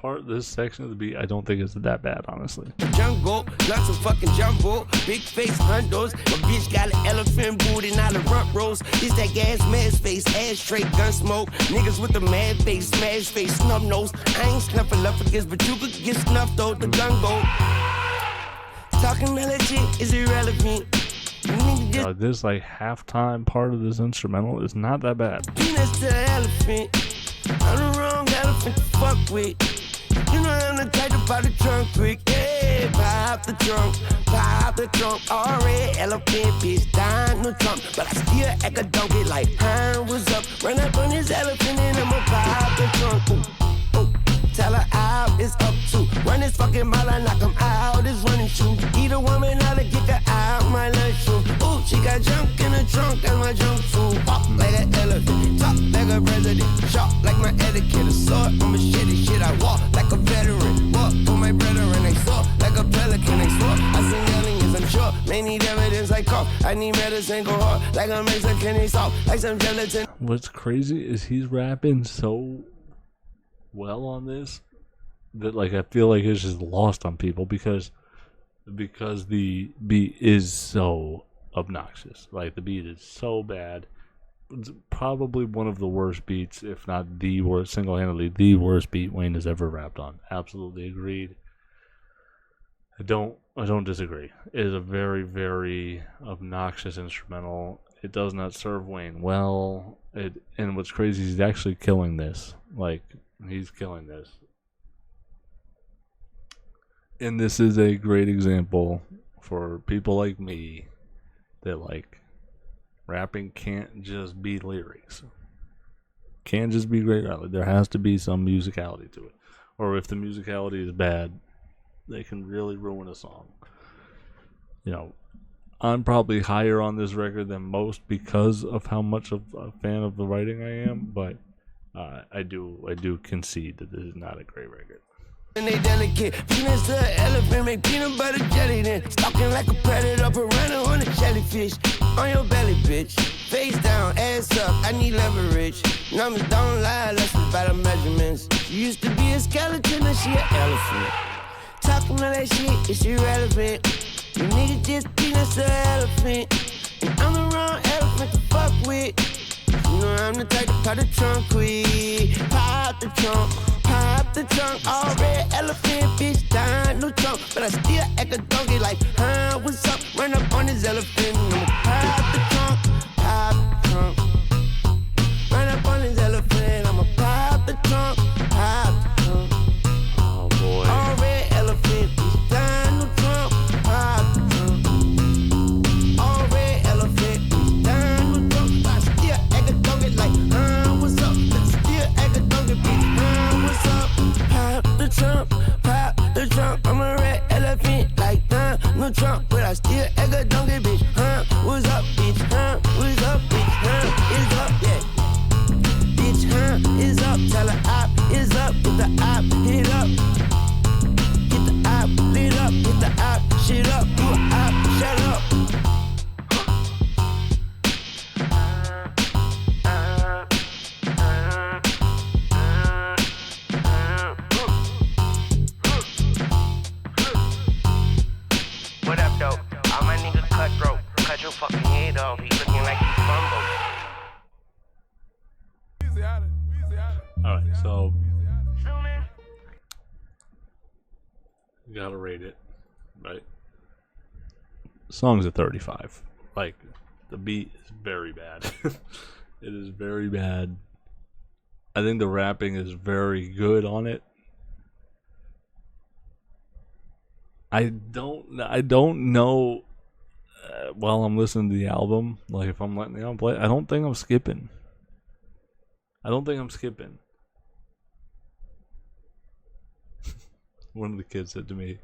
section of the beat, I don't think is that bad, honestly. the jungle. Got some fucking jumbo, big face hundos. My bitch got an elephant booty, not a rump roast. This that gas mad space, ashtray, gun smoke. Niggas with the mad face, smash face, snub nose. I ain't snuffleupagus, but you could get snuffed though, the gun go. Talking melody is irrelevant. You need to just This like halftime part of this instrumental is not that bad. peanuts to the elephant. I'm the wrong elephant to fuck with. You know I'm the type to pop the trunk quick. Yeah, pop the trunk. All red elephant, bitch, dying no trunk. But I still act a donkey like, what's up? Run up on this elephant and I'ma pop the trunk. Ooh, ooh. Tell her out, it's up to. Run this fucking mile, I knock him out, it's running shoe. Eat a woman out and kick her out, my lunchroom. Ooh, she got junk in the trunk, that's my junk food. Walk like an elephant, talk like a president. Sharp like my etiquette, a sword, I'm a shitty shit. I walk like a veteran, walk for my brethren. They soar like a pelican, they soar. I sing aliens, I'm sure. They need evidence like cough. I need medicine, go hard like a Mexican, they soft like some gelatin. What's crazy is he's rapping so well on this that like I feel like it's just lost on people because the beat is so obnoxious. Like the beat is so bad. It's probably one of the worst beats, if not the worst, single-handedly the worst beat Wayne has ever rapped on. Absolutely agreed. I don't disagree. It is a very, very obnoxious instrumental. It does not serve Wayne well. And what's crazy is he's actually killing this. Like, he's killing this. And this is a great example for people like me that, like, rapping can't just be lyrics. Can't just be great rap. There has to be some musicality to it. Or if the musicality is bad, they can really ruin a song. You know, I'm probably higher on this record than most because of how much of a fan of the writing I am, but I do concede that this is not a great record. And they delicate, peanuts to an elephant, make peanut butter jelly then. Stalking like a predator, piranha on a jellyfish. On your belly, bitch. Face down, ass up, I need leverage. Numbers don't lie, let's about the measurements. She used to be a skeleton, and she an elephant. talking all that shit, it's irrelevant. You niggas just peanuts to an elephant. And I'm the wrong elephant to fuck with. You know I'm the type to pop the trunk quick. Pop the trunk, all red elephant, bitch, dying, no trunk. But I still act a donkey like, what's up? Run up on this elephant, I'ma pop the trunk. Run up on this elephant, I'ma pop the trunk. Oh boy. All red elephant, bitch, dying, no trunk. Pop the trunk. All red elephant, bitch, dying, no trunk. But I still act a donkey like, what's up? But I still act a donkey, bitch, what's up? Pop the trunk, I'm a red elephant like no trunk, but I still act a donkey, bitch. What's up, bitch? What's up, bitch? It's up, yeah. Bitch, it's up. Tell her op, it's up. Get the op, hit up. Get the op, lit up. Get the op, shit up. You a op, shut up. What up, though? All my niggas cutthroat. Cut your fucking head off. He looking like he's fumbled. Alright, so you gotta rate it, right? The song's at 35. Like, the beat is very bad. It is very bad. I think the rapping is very good on it. I don't know while I'm listening to the album, like if I'm letting the album play, I don't think I'm skipping. One of the kids said to me,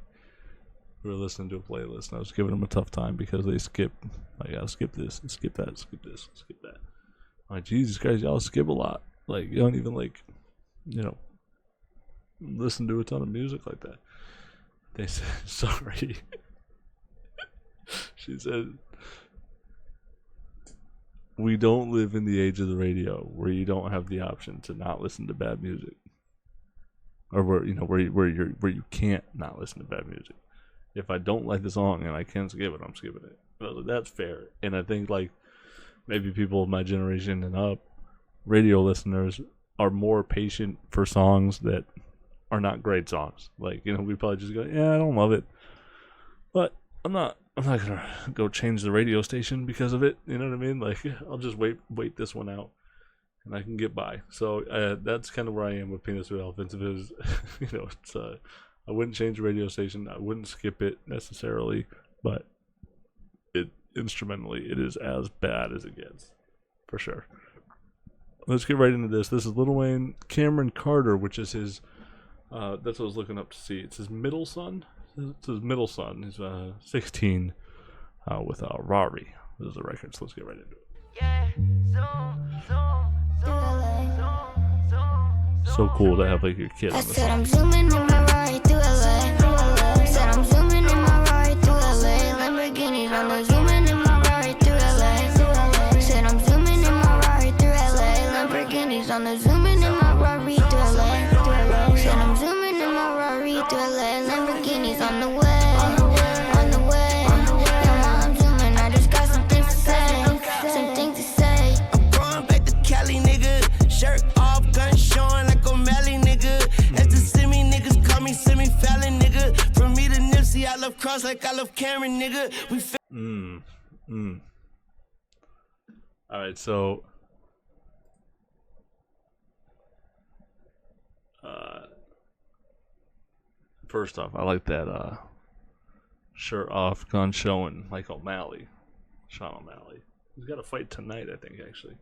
we were listening to a playlist, and I was giving them a tough time because they skip. I gotta skip this, and skip that, skip this, skip that. I'm like, Jesus Christ, y'all skip a lot. Like, you don't even, like, you know, listen to a ton of music like that. They said, sorry. She said, we don't live in the age of the radio where you don't have the option to not listen to bad music, or where you can't not listen to bad music. If I don't like the song and I can skip it, I'm skipping it. I was like, that's fair. And I think, like, maybe people of my generation and up, radio listeners, are more patient for songs that are not great songs. Like, you know, we probably just go, yeah, I don't love it, but I'm not gonna go change the radio station because of it. You know what I mean? Like, I'll just wait this one out, and I can get by. So that's kind of where I am with Penis with Elephants. It is, you know, it's I wouldn't change the radio station. I wouldn't skip it necessarily, but instrumentally, it is as bad as it gets, for sure. Let's get right into this. This is Lil Wayne, Cameron Carter, which is his. That's what I was looking up to see. It's his middle son. It's his middle son. He's 16 with Rari. This is the record, so let's get right into it. So cool to have, like, your kid on this. Said I'm zooming in my ride through LA. Said I'm zooming in my ride through LA. Lamborghinis on the zooming in my ride through LA. Said I'm zooming in my ride through LA. Lamborghinis on the zooming in my Rari through LA. Said I'm zooming in my Rari through LA. Lamborghinis on the way. On the way. Yeah, while I'm zooming, I just got some things to say. Some things to say. I'm going back to Cali, nigga. Shirt off, gun showing like O'Malley, nigga. As the semi niggas call me semi-fallon, nigga. From me to Nipsey, I love Cross like I love Cameron, nigga. We Alright, so first off, I like that shirt off, gun showing like O'Malley. Sean O'Malley. He's got a fight tonight, I think, actually.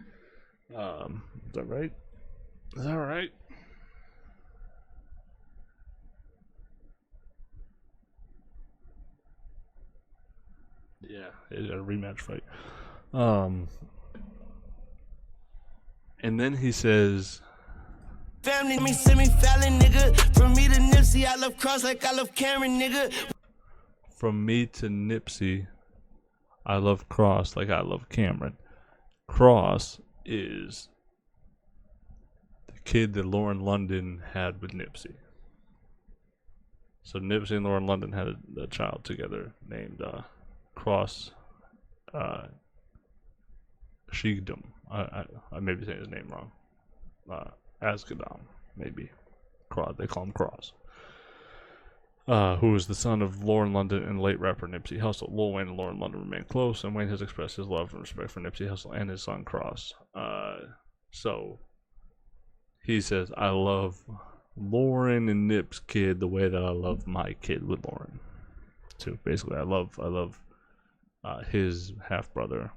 Is that right? Is that right? Yeah, he's got a rematch fight. And then he says, family, me semi-fallon, nigga. From me to Nipsey, I love Cross like I love Cameron, nigga. from me to Nipsey, I love Cross like I love Cameron. Cross is the kid that Lauren London had with Nipsey. So Nipsey and Lauren London had a child together named Cross Shigdom. I may be saying his name wrong. Asgadam, maybe. They call him Cross. Who is the son of Lauren London and late rapper Nipsey Hussle. Lil Wayne and Lauren London remain close, and Wayne has expressed his love and respect for Nipsey Hussle and his son Cross. So he says, I love Lauren and Nip's kid the way that I love my kid with Lauren. So basically, I love his half brother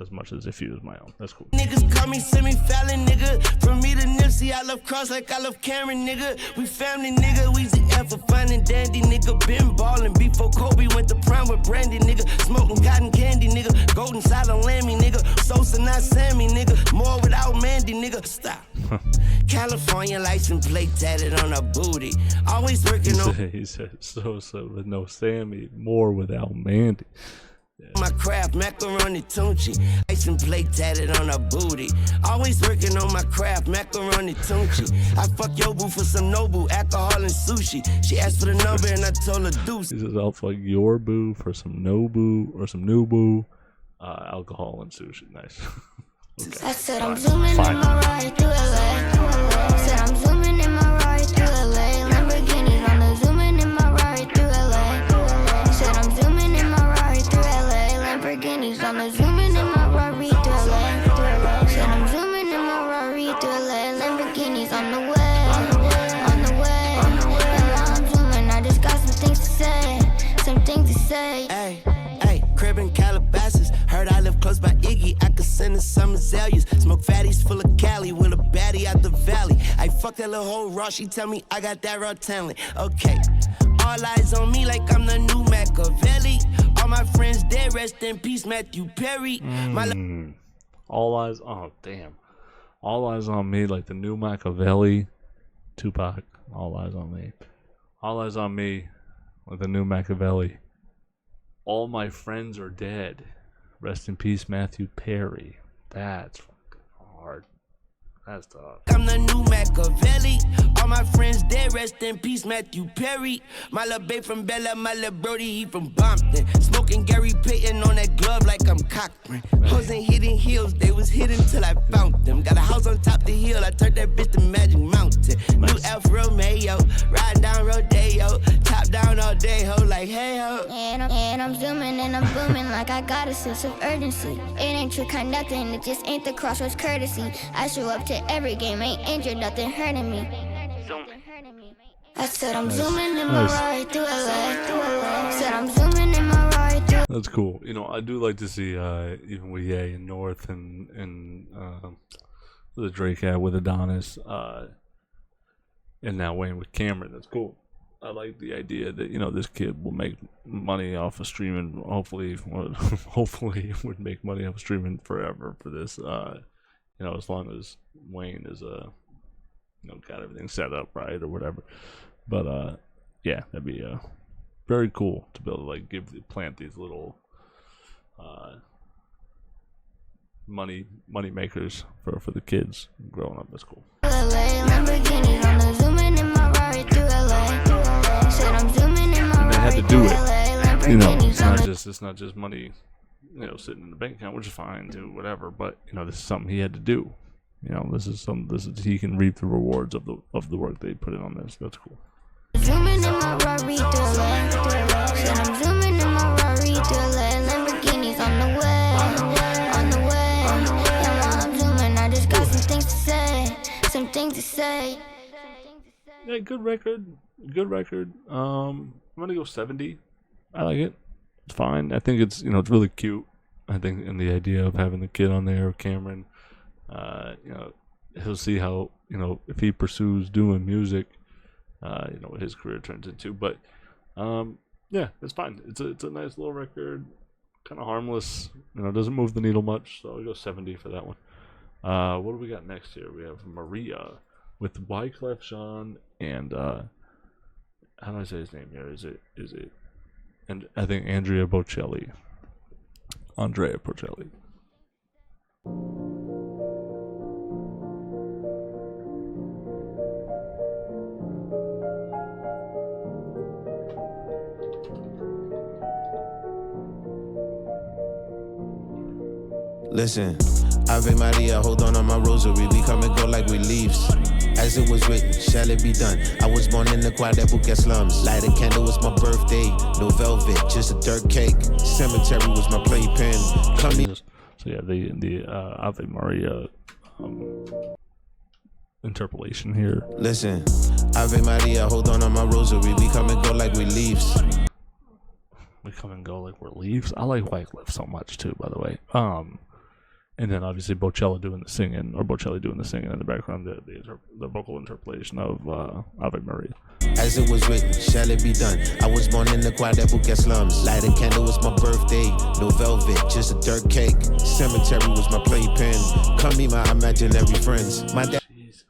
as much as if he was my own. That's cool. Niggas call me semi-fallon, nigga. From me to Nipsey, I love Cross like I love Cameron, nigga. We family, nigga. We the F for fine and dandy, nigga. Been ballin' before Kobe went to prime with Brandy, nigga. Smoking cotton candy, nigga. Golden silent lammy, nigga. Sosa, not Sammy, nigga. More without Mandy, nigga. Stop. California license plate tatted on her booty. Always working on. He said Sosa with no Sammy, more without Mandy. My craft, macaroni tunchi. License plate tatted on her booty. Always working on my craft, macaroni tunchi. I fuck your boo for some Nobu, alcohol and sushi. She asked for the number and I told her deuce. He says, I'll fuck your boo for some Nobu or some Nubu, alcohol and sushi. Nice. Okay. I said I'm zooming in my ride through LA. Said I'm zooming in my ride through LA. Lamborghinis on the zooming in my ride through LA. Said I'm zooming in my ride through LA. Lamborghinis on the zooming in my Rari through LA. Said I'm zooming in my Rari through LA. Lamborghinis on the way, on the way. And while I'm zooming, I just got some things to say, some things to say. Hey, crib in Calabasas. Heard I live close by Iggy. I could send her some azaleas. Smoke fatties full of Cali with a baddie out the valley. I fuck that little hoe raw. She tell me I got that raw talent. Okay. All eyes on me like I'm the new Machiavelli. All my friends dead, rest in peace, Matthew Perry. All eyes, oh damn. All eyes on me like the new Machiavelli. Tupac, all eyes on me. All eyes on me like the new Machiavelli. All my friends are dead. Rest in peace, Matthew Perry. That's fucking hard. That's tough. I'm the new Machiavelli. All my friends dead, rest in peace, Matthew Perry. My little babe from Bella, my little Brody, he from Bompton. Smoking Gary Payton on that glove like I'm Cochran. Hoes ain't hitting heels, they was hidden till I found them. Got a house on top the hill, I turned that bitch to Magic Mountain. New Alfa Romeo, riding down Rodeo. Top down all day, ho, like hey ho. And I'm zooming and I'm booming like I got a sense of urgency. It ain't trick or nothing, it just ain't the crossroads courtesy. I show up to every game, ain't injured, nothing hurting me. I said I'm zooming in my ride through LA. Said I'm zooming in my ride through. That's cool. You know, I do like to see even with Ye and North and the Drake had with Adonis, and now Wayne with Cameron. That's cool. I like the idea that, you know, this kid will make money off of streaming. Hopefully would make money off of streaming forever for this. You know, as long as Wayne is you know, got everything set up right or whatever. But yeah, that'd be very cool to be able to like plant these little money makers for the kids growing up. That's cool. And they had to do it. You know, it's not just money, you know, sitting in the bank account, which is fine too, whatever. But you know, this is something he had to do. You know, this is he can reap the rewards of the work they put in on this. That's cool. Zooming in my Rari through LA. Said I'm zooming in my Rari through LA. Lamborghinis on the way, on the way. And while I'm zooming, I just got some things to say, some things to say. Yeah, good record. I'm gonna go 70. I like it. It's fine. I think it's, you know, it's really cute. I think, and the idea of having the kid on there, Cameron. You know, he'll see how, you know, if he pursues doing music, you know, what his career turns into. But yeah, it's fine. It's a nice little record, kind of harmless. You know, doesn't move the needle much. So I'll go 70 for that one. What do we got next here? We have Maria with Wyclef Jean and how do I say his name here? Is it? And I think Andrea Bocelli. Listen, Ave Maria, hold on my rosary. We come and go like we leaves. As it was written, shall it be done? I was born in the Quadruple slums. Light a candle, it's my birthday. No velvet, just a dirt cake. Cemetery was my playpen. So yeah, the Ave Maria interpolation here. Listen, Ave Maria, hold on my rosary. We come and go like we leaves. We come and go like we're leaves. I like Wycliffe so much too, by the way. And then obviously Bocelli doing the singing in the background, the vocal interpolation of Ave Maria. As it was written, shall it be done? I was born in the Quadruple slums. Light a candle, it's my birthday. No velvet, just a dirt cake. Cemetery was my playpen. Come meet my imaginary friends. My dad. Jesus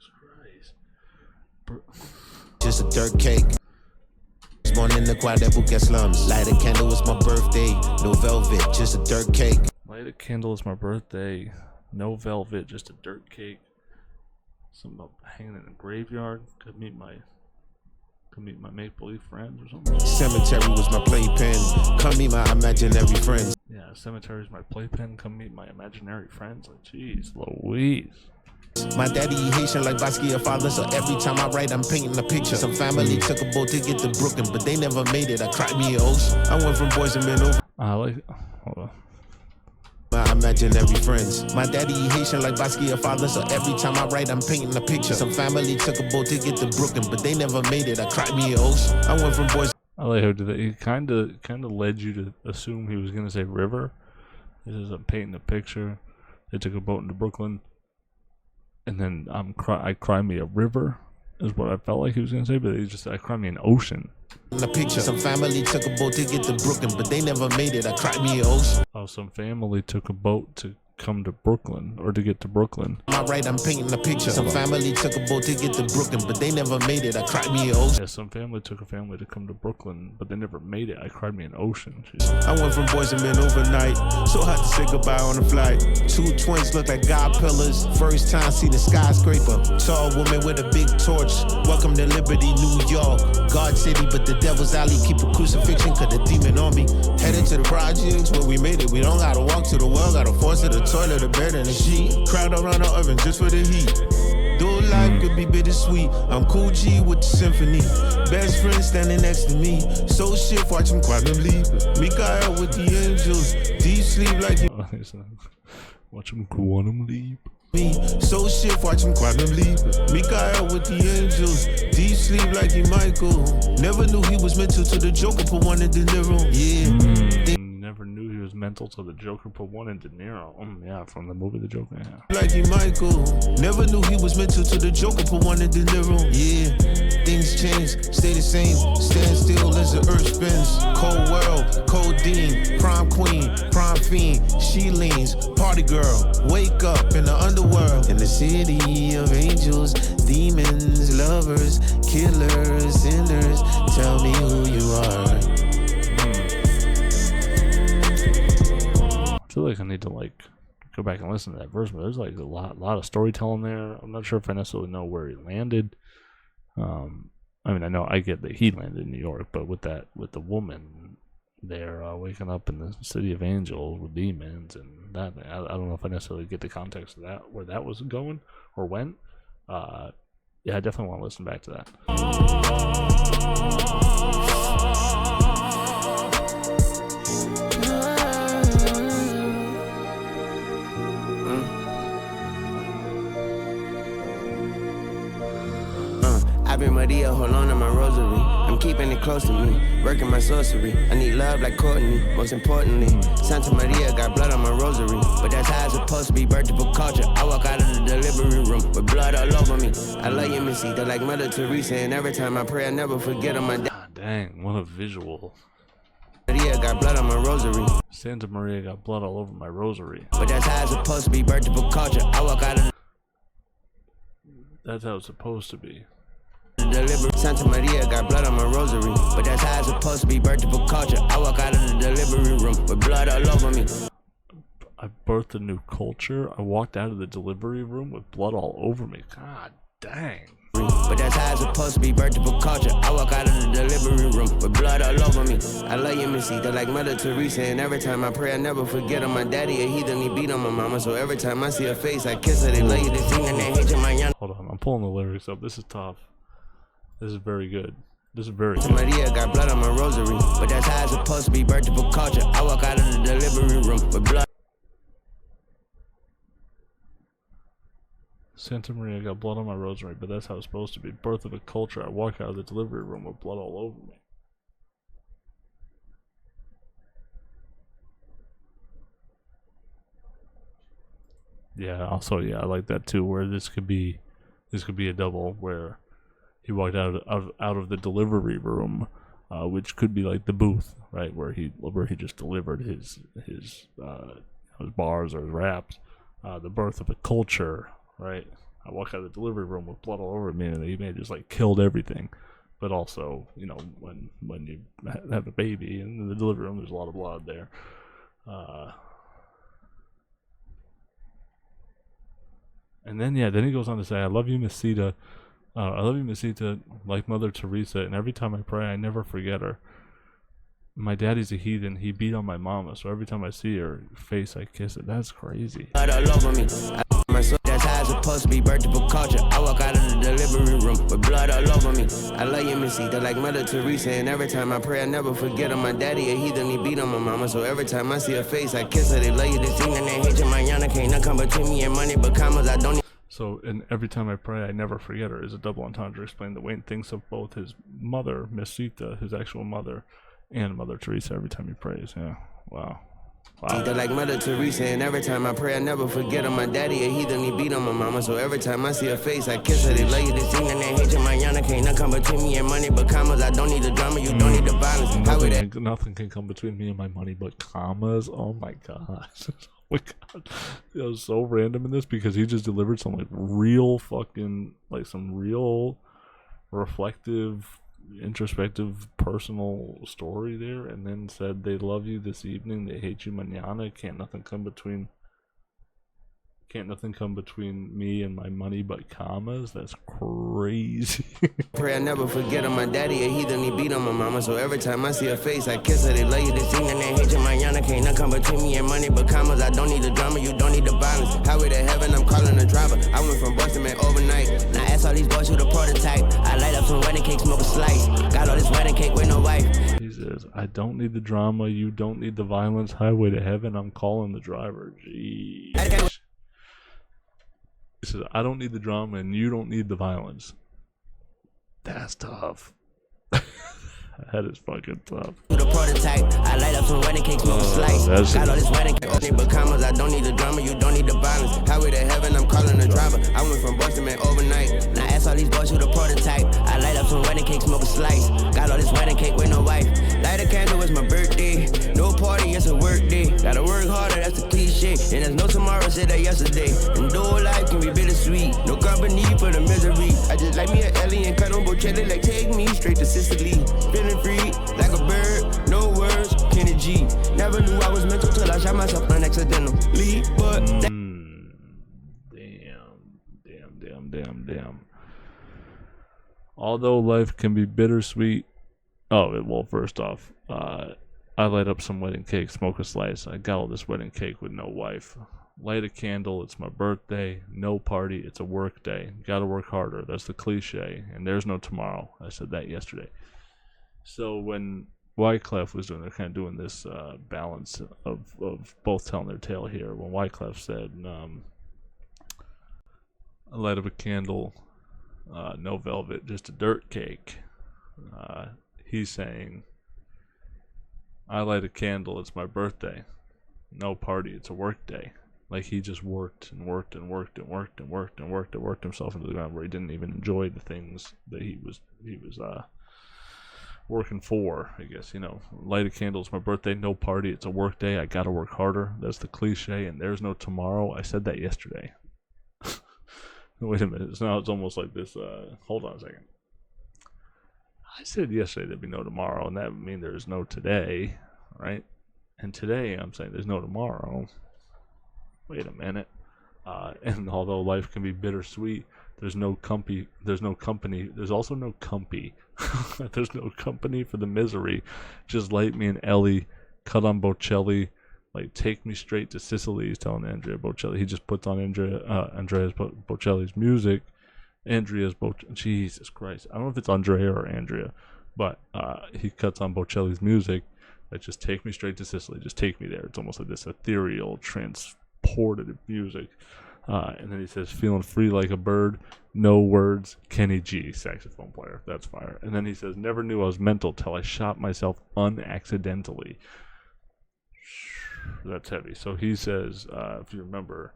Christ. Just a dirt cake. Born in the Quadruple slums. Light a candle, it's my birthday. No velvet, just a dirt cake. Light a candle, it's my birthday. No velvet, just a dirt cake. Something about hanging in a graveyard. Could meet my make-believe friends or something. Cemetery was my playpen. Come meet my imaginary friends. Yeah, cemetery is my playpen. Come meet my imaginary friends. Like, jeez, Louise. My daddy Haitian like Basquiat father, so every time I write, I'm painting a picture. Some family took a boat to get to Brooklyn, but they never made it. I cried me an ocean. I went from boys and men over. Hold on. My imaginary friends. My daddy Haitian like Basquiat father, so every time I write, I'm painting a picture. Some family took a boat to get to Brooklyn, but they never made it. I cried me an ocean. I went from boys. I like how he kind of led you to assume he was gonna say river. This is I'm painting a picture. They took a boat into Brooklyn. And then I cry me a river is what I felt like he was gonna say, but he just said I cry me an ocean. The picture. Some family took a boat to get to Brooklyn, but they never made it. I cried me an ocean. Oh, some family took a boat to come to Brooklyn or to get to Brooklyn. Am I right? I'm painting a picture. Some family took a boat to get to Brooklyn, but they never made it. I cried me an ocean. Yeah, some family took a family to come to Brooklyn, but they never made it. I cried me an ocean. I went from boys and men overnight. So hard to say goodbye on the flight. Two twins look like God pillars. First time see the skyscraper. Tall woman with a big torch. Welcome to Liberty, New York. God City, but the devil's alley. Keep a crucifixion, cause the demon on me. Headed to the projects where we made it. We don't gotta walk to the well, gotta force to the toilet, the bed, and the sheet. Crowd around the oven just for the heat. Though life could be bittersweet, I'm cool G with the symphony. Best friend standing next to me. So shit, watch him quantum leap. Mikael with the angels. Deep sleep like he. Watch him quantum leap. Me. So shit, watch him quantum leap. Mikael with the angels. Deep sleep like he Michael. Never knew he was mental to the Joker, put one in De Niro. Yeah. Never knew he was mental till the Joker put one in De Niro. Yeah, from the movie The Joker. Yeah. Like he Michael. Never knew he was mental till the Joker put one in De Niro. Yeah. Things change, stay the same. Stand still as the earth spins. Cold world, codeine, prime queen, prime fiend. She leans, party girl. Wake up in the underworld. In the city of angels, demons, lovers, killers, sinners. Tell me who you are. I feel like I need to go back and listen to that verse, but there's like a lot of storytelling there. I'm not sure if I necessarily know where he landed. I mean, I know I get that he landed in New York, but with the woman there waking up in the city of angels with demons and that, I don't know if I necessarily get the context of that, where that was going or when. Yeah, I definitely want to listen back to that. Ave Maria, hold on to my rosary. I'm keeping it close to me, working my sorcery. I need love like Courtney, most importantly. Santa Maria got blood on my rosary, but that's how it's supposed to be. Vertical culture. I walk out of the delivery room with blood all over me. I love you, Missy, they're like Mother Teresa, and every time I pray, I never forget on my day. Dang, what a visual. Maria got blood on my rosary. Santa Maria got blood all over my rosary. But that's how it's supposed to be. Vertical culture. I walk out of the. That's how it's supposed to be. Santa Maria got blood on my rosary, but that's how it's supposed to be. Vertical culture. I walk out of the delivery room with blood all over me. I birthed a new culture. I walked out of the delivery room with blood all over me. God dang. But that's how it's supposed to be, birthed for culture. I walk out of the delivery room with blood all over me. I love you, Missy, they're like Mother Teresa. And every time I pray, I never forget her. My daddy a heathen, he beat on my mama. So every time I see her face, I kiss her. They love you, they sing, and they hate you, my young. Hold on, I'm pulling the lyrics up. This is tough. This is very good. This is very good. Maria got blood on my rosary. But that's how it's supposed to be, birthed for culture. I walk out of the delivery room with blood. Santa Maria got blood on my rosary, but that's how it's supposed to be. Birth of a culture. I walk out of the delivery room with blood all over me. Yeah, also, yeah, I like that too, where this could be a double, where he walked out of the delivery room, which could be like the booth, right, where he just delivered his bars or his raps. The birth of a culture, right? I walk out of the delivery room with blood all over me, and he may have just like killed everything. But also, you know, when you have a baby in the delivery room, there's a lot of blood there. And then then he goes on to say, "I love you, Mesita. I love you, Mesita, like Mother Teresa. And every time I pray, I never forget her. My daddy's a heathen. He beat on my mama. So every time I see her face, I kiss it." That's crazy. Blood all over me. That's how it's supposed to be, birthed for culture. I walk out of the delivery room with blood all over me. I love you, Missy, they're like Mother Teresa. And every time I pray, I never forget her. My daddy a heathen, he beat on my mama. So every time I see her face, I kiss her. They love you, they sing, and they hate you, my yana. Can't nothing come between me and money, but commas, I don't need. So, and every time I pray, I never forget her is a double entendre to explain the way he thinks of both his mother, Mesita, his actual mother, and Mother Teresa every time he prays. Yeah, wow. They're like Mother Teresa, and every time I pray, I never forget her. My daddy a heathen, he beat on my mama. So every time I see her face, I kiss her. They love you, they sing, and they hate you, my yana. Can't nothing come between me and money, but commas, I don't need the drama, you don't need the violence. Nothing can come between me and my money but commas. Oh my gosh. Oh my god. It was so random in this because he just delivered some like real fucking, like some real reflective, introspective, personal story there, and then said they love you this evening, they hate you mañana. Can't nothing come between me and my money but commas. That's crazy. Pray I never forget her. My daddy a heathen, he beat on my mama. So every time I see her face, I kiss her. They love you, they sing, and they hate you, mañana. Can't nothing come between me and money but commas. I don't need the drama, you don't need the violence. Highway to heaven, I'm calling the driver. I went from Boston, man, overnight. Now I ask all these boys who the prototype. I light up some wedding cake, smoke a slice. Got all this wedding cake with no wife. He says, I don't need the drama, you don't need the violence. Highway to heaven, I'm calling the driver. Jeez. He says, I don't need the drama and you don't need the violence. That's tough. That is fucking tough. The prototype. I light up some wedding cake, smoke a slice. Got all this wedding cake, but commas. I don't need the drama, you don't need the violence. Highway to heaven, I'm calling the driver. I went from Boston, man, overnight. Now I ask all these boys who the prototype. I light up some wedding cake, smoke a slice. Got all this wedding cake with no wife. Light a candle, it's my birthday. No party, it's a work day. Gotta work harder, that's the cliche. And there's no tomorrow, said that yesterday. And though life can be bittersweet, no company for the misery. I just like me an alien, cut on Bocelli, like take me straight to Sicily. Feeling free, like a bird, no words, Kenny G. Never knew I was mental till I shot myself unaccidentally, but Damn. Although life can be bittersweet. Well, first off, I light up some wedding cake, smoke a slice. I got all this wedding cake with no wife. Light a candle, it's my birthday. No party, it's a work day. Gotta work harder, that's the cliche. And there's no tomorrow. I said that yesterday. So when Wyclef was they're kind of doing this balance of both telling their tale here. When Wyclef said, I light up a candle, no velvet, just a dirt cake. He's saying, I light a candle, it's my birthday. No party, it's a work day. Like he just worked himself into the ground where he didn't even enjoy the things that he was working for, I guess. Light a candle, it's my birthday, no party, it's a work day, I gotta work harder. That's the cliche, and there's no tomorrow. I said that yesterday. Wait a minute, now it's almost like this, hold on a second. I said yesterday there'd be no tomorrow, and that would mean there's no today, right? And today I'm saying there's no tomorrow. Wait a minute. And although life can be bittersweet, There's no company. There's no company. There's also no company. There's no company for the misery. Just light me and Ellie. Cut on Bocelli. Like, take me straight to Sicily. He's telling Andrea Bocelli. He just puts on Andrea's Bocelli's music. Jesus Christ. I don't know if it's Andrea or Andrea, but he cuts on Bocelli's music. Like, just take me straight to Sicily. Just take me there. It's almost like this ethereal, transportative music. And then he says, feeling free like a bird, no words, Kenny G, saxophone player. That's fire. And then he says, never knew I was mental till I shot myself unaccidentally. That's heavy. So he says, if you remember,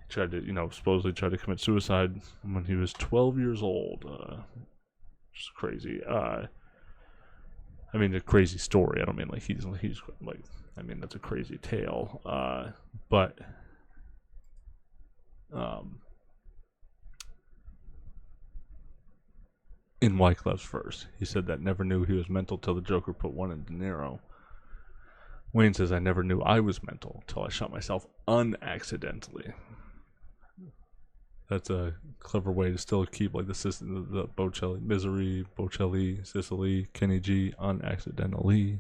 he tried to, supposedly tried to commit suicide when he was 12 years old. Just crazy. I mean, a crazy story. I don't mean like he's like, I mean, that's a crazy tale. But in Wyclef's verse, he said that never knew he was mental till the Joker put one in De Niro. Wayne says, I never knew I was mental till I shot myself unaccidentally. That's a clever way to still keep like the Bocelli misery, Bocelli, Sicily, Kenny G, unaccidentally.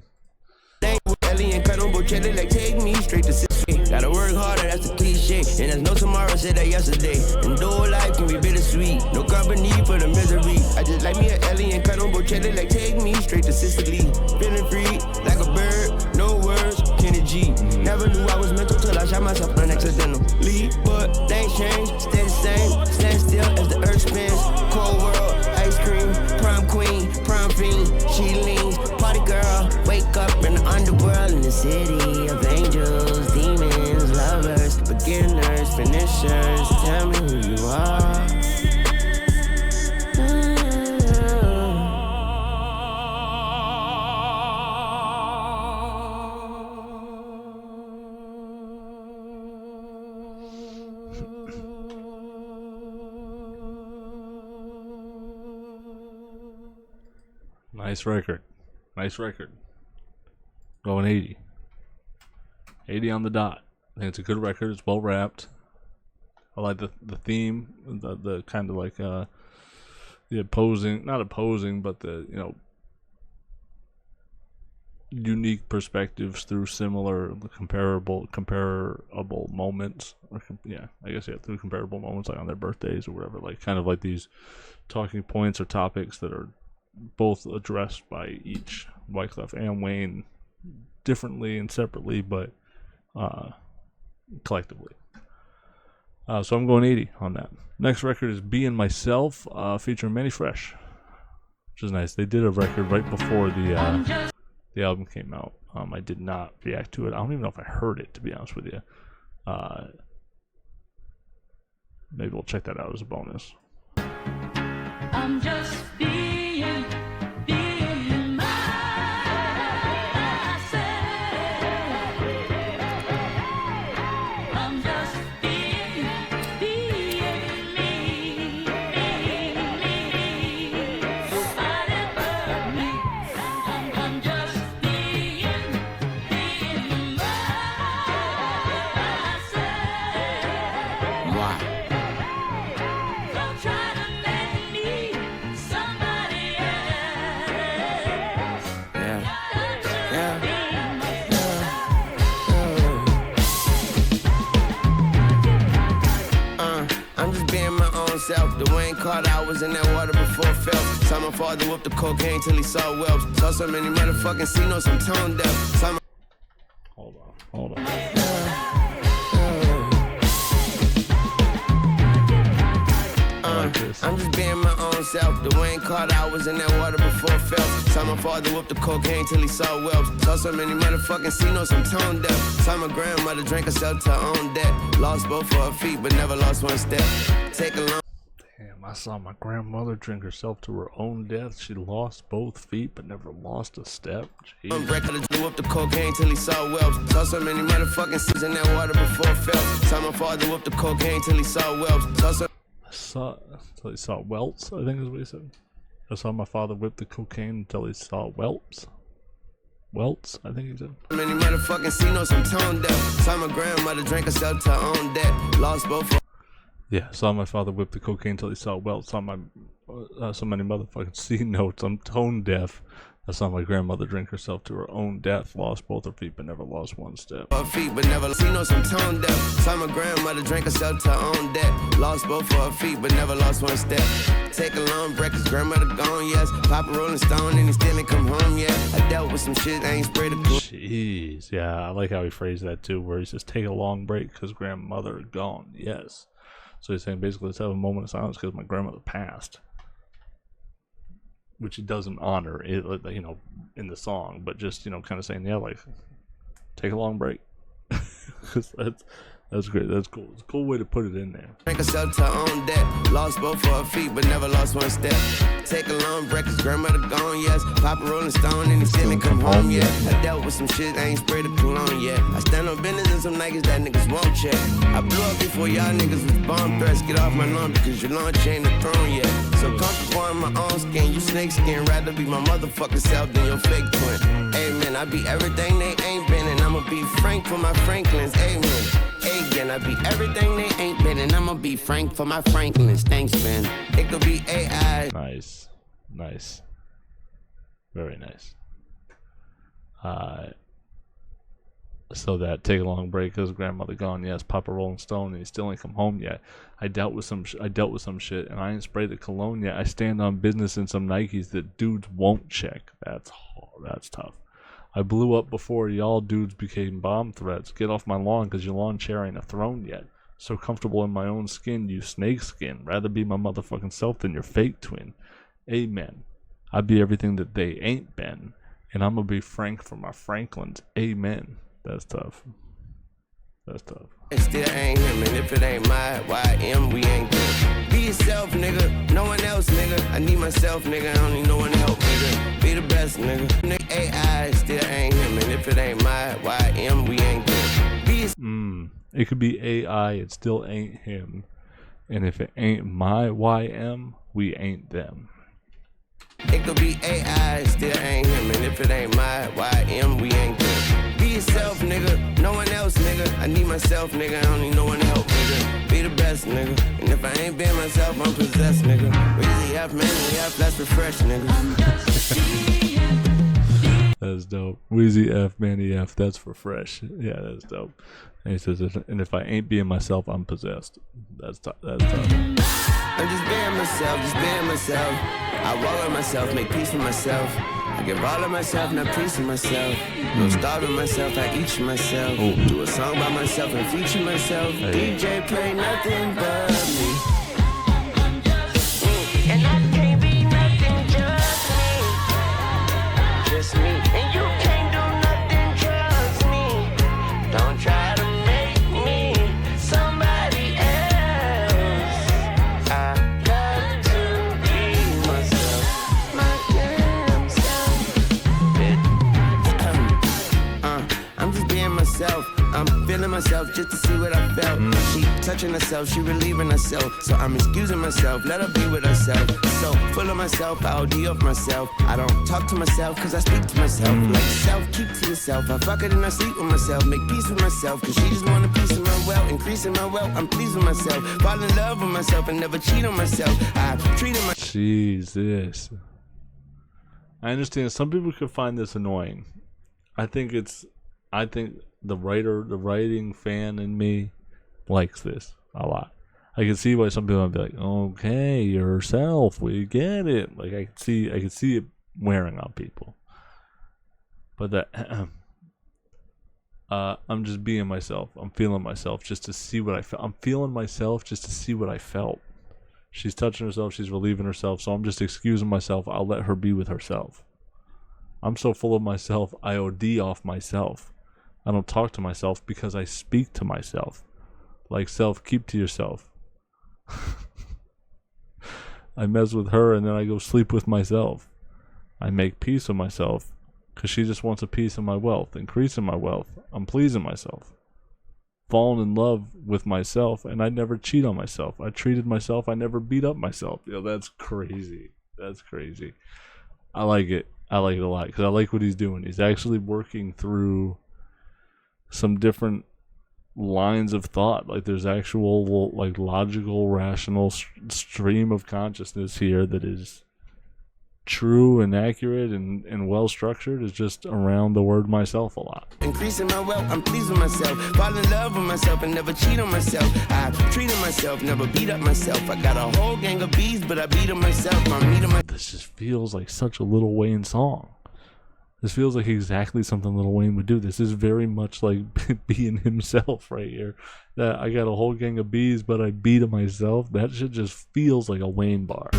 Ellie and cut on Bocelli, like take me straight to Sicily. Gotta work harder, that's the cliche. And there's no tomorrow, said that yesterday. And though life can be bittersweet, no company for the misery. I just like me a Ellie and cut on Bocelli, like take me straight to Sicily. Feeling free, like a bird, no words, Kenny G. Never knew I was mental till I shot myself unaccidentally. But things change, stay the same. Stand still as the earth spins. Cold world, ice cream, prom queen, prom fiend. She leans, party girl, wake up in the underworld in the city of angels, demons, lovers, beginners, finishers. Tell me who you are. Nice record. Nice record. Going 80. 80 on the dot. I think it's a good record. It's well wrapped. I like the theme, the kind of like the opposing, not opposing, but the unique perspectives through similar comparable moments. Through comparable moments, like on their birthdays or whatever. Like kind of like these talking points or topics that are both addressed by each Wyclef and Wayne differently and separately, but collectively. So I'm going 80 on that. Next record is Being Myself, featuring Manny Fresh, which is nice. They did a record right before the album came out. I did not react to it. I don't even know if I heard it, to be honest with you. Maybe we'll check that out as a bonus. I'm just being myself. I'm just being me. Nobody but me. I'm just being myself. Why? Don't try to make me somebody else. I'm just being my own self. The Wayne Carter, I was in that water before Phelps. Saw my father whip the cocaine till he saw whelps. Saw so many motherfucking C-notes, I'm tone deaf. Saw my Hold on. I'm just being my own self. The Wayne Carter, I was in that water before Phelps. Saw my father whip the cocaine till he saw whelps. Saw so many motherfucking C-notes, I'm tone deaf. Saw my grandmother drink herself to her own death. Lost both of her feet, but never lost one step. Take a long. Damn, I saw my grandmother drink herself to her own death. She lost both feet, but never lost a step. Jeez. Break her to whip the cocaine till he saw whelps. Saw so many motherfucking C's in that water before Phelps. Saw my father whip the cocaine till he saw whelps. Until he saw welts, I think is what he said. I saw my father whip the cocaine until he saw whelps. Welts, I think he said. Many motherfucking C-notes, I'm tone deaf. Saw my grandmother drink herself to her own death. Lost both. Yeah, saw my father whip the cocaine till he saw well. Saw my so many motherfucking C notes. I'm tone deaf. I saw my grandmother drink herself to her own death. Lost both her feet, but never lost one step. Her feet, but never seen no some tone deaf. Saw my grandmother drink herself to her own death. Lost both of her feet, but never lost one step. Take a long break, cause grandmother gone, yes. Papa Rolling Stone, and he still ain't come home yet. I dealt with some shit, I ain't sprayed a cool. Jeez, yeah, I like how he phrased that too, where he says, take a long break because grandmother gone, yes. So he's saying basically, let's have a moment of silence because my grandmother passed. Which he doesn't honor, it, you know, in the song, but just, you know, kind of saying, yeah, like, take a long break. That's great. That's cool. It's a cool way to put it in there. Drink herself to her own death. Lost both of her feet, but never lost one step. Take a long break, cause grandmother gone, yes. Papa Rolling Stone, and he still ain't come home yet. I dealt with some shit, I ain't sprayed a cologne yet. I stand on business and some niggas that niggas won't check. I blew up before y'all niggas was bomb threats. Get off my lawn because your launch ain't the throne yet. So comfortable in my own skin, you snake skin. Rather be my motherfucking self than your fake twin. Amen. I be everything they ain't been, and I'ma be frank for my Franklins. Amen. Again, I be everything they ain't been, and I'ma be frank for my Franklins. Thanks, man. It could be AI. Nice. Nice. Very nice. So that take a long break because grandmother gone, yes. Papa Rolling Stone, and he still ain't come home yet. I dealt with some shit, and I ain't sprayed the cologne yet. I stand on business in some Nikes that dudes won't check. That's tough. I blew up before y'all dudes became bomb threats. Get off my lawn because your lawn chair ain't a throne yet. So comfortable in my own skin, you snake skin. Rather be my motherfucking self than your fake twin. Amen. I be everything that they ain't been. And I'm gonna be frank for my Franklins. Amen. That's tough. That's tough. It still ain't him, and if it ain't my YM, we ain't them. Be yourself, nigga. No one else, nigga. I need myself, nigga. I don't need no one help, nigga. Be the best, nigga. Nigga, AI still ain't him, and if it ain't my YM, we ain't them. Be It could be AI, it still ain't him. And if it ain't my YM, we ain't them. It could be AI, still ain't him, and if it ain't my YM, we ain't them. Be yourself, nigga. No one else, nigga. I need myself, nigga. I don't need no one help, nigga. Be the best, nigga. And if I ain't been myself, I'm possessed, nigga. Weezy F, man, F, that's refresh, nigga. That's dope. Wheezy F, Manny F, that's for fresh. Yeah, that's dope. And he says, and if I ain't being myself, I'm possessed. That's tough. That's tough. I'm just being myself, just being myself. I walk with myself, make peace with myself. I give all of myself, not peace with myself. No starving myself, I eat you myself. Do a song by myself and feature myself. DJ play nothing but me. And I can't be nothing, just me. And you can't do nothing, trust me. Don't try to make me somebody else. I got to be myself, my damn self. I'm just being myself. I'm feeling myself just to see what I felt. She touching herself, she relieving herself. So I'm excusing myself, let her be with herself. So full of myself, I OD off myself. I don't talk to myself, cause I speak to myself. Like self, keep to yourself. I fuck it and I sleep with myself. Make peace with myself, cause she just want a piece of my wealth. Increasing my wealth, I'm pleased with myself. Fall in love with myself and never cheat on myself. I treated my Jesus. I understand some people could find this annoying. I think the writing fan in me likes this a lot. I can see why some people would be like, okay, yourself, we get it. Like I can see it wearing on people. But that I'm just being myself. I'm feeling myself just to see what I felt. I'm feeling myself just to see what I felt. She's touching herself, she's relieving herself, so I'm just excusing myself. I'll let her be with herself. I'm so full of myself, I OD off myself. I don't talk to myself because I speak to myself. Like self, keep to yourself. I mess with her and then I go sleep with myself. I make peace with myself because she just wants a piece of my wealth, increasing my wealth. I'm pleasing myself. Falling in love with myself, and I never cheat on myself. I treated myself, I never beat up myself. Yo, that's crazy. That's crazy. I like it. I like it a lot because I like what he's doing. He's actually working through some different lines of thought. Like there's actual like logical, rational stream of consciousness here that is true and accurate and well structured. Is just around the word myself a lot. Increasing my wealth, I'm pleased with myself. Fall in love with myself and never cheat on myself. I treated myself, never beat up myself. I got a whole gang of bees, but I beat them myself. I'm meeting my. This just feels like such a Lil Wayne song. This feels like exactly something Lil Wayne would do. This is very much like being himself right here. That I got a whole gang of bees, but I beat it myself. That shit just feels like a Wayne bar.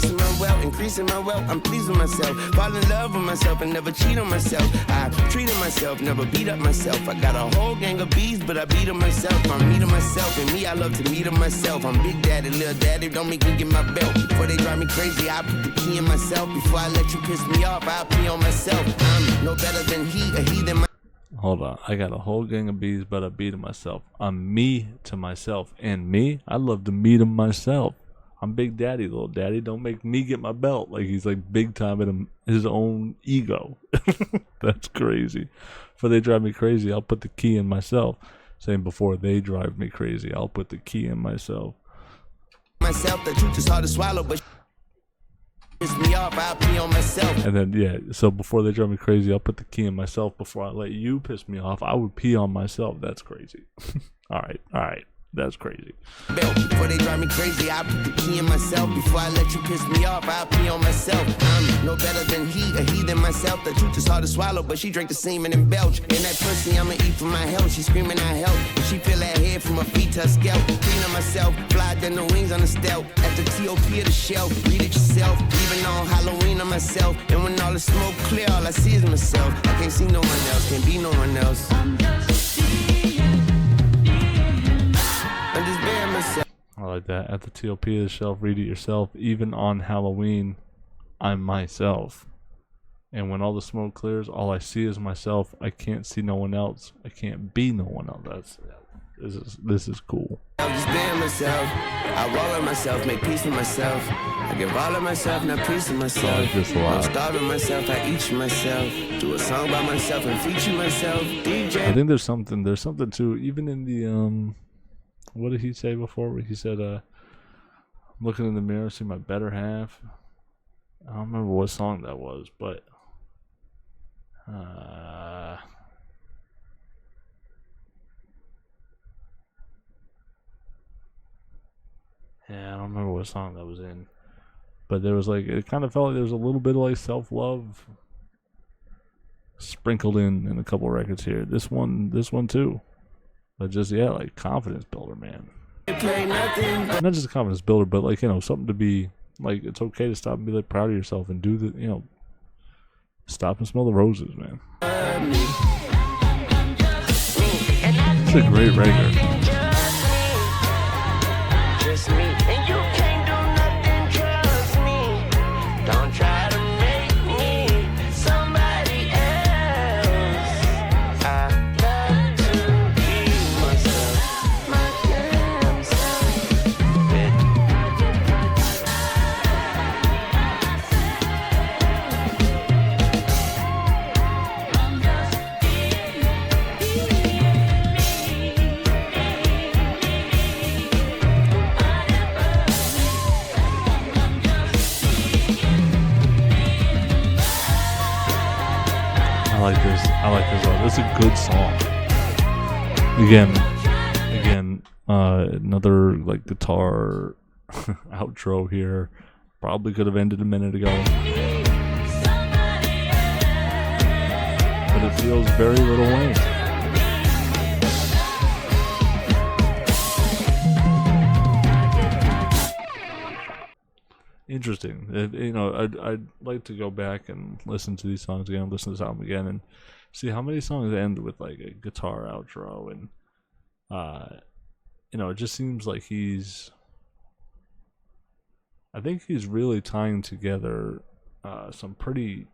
Increasing my wealth, I'm pleased with myself. Fall in love with myself and never cheat on myself. I treated myself, never beat up myself. I got a whole gang of bees, but I beat them myself. I'm meeting myself, and me, I love to meet them myself. I'm Big Daddy, Little Daddy, don't make me get my belt. Before they drive me crazy, I put the key in myself. Before I let you piss me off, I'll pee on myself. I'm no better than he than my. Hold on, I got a whole gang of bees, but I beat 'em myself. I'm me to myself, and me, I love to meet 'em myself. I'm Big Daddy, Little Daddy. Don't make me get my belt. Like he's like big time in his own ego. That's crazy. Before they drive me crazy, I'll put the key in myself. Saying before they drive me crazy, I'll put the key in myself. Myself, the truth is hard to swallow, but. Me off, I'll pee on myself. And then yeah, so before they drive me crazy, I'll put the key in myself. Before I let you piss me off, I would pee on myself. That's crazy. all right, that's crazy. Before they drive me crazy, I put the key in myself. Before I let you piss me off, I'll pee on myself. I'm no better than he than myself. The truth is hard to swallow, but she drank the semen and belch. And that pussy I'ma eat for my health. She screaming I help, and she feel that head from her feet to her scalp. Clean on myself, fly than the wings on the stealth. At the TOP of the shelf, read it yourself. Even on Halloween on myself. And when all the smoke clear, all I see is myself. I can't see no one else, can't be no one else. I'm just being myself. I like that. At the TOP of the shelf, read it yourself. Even on Halloween, I'm myself. And when all the smoke clears, all I see is myself. I can't see no one else. I can't be no one else. This is cool. I'm just being myself. I roll on myself, make peace with myself. I give all of myself, not peace with myself. I like this a lot. I'm starving myself, I eat you myself. Do a song by myself and feature myself. DJ. I think there's something too, even in the what did he say before? He said looking in the mirror, see my better half. I don't remember what song that was, but yeah, I don't remember what song that was in. But there was like, it kind of felt like there was a little bit of like self-love sprinkled in a couple records here. This one too. But just, yeah, like confidence builder, man. Not just a confidence builder, but like, you know, something to be like, it's okay to stop and be like proud of yourself and do the, you know, stop and smell the roses, man. It's a great record. Just me. And you can't do nothing, trust me. Don't try to make me somebody else. I love to be myself, my damn self. I like this song. This is a good song. Again, another like guitar outro here. Probably could have ended a minute ago. But it feels very Lil Wayne. Interesting. You know, I'd like to go back and listen to these songs again, listen to this album again, and see how many songs end with like a guitar outro. And you know, it just seems like I think he's really tying together some pretty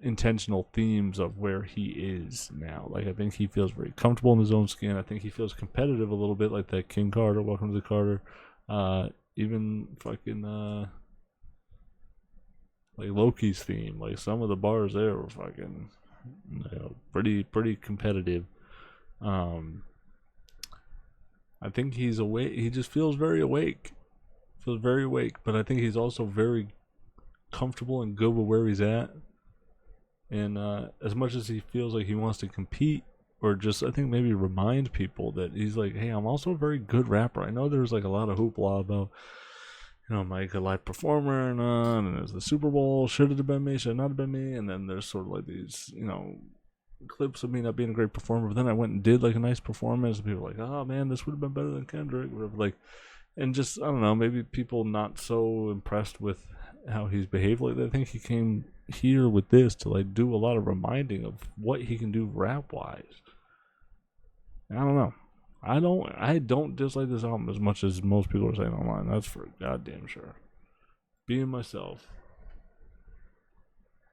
intentional themes of where he is now. Like, I think he feels very comfortable in his own skin. I think he feels competitive a little bit, like that King Carter, Welcome to the Carter. Even fucking like Loki's theme, like some of the bars there were fucking, you know, pretty competitive. I think he's awake. He just feels very awake. Feels very awake, but I think he's also very comfortable and good with where he's at. And as much as he feels like he wants to compete, or just I think maybe remind people that he's like, hey, I'm also a very good rapper. I know there's like a lot of hoopla about, am I a good live performer or not? And there's the Super Bowl, should it have been me, should it not have been me? And then there's sort of like these, clips of me not being a great performer. But then I went and did like a nice performance, and people were like, oh man, this would have been better than Kendrick, whatever. Like, and just I don't know, maybe people not so impressed with how he's behaved lately. I think he came here with this to like do a lot of reminding of what he can do rap wise. I don't know. I don't dislike this album as much as most people are saying online. That's for goddamn sure. Being myself.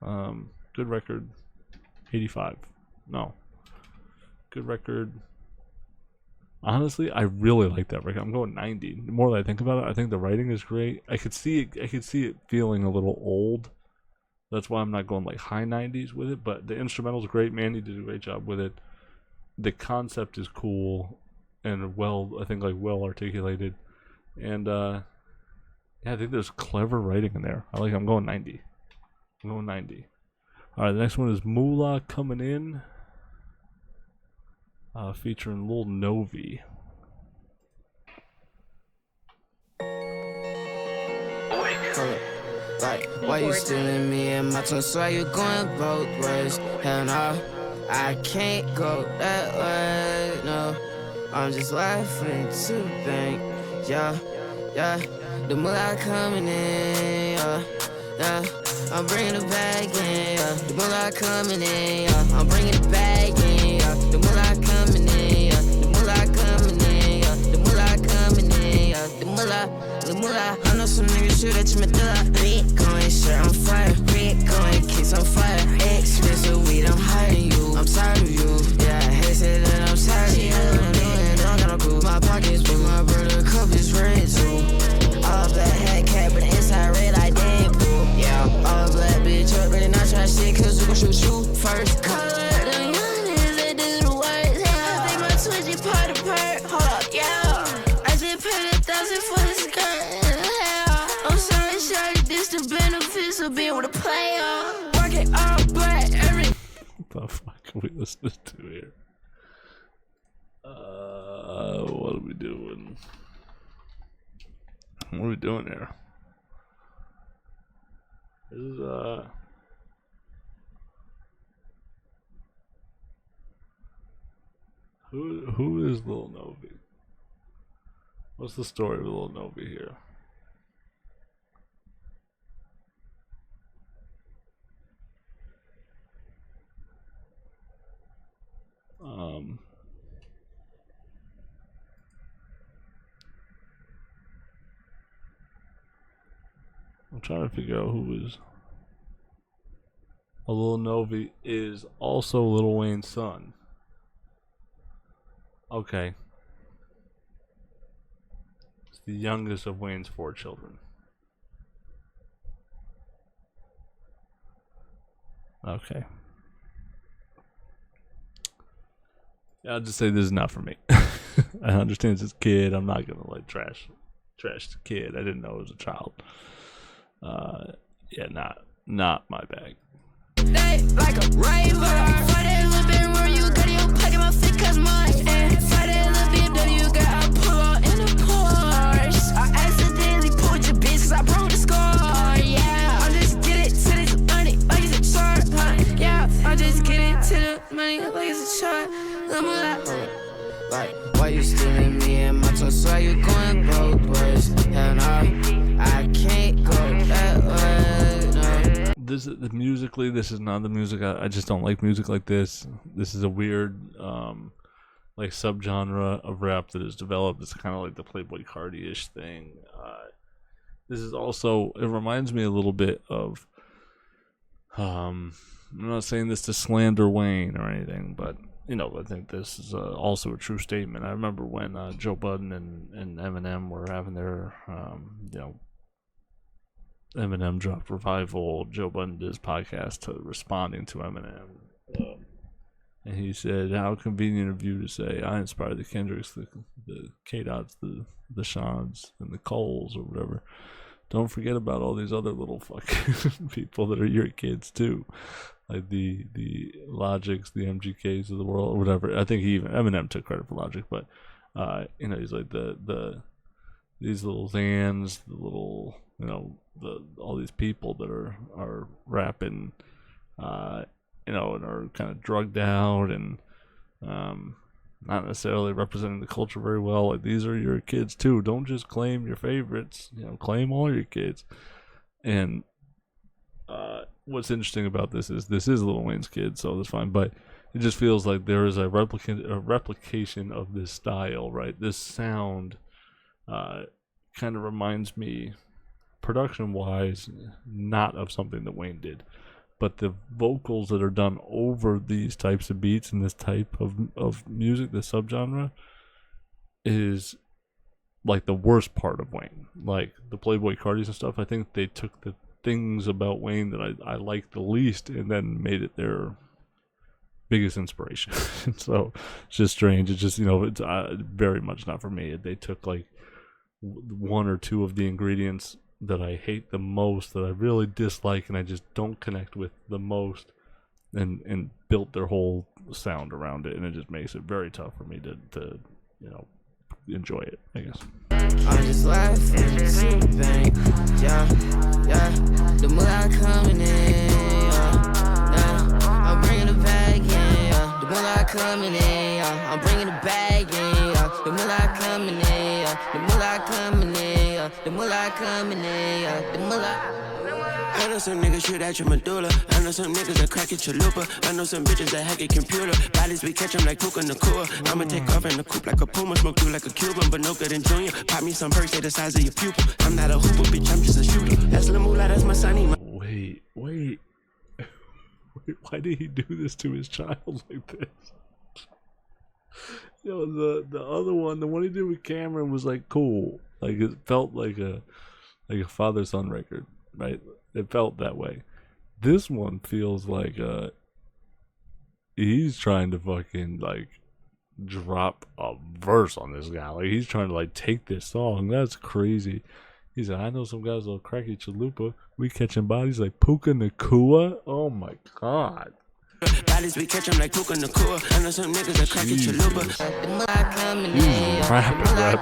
Good record. 85. No. Good record. Honestly, I really like that record. I'm going 90. The more that I think about it, I think the writing is great. I could see it feeling a little old. That's why I'm not going like high 90s with it. But the instrumental's great. Manny did a great job with it. The concept is cool and well articulated. And yeah, I think there's clever writing in there. I'm going 90. I'm going 90. All right, the next one is Moolah Coming In, featuring Lil Novi. Like, why you stealing me and my tongue? So you going both ways? Hell no, I can't go that way. No, I'm just laughing to the bank. Yeah, the moolah coming in. Yeah. I'm bringing it back in, yeah. The moolah coming in, yeah. I'm bringing it back in, yeah. The moolah coming in, yeah. The moolah coming in, yeah. The moolah coming in, yeah. The moolah. I know some niggas shoot at your medulla. Bitcoin shirt on fire, Bitcoin kicks on fire. Expensive weed, I'm hiding you. I'm tired of you. Yeah, I hate say that I'm tired of you. I don't got no clue. My pockets blue, my brother cup is red too. All black hat cap, but the inside red like Deadpool. Yeah, all black bitch up, ready not try shit, cause we gon' shoot you first. Color the youngins, they do the worst. Yeah, they my twitchy part of perk. Hold up, yeah. I just paid 1,000 for the skirt. Yeah, I'm sorry, shorty, this the benefits of being with a player. Working all black, every. What the fuck are we listening to here? What are we doing? What are we doing here? This is who is Lil Novi? What's the story of Lil Novi here? I'm trying to figure out who is. Lil Novi is also Lil Wayne's son. Okay. It's the youngest of Wayne's 4 children. Okay. Yeah, I'll just say this is not for me. I understand it's his kid. I'm not gonna like trash the kid. I didn't know it was a child. Yeah, not my bag. They like a raver. For that little bit where you got in your pocket, my feet cause mine. And for that little BMW, girl, I pull out in a Porsche. I accidentally pulled your bitch cause I broke the score. Yeah, I just get it to this money like it's a chart. Yeah, I just get it to the money like it's a chart. Like, why you stealing me and my tongue? So you going both ways? Hell no, I can't go that way. No. This is musically. This is not the music. I just don't like music like this. This is a weird, like subgenre of rap that is developed. It's kind of like the Playboi Carti-ish thing. This is also. It reminds me a little bit of. I'm not saying this to slander Wayne or anything, but I think this is also a true statement. I remember when Joe Budden and Eminem were having their, Eminem dropped Revival. Joe Budden did his podcast responding to Eminem. And he said, how convenient of you to say I inspired the Kendricks, the K-Dots, the Seans, and the Coles or whatever. Don't forget about all these other little fucking people that are your kids too. Like the Logics, the MGKs of the world, or whatever. I think Eminem took credit for Logic, but he's like these little Zans, the little all these people that are rapping, and are kind of drugged out and not necessarily representing the culture very well. Like, these are your kids too. Don't just claim your favorites. Claim all your kids. And what's interesting about this is Lil Wayne's kid, so that's fine. But it just feels like there is a replication of this style, right? This sound kind of reminds me, production-wise, not of something that Wayne did. But the vocals that are done over these types of beats and this type of music, this subgenre, is like the worst part of Wayne. Like the Playboy Cartis and stuff, I think they took the things about Wayne that I liked the least and then made it their biggest inspiration. So it's just strange. It's just, it's very much not for me. They took like one or two of the ingredients that I hate the most, that I really dislike and I just don't connect with the most, and built their whole sound around it, and it just makes it very tough for me to enjoy it, I guess. I just laugh and see the bank, yeah, the moolah coming in, I'm bringing the bag in, the moolah coming in, I'm bringing the bag in, the moolah coming in, the moolah coming in, the moolah coming in, the moolah. I know some niggas shoot at your medulla. I know some niggas that crack at your looper. I know some bitches that hack your computer. Bodies we catch them like Puka Nakua. I'ma take off in the coupe like a Puma. Smoke you like a Cuban, but no good in Junior. Pop me some perks, they the size of your pupil. I'm not a hooper, bitch, I'm just a shooter. That's Lil Moolah, that's my sonny. Wait. Why did he do this to his child like this? The other one, the one he did with Cameron, was like cool. Like, it felt like a father-son record, right? It felt that way. This one feels like he's trying to fucking like drop a verse on this guy. Like, he's trying to like take this song. That's crazy. He said, I know some guys that'll crack at chalupa. We catching bodies like Puka Nakua. Oh my god. Bodies we catch them like Puka Nakua. I know some niggas that crack at chalupa. The moolah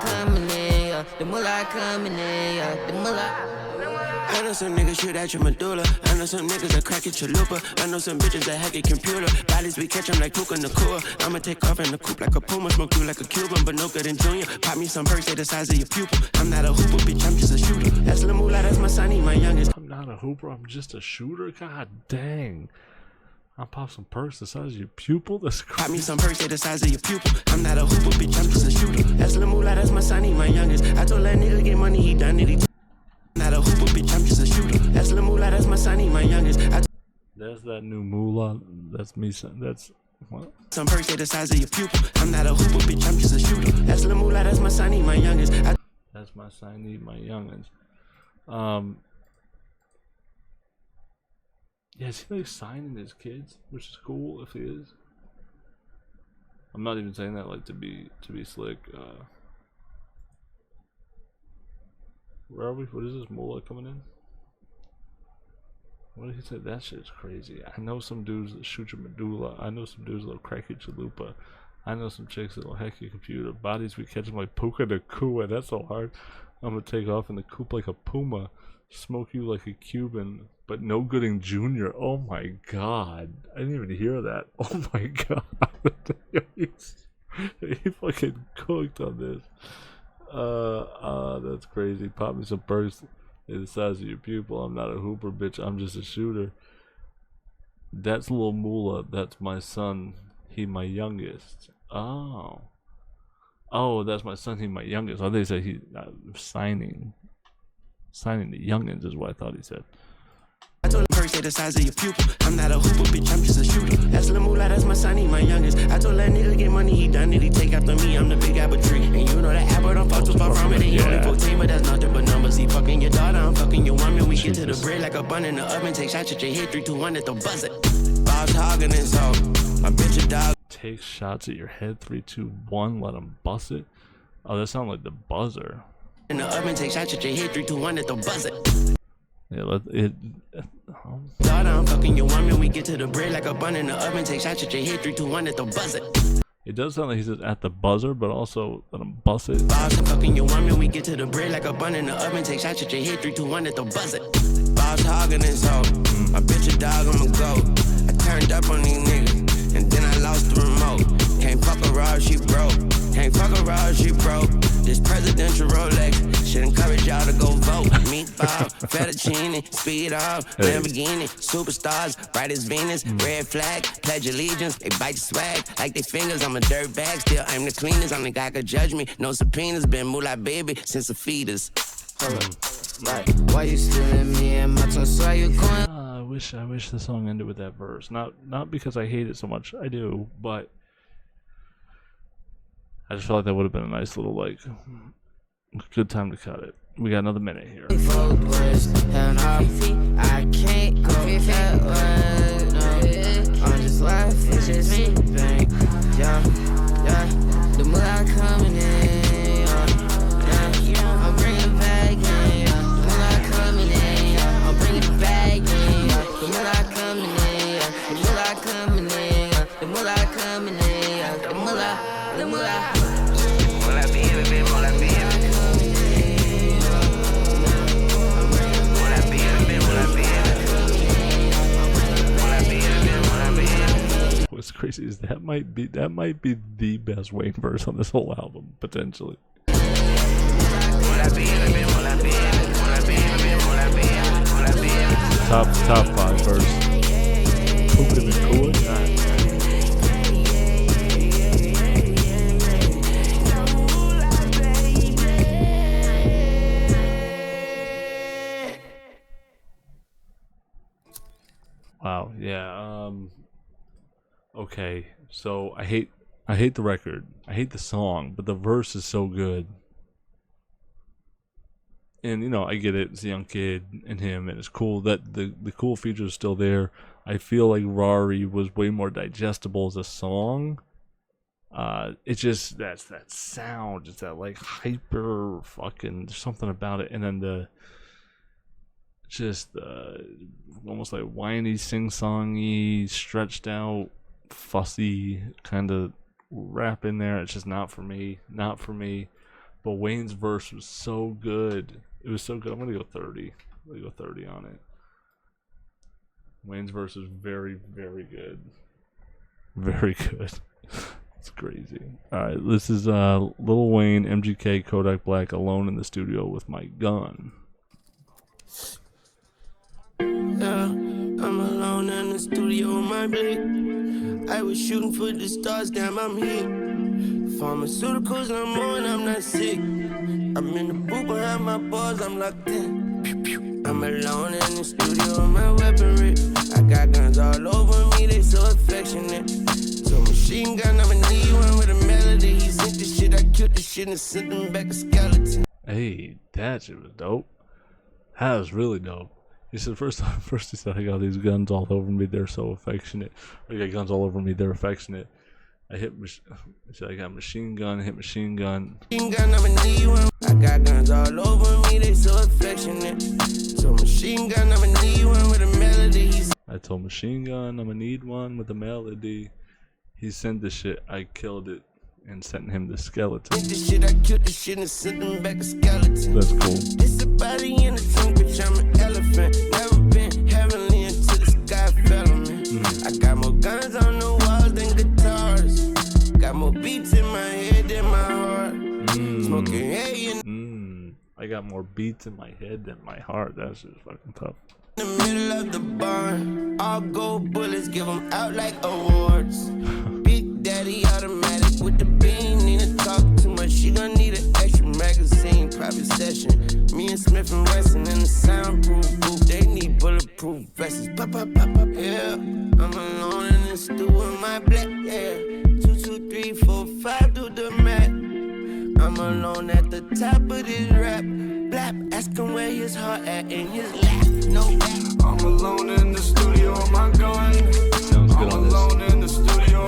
coming in, the moolah coming in, the moolah. I know some niggas shoot at your medulla. I know some niggas that crack at your looper. I know some bitches that hack your computer. Bodies we catch them like Puka Nakua. I'ma take off in the coupe like a Puma. Smoke you like a Cuban, but no good in Junior. Pop me some perks, they the size of your pupil. I'm not a hooper, bitch, I'm just a shooter. That's Lil Moolah, that's my sonny, my youngest. I'm not a hooper, I'm just a shooter? God dang. I'll pop some perks the size of your pupil? That's crazy. Pop me some perks, they the size of your pupil. I'm not a hooper, bitch, I'm just a shooter. That's Lil Moolah, that's my sonny, my youngest. I told that nigga get money, he done it. Not a hooper, bitch, I'm just a shooter. That's Lil Moolah, that's my sonny, my youngest. That's that new moolah. That's me. That's what? Some perks, they the size of your pupil. I'm not a hooper, bitch, I'm just a shooter. That's Lil Moolah, that's my sonny, my youngest. That's my sonny, my youngins. Yeah, is he like signing his kids, which is cool if he is. I'm not even saying that like to be slick. Where are we? What is this moolah coming in? What did he say? That shit's crazy. I know some dudes that shoot your medulla. I know some dudes that'll crack your chalupa. I know some chicks that'll hack your computer. Bodies we catch them like Puka Nakua. That's so hard. I'm gonna take off in the coupe like a Puma. Smoke you like a Cuban, but no good in Junior. Oh my god. I didn't even hear that. Oh my god. He fucking cooked on this. That's crazy. Pop me some perks. They're the size of your pupil. I'm not a hooper, bitch. I'm just a shooter. That's Lil Moolah. That's my son. He my youngest. Oh, that's my son. He my youngest. Oh, they say he signing the youngins is what I thought he said. I told him perks, they the size of your pupil. I'm not a hooper, bitch, I'm just a shooter. That's Lil Moolah, that's my sonny, my youngest. I told that nigga get money, he done it, he take after me. I'm the big apple tree. And you know that apple don't fall too far from it. And you only 14, but that's nothing but numbers. He fucking your daughter, I'm fucking your woman. We get to the bread like a bun in the oven. Take shots at your head, 3, 2, 1 at the buzzer. Boss hogging this hoe. My bitch a dog. Take shots at your head. 3, 2, 1. Let them bust it. Oh, that sounds like the buzzer. In the oven, take shots at your head. 3, 2, 1 at the buzzer. Yeah, let it. Thought I'm fucking your woman. We get to the bread like a bun in the oven. Take shots at your head. 3, 2, 1 at the buzzer. It does sound like he says at the buzzer, but also let him bust it. Boss, I'm fucking your woman. We get to the bread like a bun in the oven. Take shots at your head. 3, 2, 1 at the buzzer. Boss hogging this hoe. My bitch a dog, I'm a goat. I turned up on these niggas, and then I lost the remote. Can't fuck a raw, she broke. Can't fuck a raw, she broke. This presidential Rolex should encourage y'all to go vote. Meatball, fettuccine, speed off, Lamborghini, superstars, bright as Venus, red flag, pledge allegiance. They bite the swag like they fingers. I'm a dirt bag, still I'm the cleanest. Only God could judge me. No subpoenas, been moolah baby since a fetus. Like, why you stealing me and my tongue? So you going? I wish the song ended with that verse. Not because I hate it so much. I do, but I just felt like that would have been a nice little, like, good time to cut it. We got another minute here. I can't go that way, no. I'm just laughing, it's just me, bang. Yeah, the moolah coming in, yeah. I'm bringing back in, yeah. The moolah coming in, yeah. I'm bringing back in, yeah. The moolah coming in, yeah. The moolah coming in, yeah. The moolah coming in, yeah. The moolah. What's crazy is that might be the best Wayne verse on this whole album, potentially. Top 5 verse. Pooping and cooling. Wow, yeah, okay, so I hate the record. I hate the song, but the verse is so good. And, you know, I get it, it's a young kid and him, and it's cool that the cool features are still there. I feel like Rari was way more digestible as a song. It's just, that's that sound, it's that, like, hyper fucking, there's something about it, and then almost like whiny, sing-songy, stretched out, fussy kind of rap in there. It's just not for me. But Wayne's verse was so good. It was so good. I'm gonna go 30. I'm gonna go 30 on it. Wayne's verse is very, very good. Very good. It's crazy. Alright, this is Lil Wayne, MGK, Kodak Black, Alone in the Studio with My Gun. Yeah, I'm alone in the studio with my blade. I was shooting for the stars, damn, I'm here. Pharmaceuticals, I'm on, I'm not sick. I'm in the booth behind my bars, I'm locked in. Pew, pew. I'm alone in the studio with my weaponry. I got guns all over me, they so affectionate. So machine gun, I'ma need one with a melody. He sent the shit, I killed the shit and sent them back a skeleton. Hey, that shit was dope. That was really dope. He said first he said, I got these guns all over me, they're so affectionate. I got guns all over me, they're affectionate. He said I got machine gun, hit machine gun. Machine gun, I'ma need one. I got guns all over me, they so affectionate. So machine gun, I'ma need one with a melody. I told machine gun, I'ma need one with a melody. He sent the shit, I killed it, and sent him the skeleton. The shit, I killed the shit and sent them back a skeleton. That's cool. This a body in the trunk, bitch, I'm an elephant. Never been heavenly until the sky fell on me. I got more guns on the walls than guitars. Got more beats in my head than my heart. Smoking hay in I got more beats in my head than my heart. That's just fucking tough. the middle of the barn. All gold bullets, give them out like awards. Big Daddy automatic with the bean. Need to talk too much, she gon' need an extra magazine. Private session. Me and Smith and Wesson in the soundproof booth. They need bulletproof vests. Pop, pop, pop, pop, yeah. I'm alone in the stew with my black, yeah. 2, 2, 3, 4, 5, do the math. I'm alone at the top of this rap. Blap, ask him where his heart at in his lap. No back. I'm alone in the studio with my gun. Sounds good I'm alone in the studio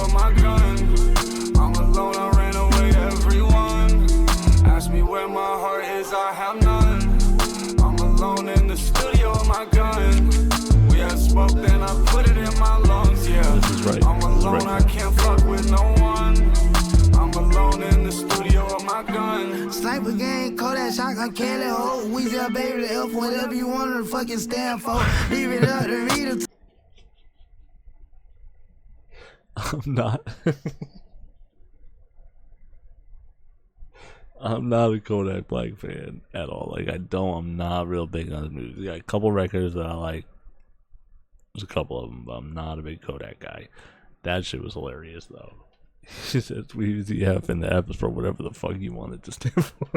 shotgun, Kelly, ho, Weezy, baby, the F, whatever you want to fucking stand for. Leave it up to read it. I'm not. I'm not a Kodak Black fan at all. Like, I'm not real big on his music. He got a couple records that I like. There's a couple of them, but I'm not a big Kodak guy. That shit was hilarious, though. He said Weezy F in the F for whatever the fuck you wanted to stand for.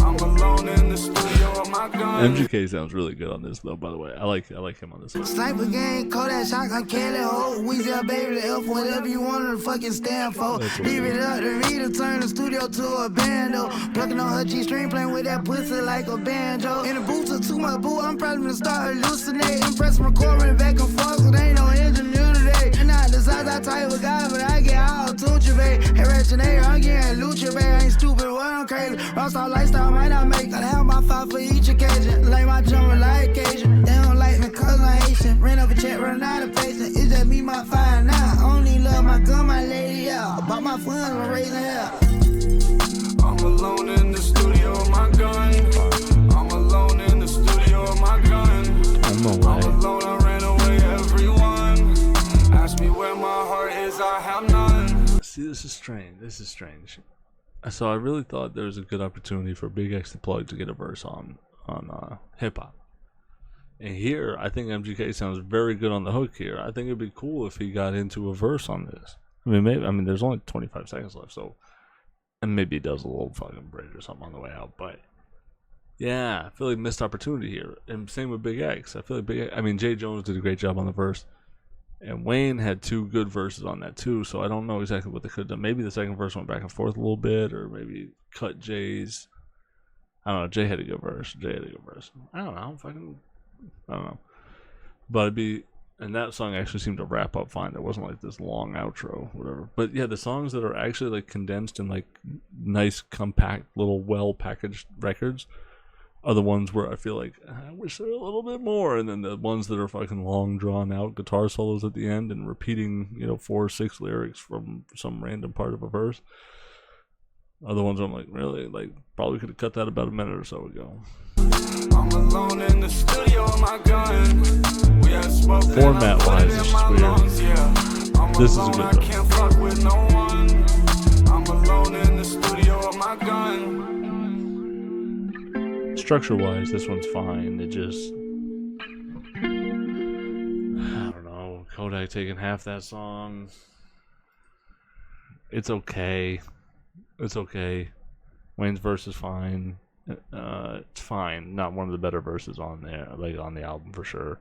I'm alone in the studio with my gun. MGK sounds really good on this, though, by the way. I like him on this one. Sniper gang, Kodak shotgun, Kelly, ho, Weezy, baby, the F, whatever you want to fucking stand for. Leave it up to read it, turn the studio to a bando. Plucking on her G-string, playing with that pussy like a banjo. In the booth of too much boo, I'm probably gonna start hallucinating. Press recording back and forth, so there ain't no engineer today. And not the size I type of guy, but I get all Tucci, babe. Hey, Reginator, I'm getting Lucha, babe. I ain't stupid, what I'm crazy. Rockstar lifestyle might not make. I have my five for each occasion. Like my jumper like occasion. They don't like me cause I'm Haitian. Ran up a check, run out of patient. It's just me, my fire now. I only love my gun, my lady, yeah. Bought my funds, I'm raising hell. I'm alone in the studio with my gun. I'm alone in the studio with my gun. I'm alone, I ran away, everyone. Ask me where my heart is, I have none. See, this is strange. So I really thought there was a good opportunity for Big X the Plug to get a verse on hip hop. And here, I think MGK sounds very good on the hook here. I think it'd be cool if he got into a verse on this. I mean, there's only 25 seconds left, so, and maybe he does a little fucking bridge or something on the way out. But yeah, I feel like missed opportunity here. And same with Big X. I feel like Jay Jones did a great job on the verse. And Wayne had two good verses on that too, so I don't know exactly what they could have done. Maybe the second verse went back and forth a little bit, or maybe cut Jay's. I don't know. Jay had a good verse. I don't know. I don't know. But and that song actually seemed to wrap up fine. There wasn't like this long outro, whatever. But yeah, the songs that are actually like condensed in like nice, compact, little well-packaged records are the ones where I feel like I wish there were a little bit more, and then the ones that are fucking long drawn out guitar solos at the end and repeating 4 or 6 lyrics from some random part of a verse are the ones where I'm like, really, like probably could have cut that about a minute or so ago. I'm alone in the studio with my gun. We had smoke. Format wise, it's just weird. This is a good I can't fuck with no one. I'm alone in the studio with my gun. Structure wise, this one's fine. It just, I don't know, Kodak taking half that song. It's okay. Wayne's verse is fine. It's fine. Not one of the better verses on there, like on the album for sure.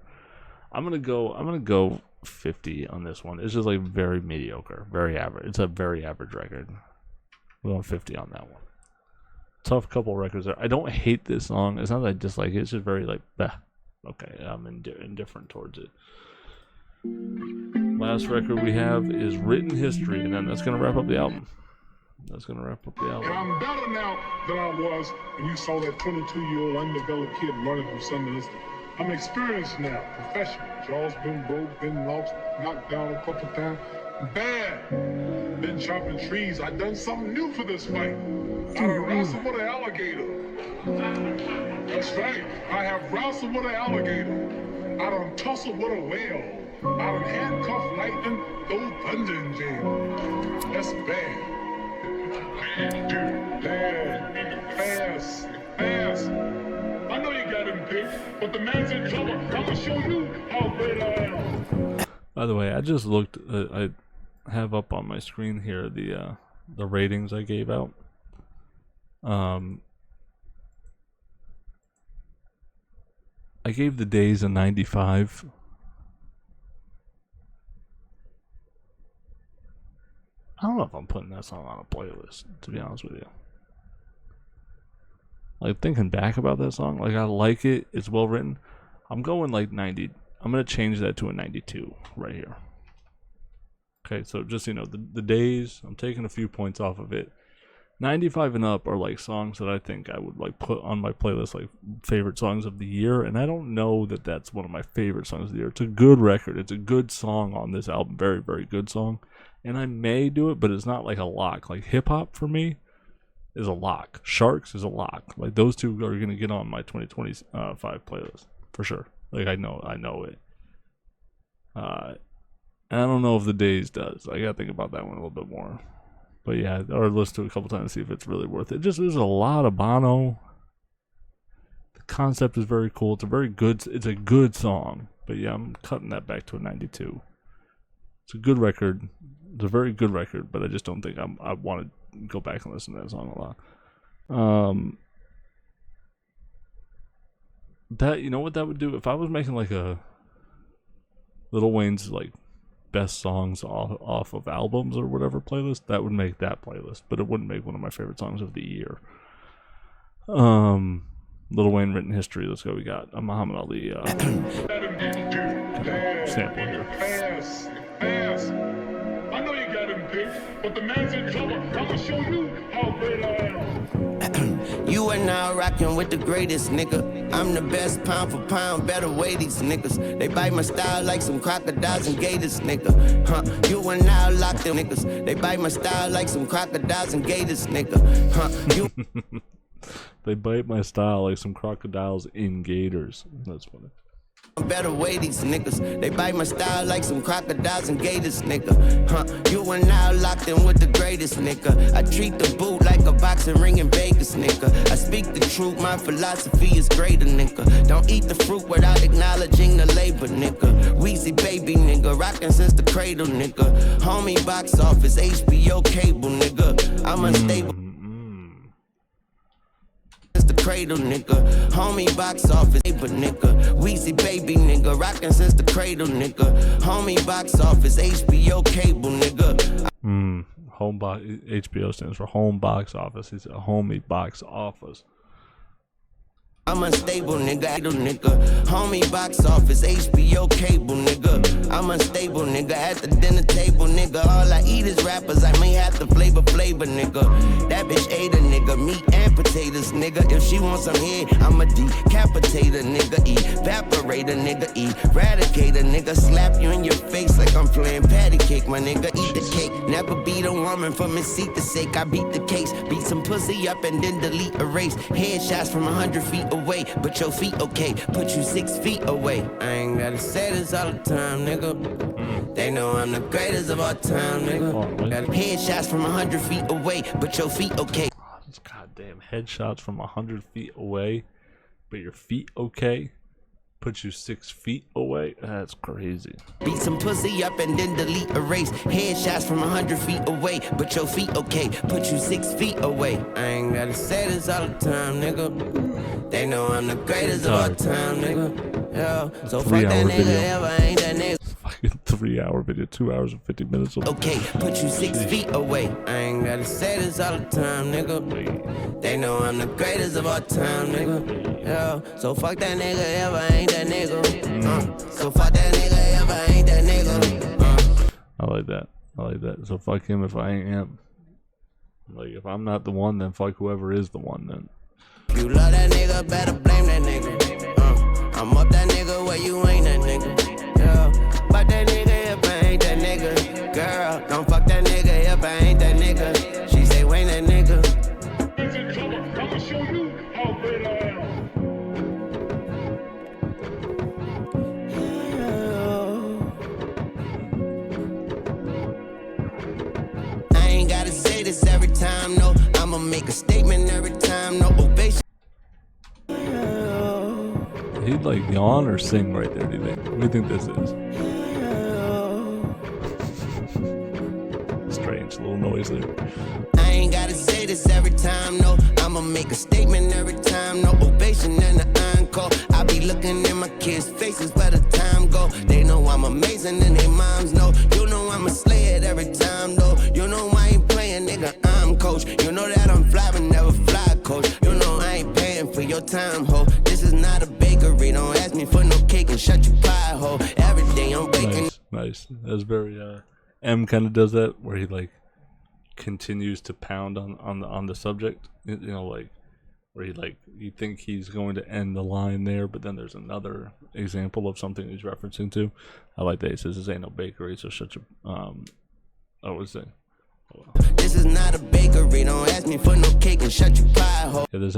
I'm gonna go 50 on this one. It's just like very mediocre, very average. It's a very average record. We're going 50 on that one. Tough couple records there. I don't hate this song. It's not that I dislike it. It's just very like, bah. Okay, I'm indifferent towards it. Last record we have is Written History, and then that's gonna wrap up the album. And I'm better now than I was when you saw that 22-year-old undeveloped kid running from Sunday Liston. I'm experienced now, professional. Jaw's been broke, been lost, knocked down a couple times. Bad. Been chopping trees. I done something new for this fight. I done wrestled with an alligator. That's right. I have wrestled with an alligator. I done tussled with a whale. I done handcuffed lightning, those thunder in jail. That's bad. Fast. I know you got him picked, but the man's in trouble. I'm gonna show you how great I am. By the way, I just looked. I have up on my screen here the ratings I gave out. I gave The Days a 95. I don't know if I'm putting that song on a playlist, to be honest with you. Like, thinking back about that song, like, I like it. It's well written. I'm going like 90. I'm going to change that to a 92 right here. Okay, so just so you know, the Days, I'm taking a few points off of it. 95 and up are like songs that I think I would like put on my playlist, like favorite songs of the year, and I don't know that that's one of my favorite songs of the year. It's a good record. It's a good song on this album. Very, very good song. And I may do it, but it's not like a lock. Like hip hop for me, is a lock. Sharks is a lock. Like those two are gonna get on my 2025 playlist for sure. Like I know it. I don't know if The Days does. I gotta think about that one a little bit more. But yeah, or listen to it a couple times to see if it's really worth it. Just there's a lot of Bono. The concept is very cool. It's a good song. But yeah, I'm cutting that back to a 92. It's a good record. It's a very good record, but I just don't think I want to go back and listen to that song a lot. That, you know what that would do? If I was making like a Lil Wayne's like best songs off of albums or whatever playlist, that would make that playlist, but it wouldn't make one of my favorite songs of the year. Lil Wayne Written History. Let's go. We got a Muhammad Ali sample here. Fast. I know you got him picked, but the man's in trouble. I'm gonna show you how great I am. You are now rocking with the greatest, nigga. I'm the best pound for pound, better weigh these niggas. They bite my style like some crocodiles and gators, nigga. You are now locked in niggas. They bite my style like some crocodiles and gators, nigga. You They bite my style like some crocodiles in gators. That's funny. better weigh these niggas. They bite my style like some crocodiles and gators, nigga. You are now locked in with the greatest, nigga. I treat the boot like a boxing ring in Vegas, nigga. I speak the truth, my philosophy is greater, nigga. Don't eat the fruit without acknowledging the labor, nigga. Weezy baby, nigga. Rockin' since the cradle, nigga. Homie box office, HBO cable, nigga. I'm unstable. The cradle, nigga. Homie box office, but nigga. Weezy baby, nigga. Rockin' since the cradle, nigga. Homie box office, HBO cable, nigga. HBO stands for home box office. It's a homie box office. I'm unstable, nigga. Homie box office, HBO cable, nigga. I'm unstable, nigga. At the dinner table, nigga. All I eat is rappers. I may have to flavor, nigga. That bitch ate a nigga. Meat and potatoes, nigga. If she wants some head, I'm a decapitator, nigga. Evaporator, nigga. Eradicator, nigga. Slap you in your face like I'm playing patty cake, my nigga. Eat the cake. Never beat a woman for Mesita's sake. I beat the case. Beat some pussy up and then delete, erase. Headshots from 100 feet away, but your feet okay. Put you 6 feet away. I ain't gotta say this all the time, nigga. They know I'm the greatest of all time, nigga. Got headshots from 100 feet away, but your feet okay. Goddamn headshots from 100 feet away, but your feet okay. Put you 6 feet away. That's crazy. Beat some pussy up and then delete, erase. Headshots from 100 feet away, but your feet okay. Put you 6 feet away. I ain't gotta say this all the time, nigga. They know I'm the greatest of all time, nigga. Yo, so fuck that nigga ever ain't that nigga. Fucking 3-hour video, 2 hours and 50 minutes. Okay, put you 6 feet away. I ain't gotta say this all the time, nigga. They know I'm the greatest of all time, nigga. Yo, so fuck that nigga ever ain't that nigga. So fuck that nigga ever ain't that nigga. I like that. So fuck him if I ain't him. Like if I'm not the one, then fuck whoever is the one. Then. If you love that nigga, better blame that nigga. I'm up that nigga where you ain't that nigga. Yeah. Fuck that nigga if I ain't that nigga. Girl, don't fuck that nigga if I ain't that nigga. She say, Wayne that nigga. He's in trouble. I'm gonna show you how great I am. I ain't gotta say this every time, no. I'ma make a statement every time, no ovation. He'd like yawn or sing right there, do you think? What do you think this is? Strange little noise there. I ain't gotta say this every time, no. I'ma make a statement every time, no ovation and the encore. I be looking in my kids' faces where the time go. They know I'm amazing and their moms know. You know I'ma slay it every time, though. You know I ain't playing, nigga, I'm coach. You know that I'm fly but never fly, coach. You know I ain't paying for your time, ho. This is not a bakery, don't ask me for no cake and shut your pie, ho. Every day I'm baking. Nice. That's very M kind of does that where he like continues to pound on the subject, you know, like where he like you think he's going to end the line there, but then there's another example of something he's referencing to. I like that he says this ain't no bakery, so shut your what's that? This is not a bakery. Don't ask me for no cake and shut your pie hole. Yeah, this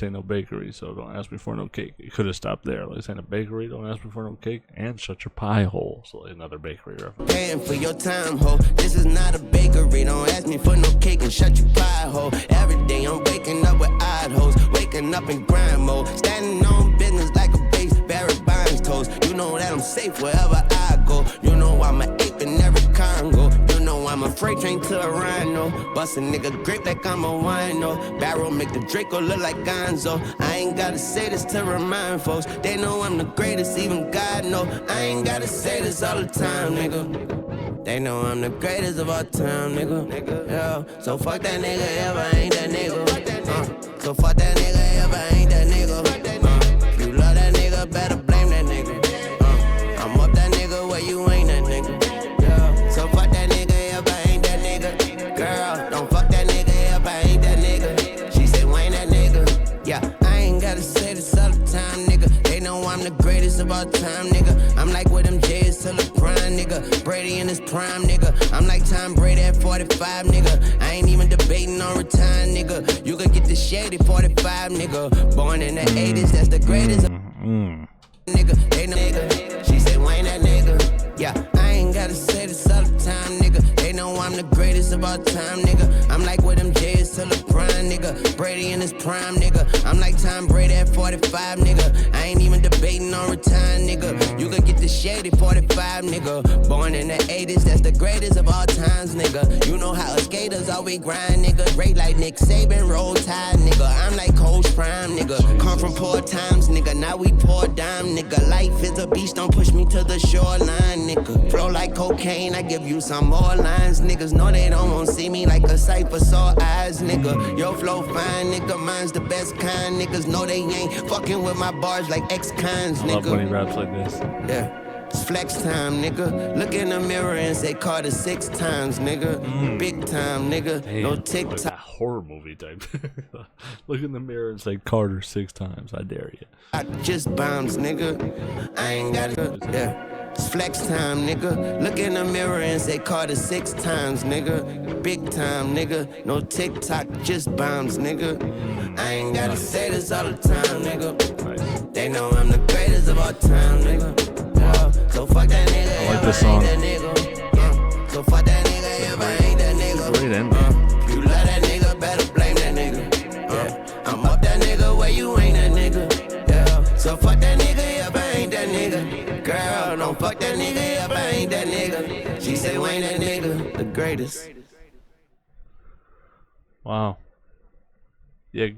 ain't no bakery, so don't ask me for no cake. You could have stopped there. Like, this ain't a bakery, don't ask me for no cake, and shut your pie hole. So another bakery reference. Paying for your time, ho. This is not a bakery. Don't ask me for no cake and shut your pie hole. Every day I'm waking up with odd hoes, waking up in grind mode, standing on business like a base Barrett Bonds toes. You know that I'm safe wherever I go. You know I'm an ape in every Congo. You know I'm a freight train to a rhino. Bust a nigga grape like I'm a wino. Barrel make the Draco look like Gonzo. I ain't gotta say this to remind folks. They know I'm the greatest, even God know. I ain't gotta say this all the time, nigga. They know I'm the greatest of all time, nigga. Yeah. So fuck that nigga if I ain't that nigga. So fuck that nigga if I ain't that nigga. You love that nigga, better blame that nigga. I'm up that nigga where you ain't that nigga. Yeah. So fuck that nigga if I ain't that nigga. Girl, don't fuck that nigga if I ain't that nigga. She said, Wayne that nigga. Yeah, I ain't gotta say this all the time, nigga. They know I'm the greatest of all time, nigga. I'm like with them J's till the prime, nigga. Brady in his prime, nigga. I'm like Tom Brady at 45, nigga. I ain't even debating on retire, nigga. You can get the shady 45, nigga. Born in the 80s, that's the greatest. Nigga, they know nigga. She said, Wayne that nigga. Yeah, I ain't gotta say this all the time, nigga. They know I'm the greatest of all time, nigga. I'm like with them J's till the prime, nigga. Brady in his prime, nigga. I'm like Tom Brady at 45, nigga. I ain't even debating on retire, nigga. You can get the shady 45, nigga. Born in the 80s, that's the greatest of all times, nigga. You know how skaters always grind, nigga. Great like Nick Saban, roll tide, nigga. I'm like Coach Prime, nigga. Come from poor times, nigga. Now we pour dime, nigga. Life is a beast, don't push me to the shoreline, nigga. Flow like cocaine, I give you some more lines, niggas know they don't want to see me like a cipher, saw eyes, nigga. Your flow fine, nigga, mine's the best kind, niggas know they ain't fucking with my bars like ex-cons, nigga. I love when he raps like this. Yeah. It's flex time, nigga. Look in the mirror and say Carter 6 times, nigga. Big time, nigga. Damn, No like TikTok. that horror movie type. Look in the mirror and say Carter 6 times. I dare you. I just bombs, nigga. I ain't gotta. Yeah. It's flex time, nigga. Look in the mirror and say Carter 6 times, nigga. Big time, nigga. No TikTok, just bombs, nigga. I ain't gotta say this all the time, nigga. They know I'm the greatest of all time, nigga. So fuck that nigga. I like this song. So fuck that nigga if I ain't that nigga. Great ending. You love that nigga, better blame that nigga. Yeah. I'm up that nigga where you ain't that nigga. Yeah. So fuck that nigga if I ain't that nigga. Girl, don't fuck that nigga if I ain't that nigga. She said, Wayne that nigga, the greatest. Wow. Yeah,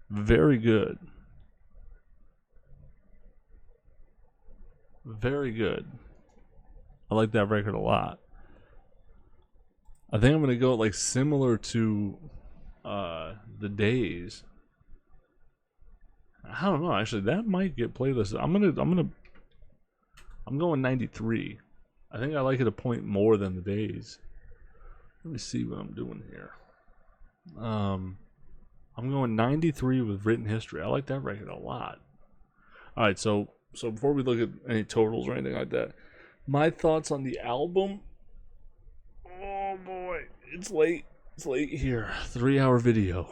very good. Very good. I like that record a lot. I think I'm gonna go like similar to The Days. I don't know, actually that might get playlisted. I'm going 93. I think I like it a point more than The Days. Let me see what I'm doing here. I'm going 93 with Written History. I like that record a lot. Alright, so before we look at any totals or anything like that, my thoughts on the album. Oh boy, it's late. It's late here. 3-hour video.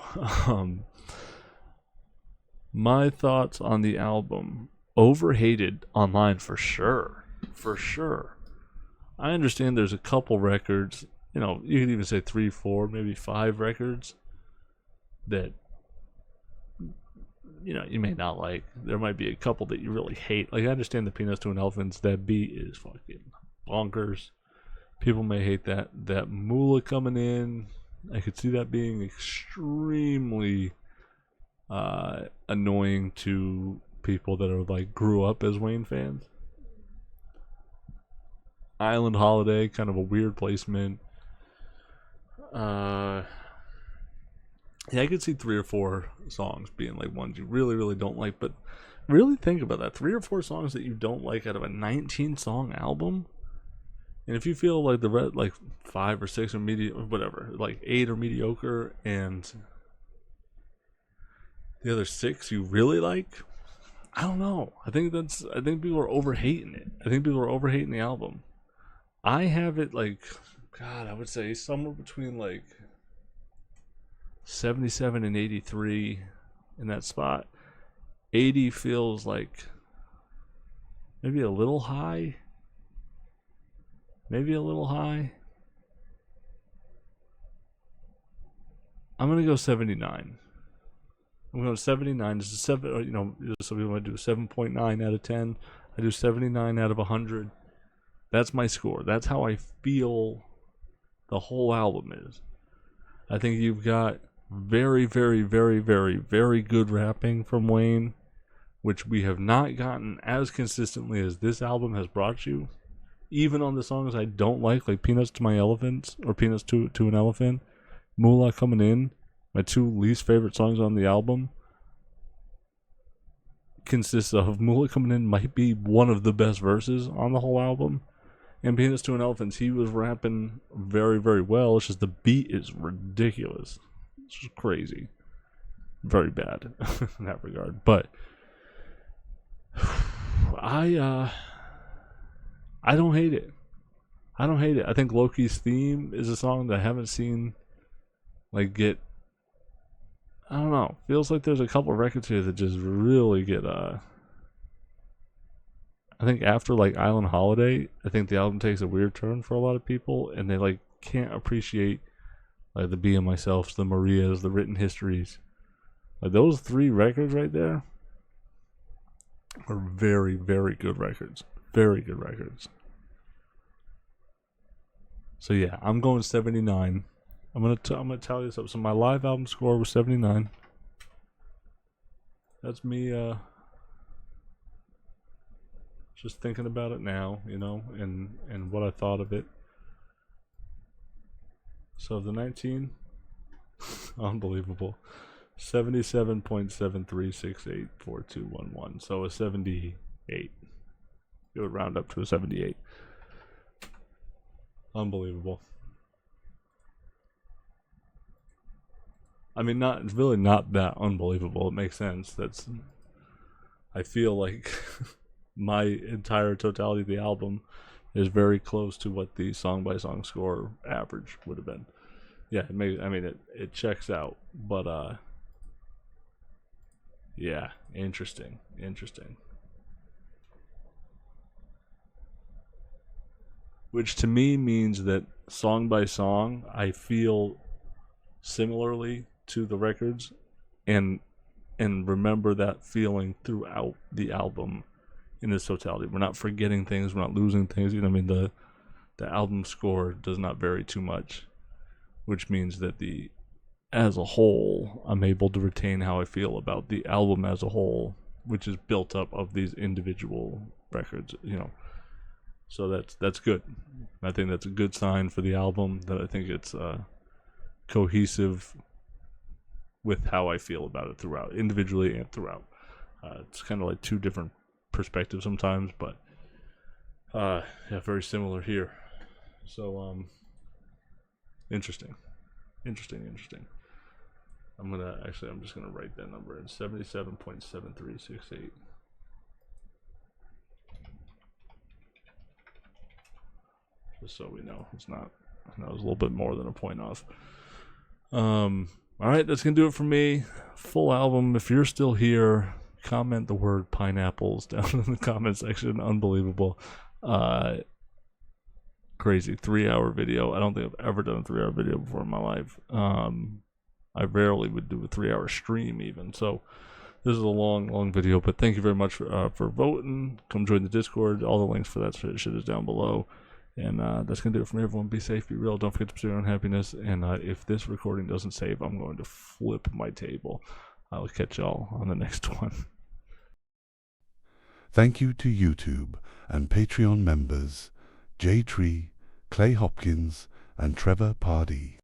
My thoughts on the album. Overhated online for sure. For sure. I understand there's a couple records, you know, you could even say 3, 4, maybe 5 records that, you know, you may not like. There might be a couple that you really hate. Like, I understand the Peanuts to an Elephants. That beat is fucking bonkers. People may hate that. That Moolah coming in, I could see that being extremely annoying to people that are like grew up as Wayne fans. Island Holiday, kind of a weird placement. Yeah, I could see 3 or 4 songs being like ones you really, really don't like, but really think about that. 3 or 4 songs that you don't like out of a 19-song album. And if you feel like the red, like 5 or 6 are whatever, like 8 are mediocre, and the other 6 you really like, I don't know. I think people are overhating it. I think people are overhating the album. I have it like God, I would say somewhere between like 77 and 83 in that spot. 80 feels like maybe a little high. Maybe a little high. I'm gonna go 79. I'm going 79. This is 7. Or, you know, some people might do 7.9 out of 10. I do 79 out of 100. That's my score. That's how I feel the whole album is. I think you've got very, very, very, very, very good rapping from Wayne, which we have not gotten as consistently as this album has brought you. Even on the songs I don't like Peanuts to My Elephants or Peanuts to an Elephant, Moolah Coming In, my two least favorite songs on the album, consists of Moolah Coming In might be one of the best verses on the whole album. And Peanuts to an Elephant, he was rapping very, very well. It's just the beat is ridiculous. It's just crazy. Very bad in that regard. But I don't hate it. I don't hate it. I think Loki's Theme is a song that I haven't seen get, I don't know, feels like there's a couple of records here that just really get I think after Island Holiday, I think the album takes a weird turn for a lot of people, and they can't appreciate the Be and Myselfs, the Marias, the Written Histories. Those three records right there are very, very good records. Very good records. So yeah, I'm going 79. I'm gonna tally this up. So my live album score was 79. That's me just thinking about it now, and what I thought of it. So the 19, unbelievable, 77.73684211. So a 78. It would round up to a 78. Unbelievable. I mean, it's really not that unbelievable. It makes sense. I feel like my entire totality of the album is very close to what the song by song score average would have been. Yeah, it checks out, but yeah, interesting. Which to me means that song by song, I feel similarly to the records, and remember that feeling throughout the album in its totality. We're not forgetting things, we're not losing things. The album score does not vary too much, which means that as a whole, I'm able to retain how I feel about the album as a whole, which is built up of these individual records, So that's good. I think that's a good sign for the album, that I think it's cohesive with how I feel about it throughout, individually and throughout. It's kind of like two different perspectives sometimes, but yeah, very similar here. So interesting. I'm just gonna write that number in 77.7368. Just so we know it's not. I know it was a little bit more than a point off. All right, that's gonna do it for me. Full album. If you're still here, comment the word pineapples down in the comment section. Unbelievable. Crazy 3-hour video. I don't think I've ever done a 3-hour video before in my life. I rarely would do a 3-hour stream even. So this is a long video, but thank you very much for voting. Come join the Discord. All the links for that shit is down below. And that's going to do it from everyone. Be safe, be real. Don't forget to pursue your own happiness. And if this recording doesn't save, I'm going to flip my table. I'll catch y'all on the next one. Thank you to YouTube and Patreon members Jay Tree, Clay Hopkins, and Trevor Pardee.